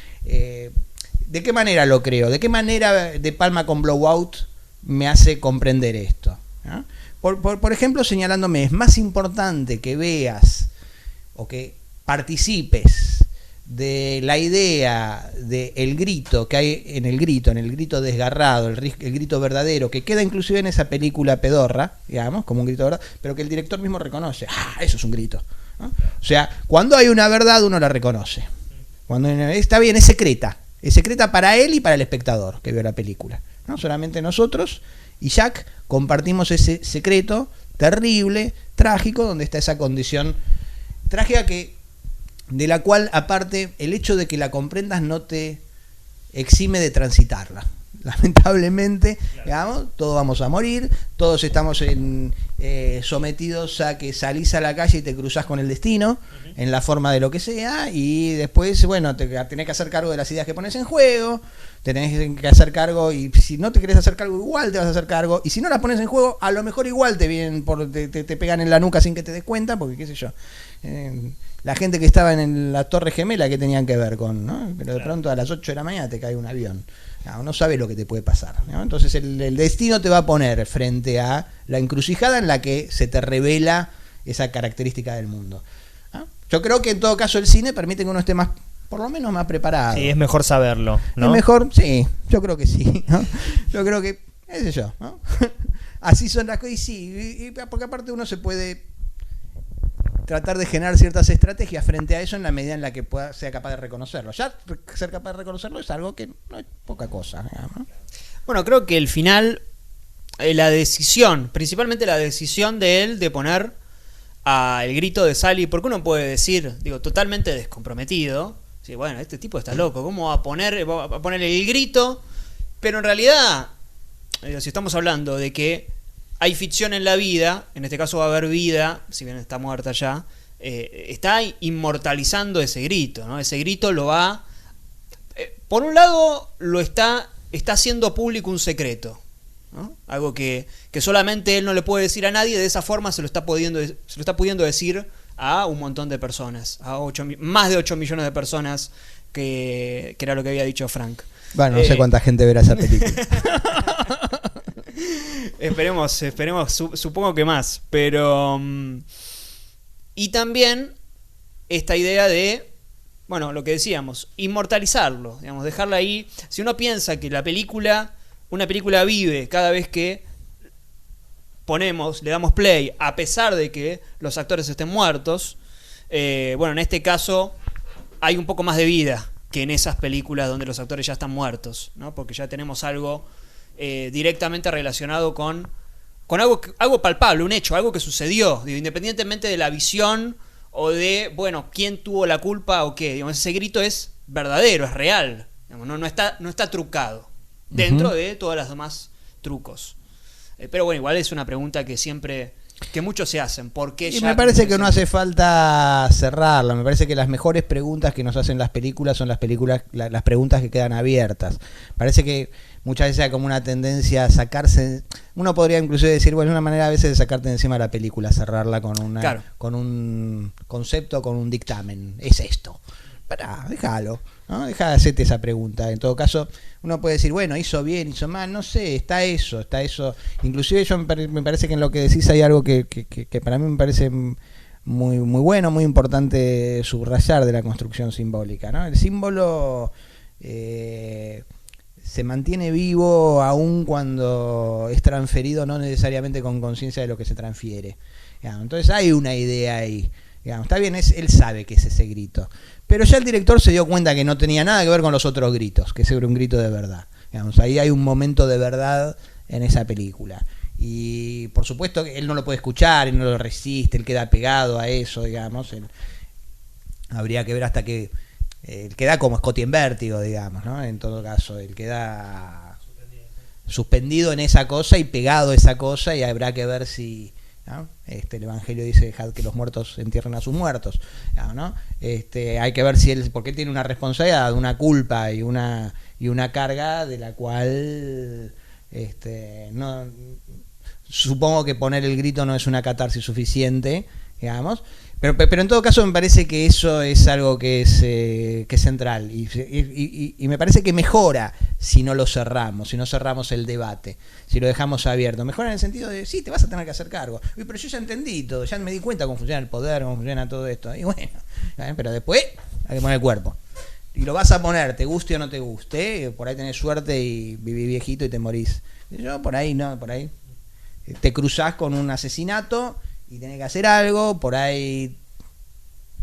[SPEAKER 5] qué manera lo creo? ¿De qué manera De Palma con Blowout me hace comprender esto, ¿no? Por ejemplo, señalándome, es más importante que veas o que participes de la idea del grito que hay en el grito desgarrado, el grito verdadero, que queda inclusive en esa película pedorra, digamos, como un grito verdadero, pero que el director mismo reconoce. Eso es un grito, ¿no? O sea, cuando hay una verdad uno la reconoce. Cuando está bien, es secreta para él y para el espectador que vio la película, ¿no? Solamente nosotros y Jack compartimos ese secreto terrible, trágico, donde está esa condición trágica de la cual, aparte, el hecho de que la comprendas no te exime de transitarla. Lamentablemente, digamos, todos vamos a morir, todos estamos sometidos a que salís a la calle y te cruzás con el destino, en la forma de lo que sea, y después, bueno, te tenés que hacer cargo de las ideas que pones en juego, te tenés que hacer cargo, y si no te querés hacer cargo, igual te vas a hacer cargo, y si no las pones en juego, a lo mejor igual te vienen te pegan en la nuca sin que te des cuenta, porque qué sé yo, la gente que estaba en la Torre Gemela, que tenían que ver con, ¿no? Pero de pronto a las 8 de la mañana te cae un avión. No sabe lo que te puede pasar, ¿no? Entonces el destino te va a poner frente a la encrucijada en la que se te revela esa característica del mundo, ¿no? Yo creo que en todo caso el cine permite que uno esté más, por lo menos más preparado.
[SPEAKER 1] Sí, es mejor saberlo, ¿no?
[SPEAKER 5] Es mejor, sí, yo creo que sí, ¿no? Yo creo que, qué sé yo, ¿no? Así son las cosas, y sí, porque aparte uno se puede tratar de generar ciertas estrategias frente a eso en la medida en la que sea capaz de reconocerlo. Ya ser capaz de reconocerlo es algo que no es poca cosa, ¿no?
[SPEAKER 2] Bueno, creo que el final, la decisión, principalmente la decisión de él de poner el grito de Sally, porque uno puede decir, digo, totalmente descomprometido, sí, bueno, este tipo está loco, ¿cómo va a poner el grito? Pero en realidad, si estamos hablando de que hay ficción en la vida, en este caso va a haber vida, si bien está muerta ya, está inmortalizando ese grito, ¿no? Ese grito lo va... por un lado, lo está haciendo público un secreto, ¿no? Algo que solamente él no le puede decir a nadie, de esa forma se lo está pudiendo decir a un montón de personas, a más de 8 millones de personas, que era lo que había dicho Frank.
[SPEAKER 5] Bueno, no sé cuánta gente verá esa película.
[SPEAKER 2] Esperemos, supongo que más, pero... y también esta idea de, bueno, lo que decíamos, inmortalizarlo, digamos, dejarla ahí. Si uno piensa que una película vive cada vez que le damos play, a pesar de que los actores estén muertos, bueno, en este caso hay un poco más de vida que en esas películas donde los actores ya están muertos, ¿no? Porque ya tenemos algo directamente relacionado con algo palpable, un hecho, algo que sucedió, digo, independientemente de la visión o de, bueno, quién tuvo la culpa o qué. Digamos, ese grito es verdadero, es real, digamos, no está trucado dentro de todas las demás trucos. Pero bueno, igual es una pregunta que muchos se hacen. ¿Por qué?
[SPEAKER 5] Y me parece que no hace falta cerrarla. Me parece que las mejores preguntas que nos hacen las películas son las preguntas que quedan abiertas. Parece que muchas veces hay como una tendencia a sacarse. Uno podría inclusive decir, bueno, es una manera a veces de sacarte de encima la película, cerrarla con un concepto, con un dictamen. Es esto. Déjalo, ¿no? Deja de hacerte esa pregunta. En todo caso, uno puede decir, bueno, hizo bien, hizo mal, no sé, está eso. Inclusive me parece que en lo que decís hay algo que para mí me parece muy, muy bueno, muy importante subrayar de la construcción simbólica, ¿no? El símbolo se mantiene vivo aún cuando es transferido, no necesariamente con conciencia de lo que se transfiere. Entonces hay una idea ahí. Está bien, él sabe que es ese grito. Pero ya el director se dio cuenta que no tenía nada que ver con los otros gritos, que ese era un grito de verdad. Ahí hay un momento de verdad en esa película. Y por supuesto que él no lo puede escuchar, él no lo resiste, él queda pegado a eso, digamos. Habría que ver hasta que él queda como Scotty en Vértigo, digamos, ¿no? En todo caso, él queda suspendido en esa cosa y pegado a esa cosa, y habrá que ver si... ¿no? El Evangelio dice: dejad que los muertos entierren a sus muertos, ¿no? Hay que ver si él, porque él tiene una responsabilidad, una culpa y una carga de la cual no, supongo que poner el grito no es una catarsis suficiente, digamos, pero en todo caso me parece que eso es algo que es central y me parece que mejora si no lo cerramos, si no cerramos el debate, si lo dejamos abierto. Mejora en el sentido de, sí, te vas a tener que hacer cargo. Uy, pero yo ya entendí todo, ya me di cuenta cómo funciona el poder, cómo funciona todo esto. Y bueno, pero después hay que poner el cuerpo. Y lo vas a poner, te guste o no te guste, por ahí tenés suerte y vivís viejito y te morís. Yo por ahí no, por ahí te cruzás con un asesinato y tenés que hacer algo, por ahí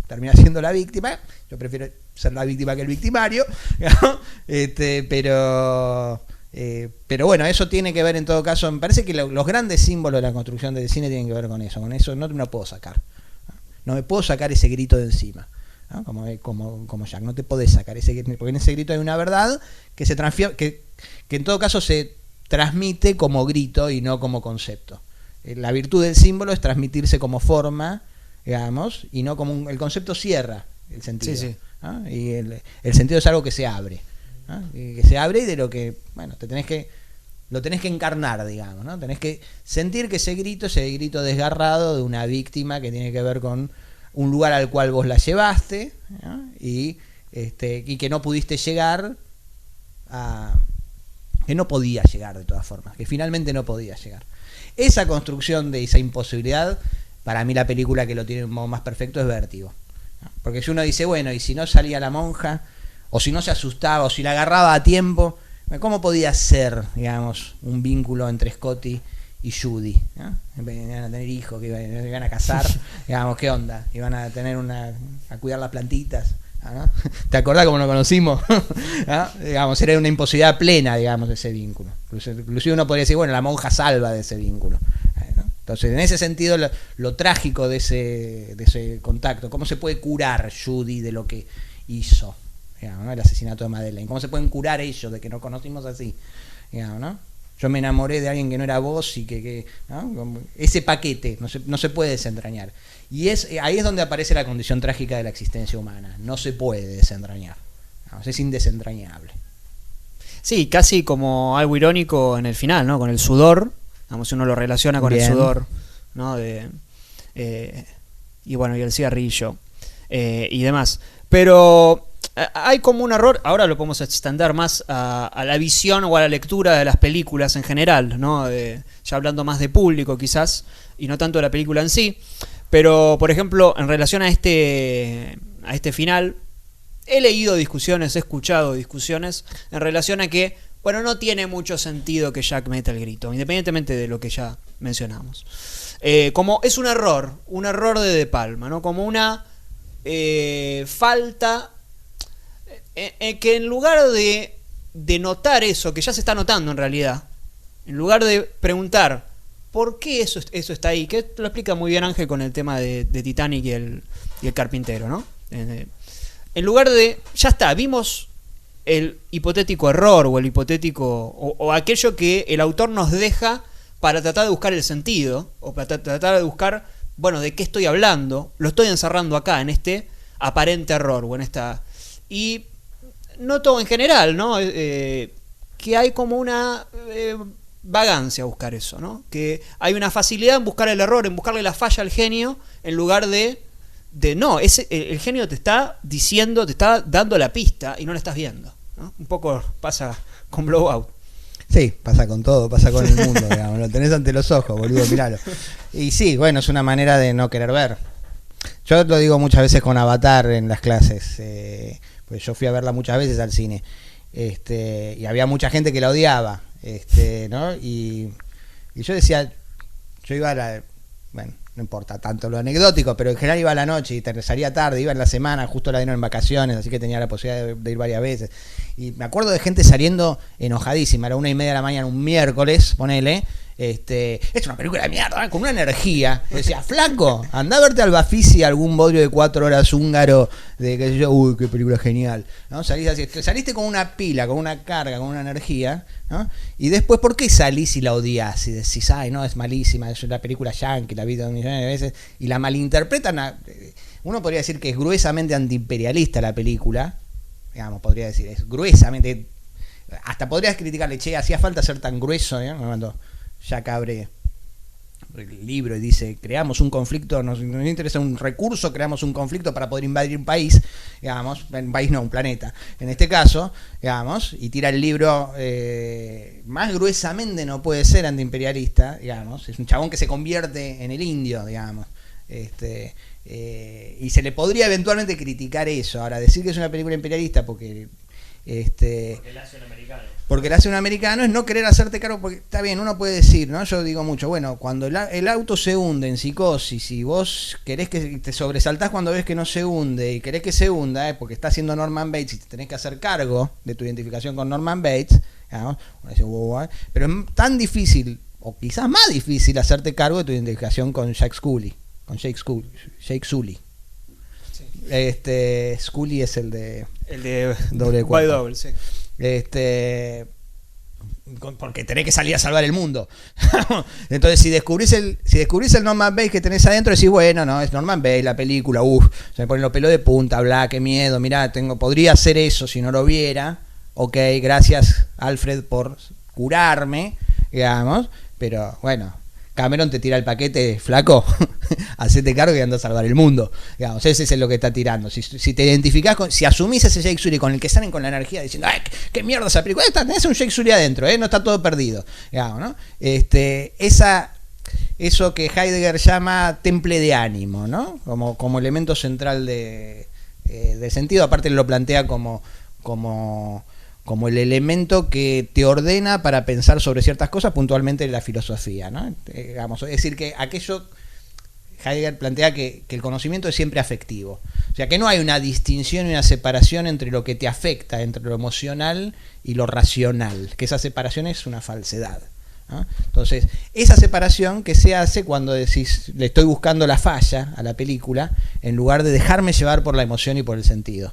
[SPEAKER 5] terminás siendo la víctima. Yo prefiero ser la víctima que el victimario, ¿no? Pero bueno, eso tiene que ver en todo caso. Me parece que los grandes símbolos de la construcción del cine tienen que ver con eso. Con eso no me lo puedo sacar. No me puedo sacar ese grito de encima, ¿no? Como Jack, no te podés sacar ese grito, porque en ese grito hay una verdad que se transfiere, que en todo caso se transmite como grito y no como concepto. La virtud del símbolo es transmitirse como forma, digamos, y no como el concepto cierra el sentido. Sí. ¿No? Y el sentido es algo que se abre, ¿no? Y que se abre y de lo que, bueno, lo tenés que encarnar, digamos, ¿no? Tenés que sentir que ese grito desgarrado de una víctima que tiene que ver con un lugar al cual vos la llevaste, ¿no? Y que no pudiste llegar que no podía llegar de todas formas, que finalmente no podía llegar. Esa construcción de esa imposibilidad, para mí la película que lo tiene un modo más perfecto es Vértigo. Porque si uno dice, bueno, y si no salía la monja, o si no se asustaba, o si la agarraba a tiempo, ¿cómo podía ser, digamos, un vínculo entre Scotty y Judy? ¿No? Iban a tener hijos, que iban a casar, digamos, ¿qué onda? Iban a tener a cuidar las plantitas, ¿no? ¿Te acordás cómo nos conocimos? ¿No? Digamos, era una imposibilidad plena, digamos, de ese vínculo. Inclusive uno podría decir, bueno, la monja salva de ese vínculo, ¿no? Entonces, en ese sentido, lo trágico de ese contacto, ¿cómo se puede curar Judy de lo que hizo? Digamos, ¿no? El asesinato de Madeleine. ¿Cómo se pueden curar ellos de que nos conocimos así? Digamos, ¿no? Yo me enamoré de alguien que no era vos y ¿no? Como ese paquete no se puede desentrañar. Y ahí es donde aparece la condición trágica de la existencia humana. No se puede desentrañar. ¿No? Es indesentrañable.
[SPEAKER 2] Sí, casi como algo irónico en el final, ¿no? Con el sudor, digamos, si uno lo relaciona con
[SPEAKER 5] Bien.
[SPEAKER 2] el sudor, ¿no? Y bueno, y el cigarrillo y demás. Pero hay como un error, ahora lo podemos extender más a la visión o a la lectura de las películas en general, ¿no? Ya hablando más de público quizás, y no tanto de la película en sí. Pero, por ejemplo, en relación a este final, he leído discusiones, he escuchado discusiones en relación a que, bueno, no tiene mucho sentido que Jack meta el grito, independientemente de lo que ya mencionamos. Como es un error de Palma, ¿no? Como una falta que en lugar de notar eso, que ya se está notando en realidad, en lugar de preguntar ¿por qué eso está ahí? Que lo explica muy bien Ángel con el tema de Titanic y el carpintero, ¿no? En lugar de, ya está, vimos el hipotético error o el hipotético o aquello que el autor nos deja para tratar de buscar el sentido o para tratar de buscar, bueno, de qué estoy hablando, lo estoy encerrando acá en este aparente error o en esta... Y noto en general, ¿no? Que hay como una... vagancia a buscar eso, ¿no? Que hay una facilidad en buscar el error, en buscarle la falla al genio, en lugar de no, el genio te está diciendo, te está dando la pista y no la estás viendo, ¿no? Un poco pasa con Blowout.
[SPEAKER 5] Sí, pasa con todo, pasa con el mundo, digamos, lo tenés ante los ojos, boludo, miralo. Y sí, bueno, es una manera de no querer ver. Yo lo digo muchas veces con Avatar en las clases, pues yo fui a verla muchas veces al cine, y había mucha gente que la odiaba, ¿no? Y yo decía, yo iba a la, bueno, no importa tanto lo anecdótico, pero en general iba a la noche y salía tarde, iba en la semana, justo la dieron en vacaciones, así que tenía la posibilidad de ir varias veces. Y me acuerdo de gente saliendo enojadísima, era 1:30 de la mañana, un miércoles, ponele, es una película de mierda, ¿eh? Con una energía. Yo decía, flaco, andá a verte al Bafisi, algún bodrio de 4 horas húngaro, de que yo, uy, qué película genial, ¿no? Saliste con una pila, con una carga, con una energía, ¿no? Y después, ¿por qué salís y la odias? Y decís, ay, no, es malísima, es una película yankee, la vi 2 millones de veces, y la malinterpretan. Uno podría decir que es gruesamente antiimperialista la película, digamos, podría decir, es gruesamente, hasta podrías criticarle, che, hacía falta ser tan grueso, ¿eh? Me mandó Jack abre el libro y dice, creamos un conflicto, nos interesa un recurso, creamos un conflicto para poder invadir un país, digamos, un país no, un planeta, en este caso, digamos, y tira el libro, más gruesamente no puede ser antiimperialista, digamos, es un chabón que se convierte en el indio, digamos, y se le podría eventualmente criticar eso. Ahora, decir que es una película imperialista porque la hace un americano. Porque la hace un americano es no querer hacerte cargo, porque está bien, uno puede decir, ¿no? Yo digo mucho, bueno, cuando el auto se hunde en Psicosis y vos querés que te sobresaltás cuando ves que no se hunde y querés que se hunda, porque está haciendo Norman Bates y te tenés que hacer cargo de tu identificación con Norman Bates, ¿no? Pero es tan difícil, o quizás más difícil, hacerte cargo de tu identificación con Jake Sully. Sí. Scully es el de doble
[SPEAKER 2] White Double, sí.
[SPEAKER 5] Porque tenés que salir a salvar el mundo. Entonces, si descubrís el Norman Bates que tenés adentro, decís, bueno, no, es Norman Bates, la película, se me ponen los pelos de punta, bla, qué miedo, mirá, podría hacer eso si no lo viera. Ok, gracias, Alfred, por curarme, digamos, pero bueno, Cameron te tira el paquete, flaco, hacete cargo y anda a salvar el mundo. Digamos, ese es lo que está tirando. Si te identificás si asumís ese Jake Sully con el que salen con la energía diciendo, ¡ay, qué mierda esa película! Tenés un Jake Sully adentro, no está todo perdido. Digamos, ¿no? Eso que Heidegger llama temple de ánimo, ¿no? Como elemento central de sentido. Aparte lo plantea como el elemento que te ordena para pensar sobre ciertas cosas, puntualmente la filosofía, ¿no? Es decir, que aquello, Heidegger plantea que el conocimiento es siempre afectivo. O sea, que no hay una distinción y una separación entre lo que te afecta, entre lo emocional y lo racional, que esa separación es una falsedad, ¿no? Entonces, esa separación que se hace cuando decís, le estoy buscando la falla a la película, en lugar de dejarme llevar por la emoción y por el sentido.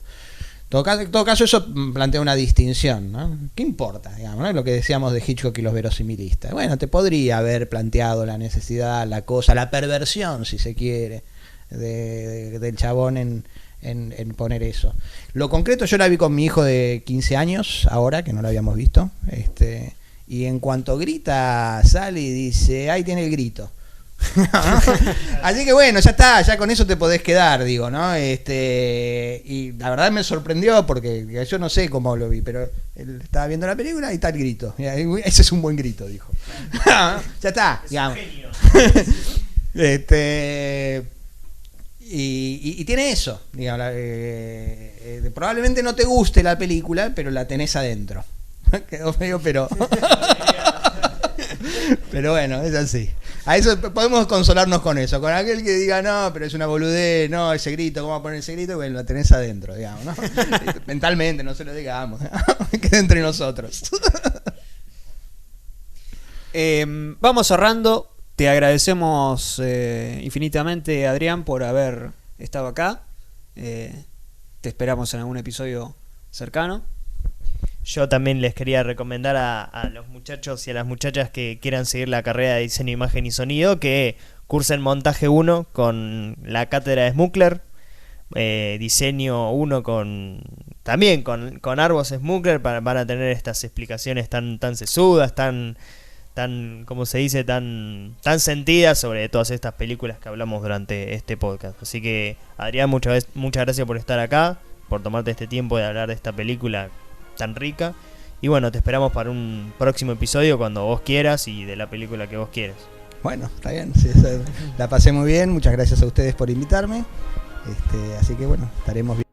[SPEAKER 5] En todo caso, eso plantea una distinción, ¿no? ¿Qué importa, digamos, ¿no? Lo que decíamos de Hitchcock y los verosimilistas. Bueno, te podría haber planteado la necesidad, la cosa, la perversión, si se quiere, del chabón en poner eso. Lo concreto, yo la vi con mi hijo de 15 años, ahora, que no la habíamos visto, y en cuanto grita, sale y dice, ahí tiene el grito. Así que bueno, ya está, ya con eso te podés quedar, digo, ¿no? Y la verdad me sorprendió porque yo no sé cómo lo vi, pero él estaba viendo la película y está el grito. Ese es un buen grito, dijo. Ya está, digamos. Y tiene eso, digamos, probablemente no te guste la película, pero la tenés adentro. Quedó feo, pero bueno, es así. A eso podemos consolarnos con eso. Con aquel que diga, no, pero es una boludez, no, ese grito, ¿cómo va a poner ese grito? Bueno, lo tenés adentro, digamos, ¿no? Mentalmente, no se lo digamos. Queda entre nosotros.
[SPEAKER 2] Vamos cerrando. Te agradecemos infinitamente, Adrián, por haber estado acá. Te esperamos en algún episodio cercano.
[SPEAKER 1] Yo también les quería recomendar a los muchachos y a las muchachas que quieran seguir la carrera de diseño, imagen y sonido que cursen montaje 1 con la cátedra de Smukler, diseño 1 también con Arbos Smukler, van a tener estas explicaciones tan sesudas, tan como se dice, tan sentidas sobre todas estas películas que hablamos durante este podcast. Así que, Adrián, muchas gracias por estar acá, por tomarte este tiempo de hablar de esta película tan rica. Y bueno, te esperamos para un próximo episodio cuando vos quieras y de la película que vos quieras.
[SPEAKER 5] Bueno, está bien, sí, la pasé muy bien. Muchas gracias a ustedes por invitarme. Así que bueno, estaremos bien.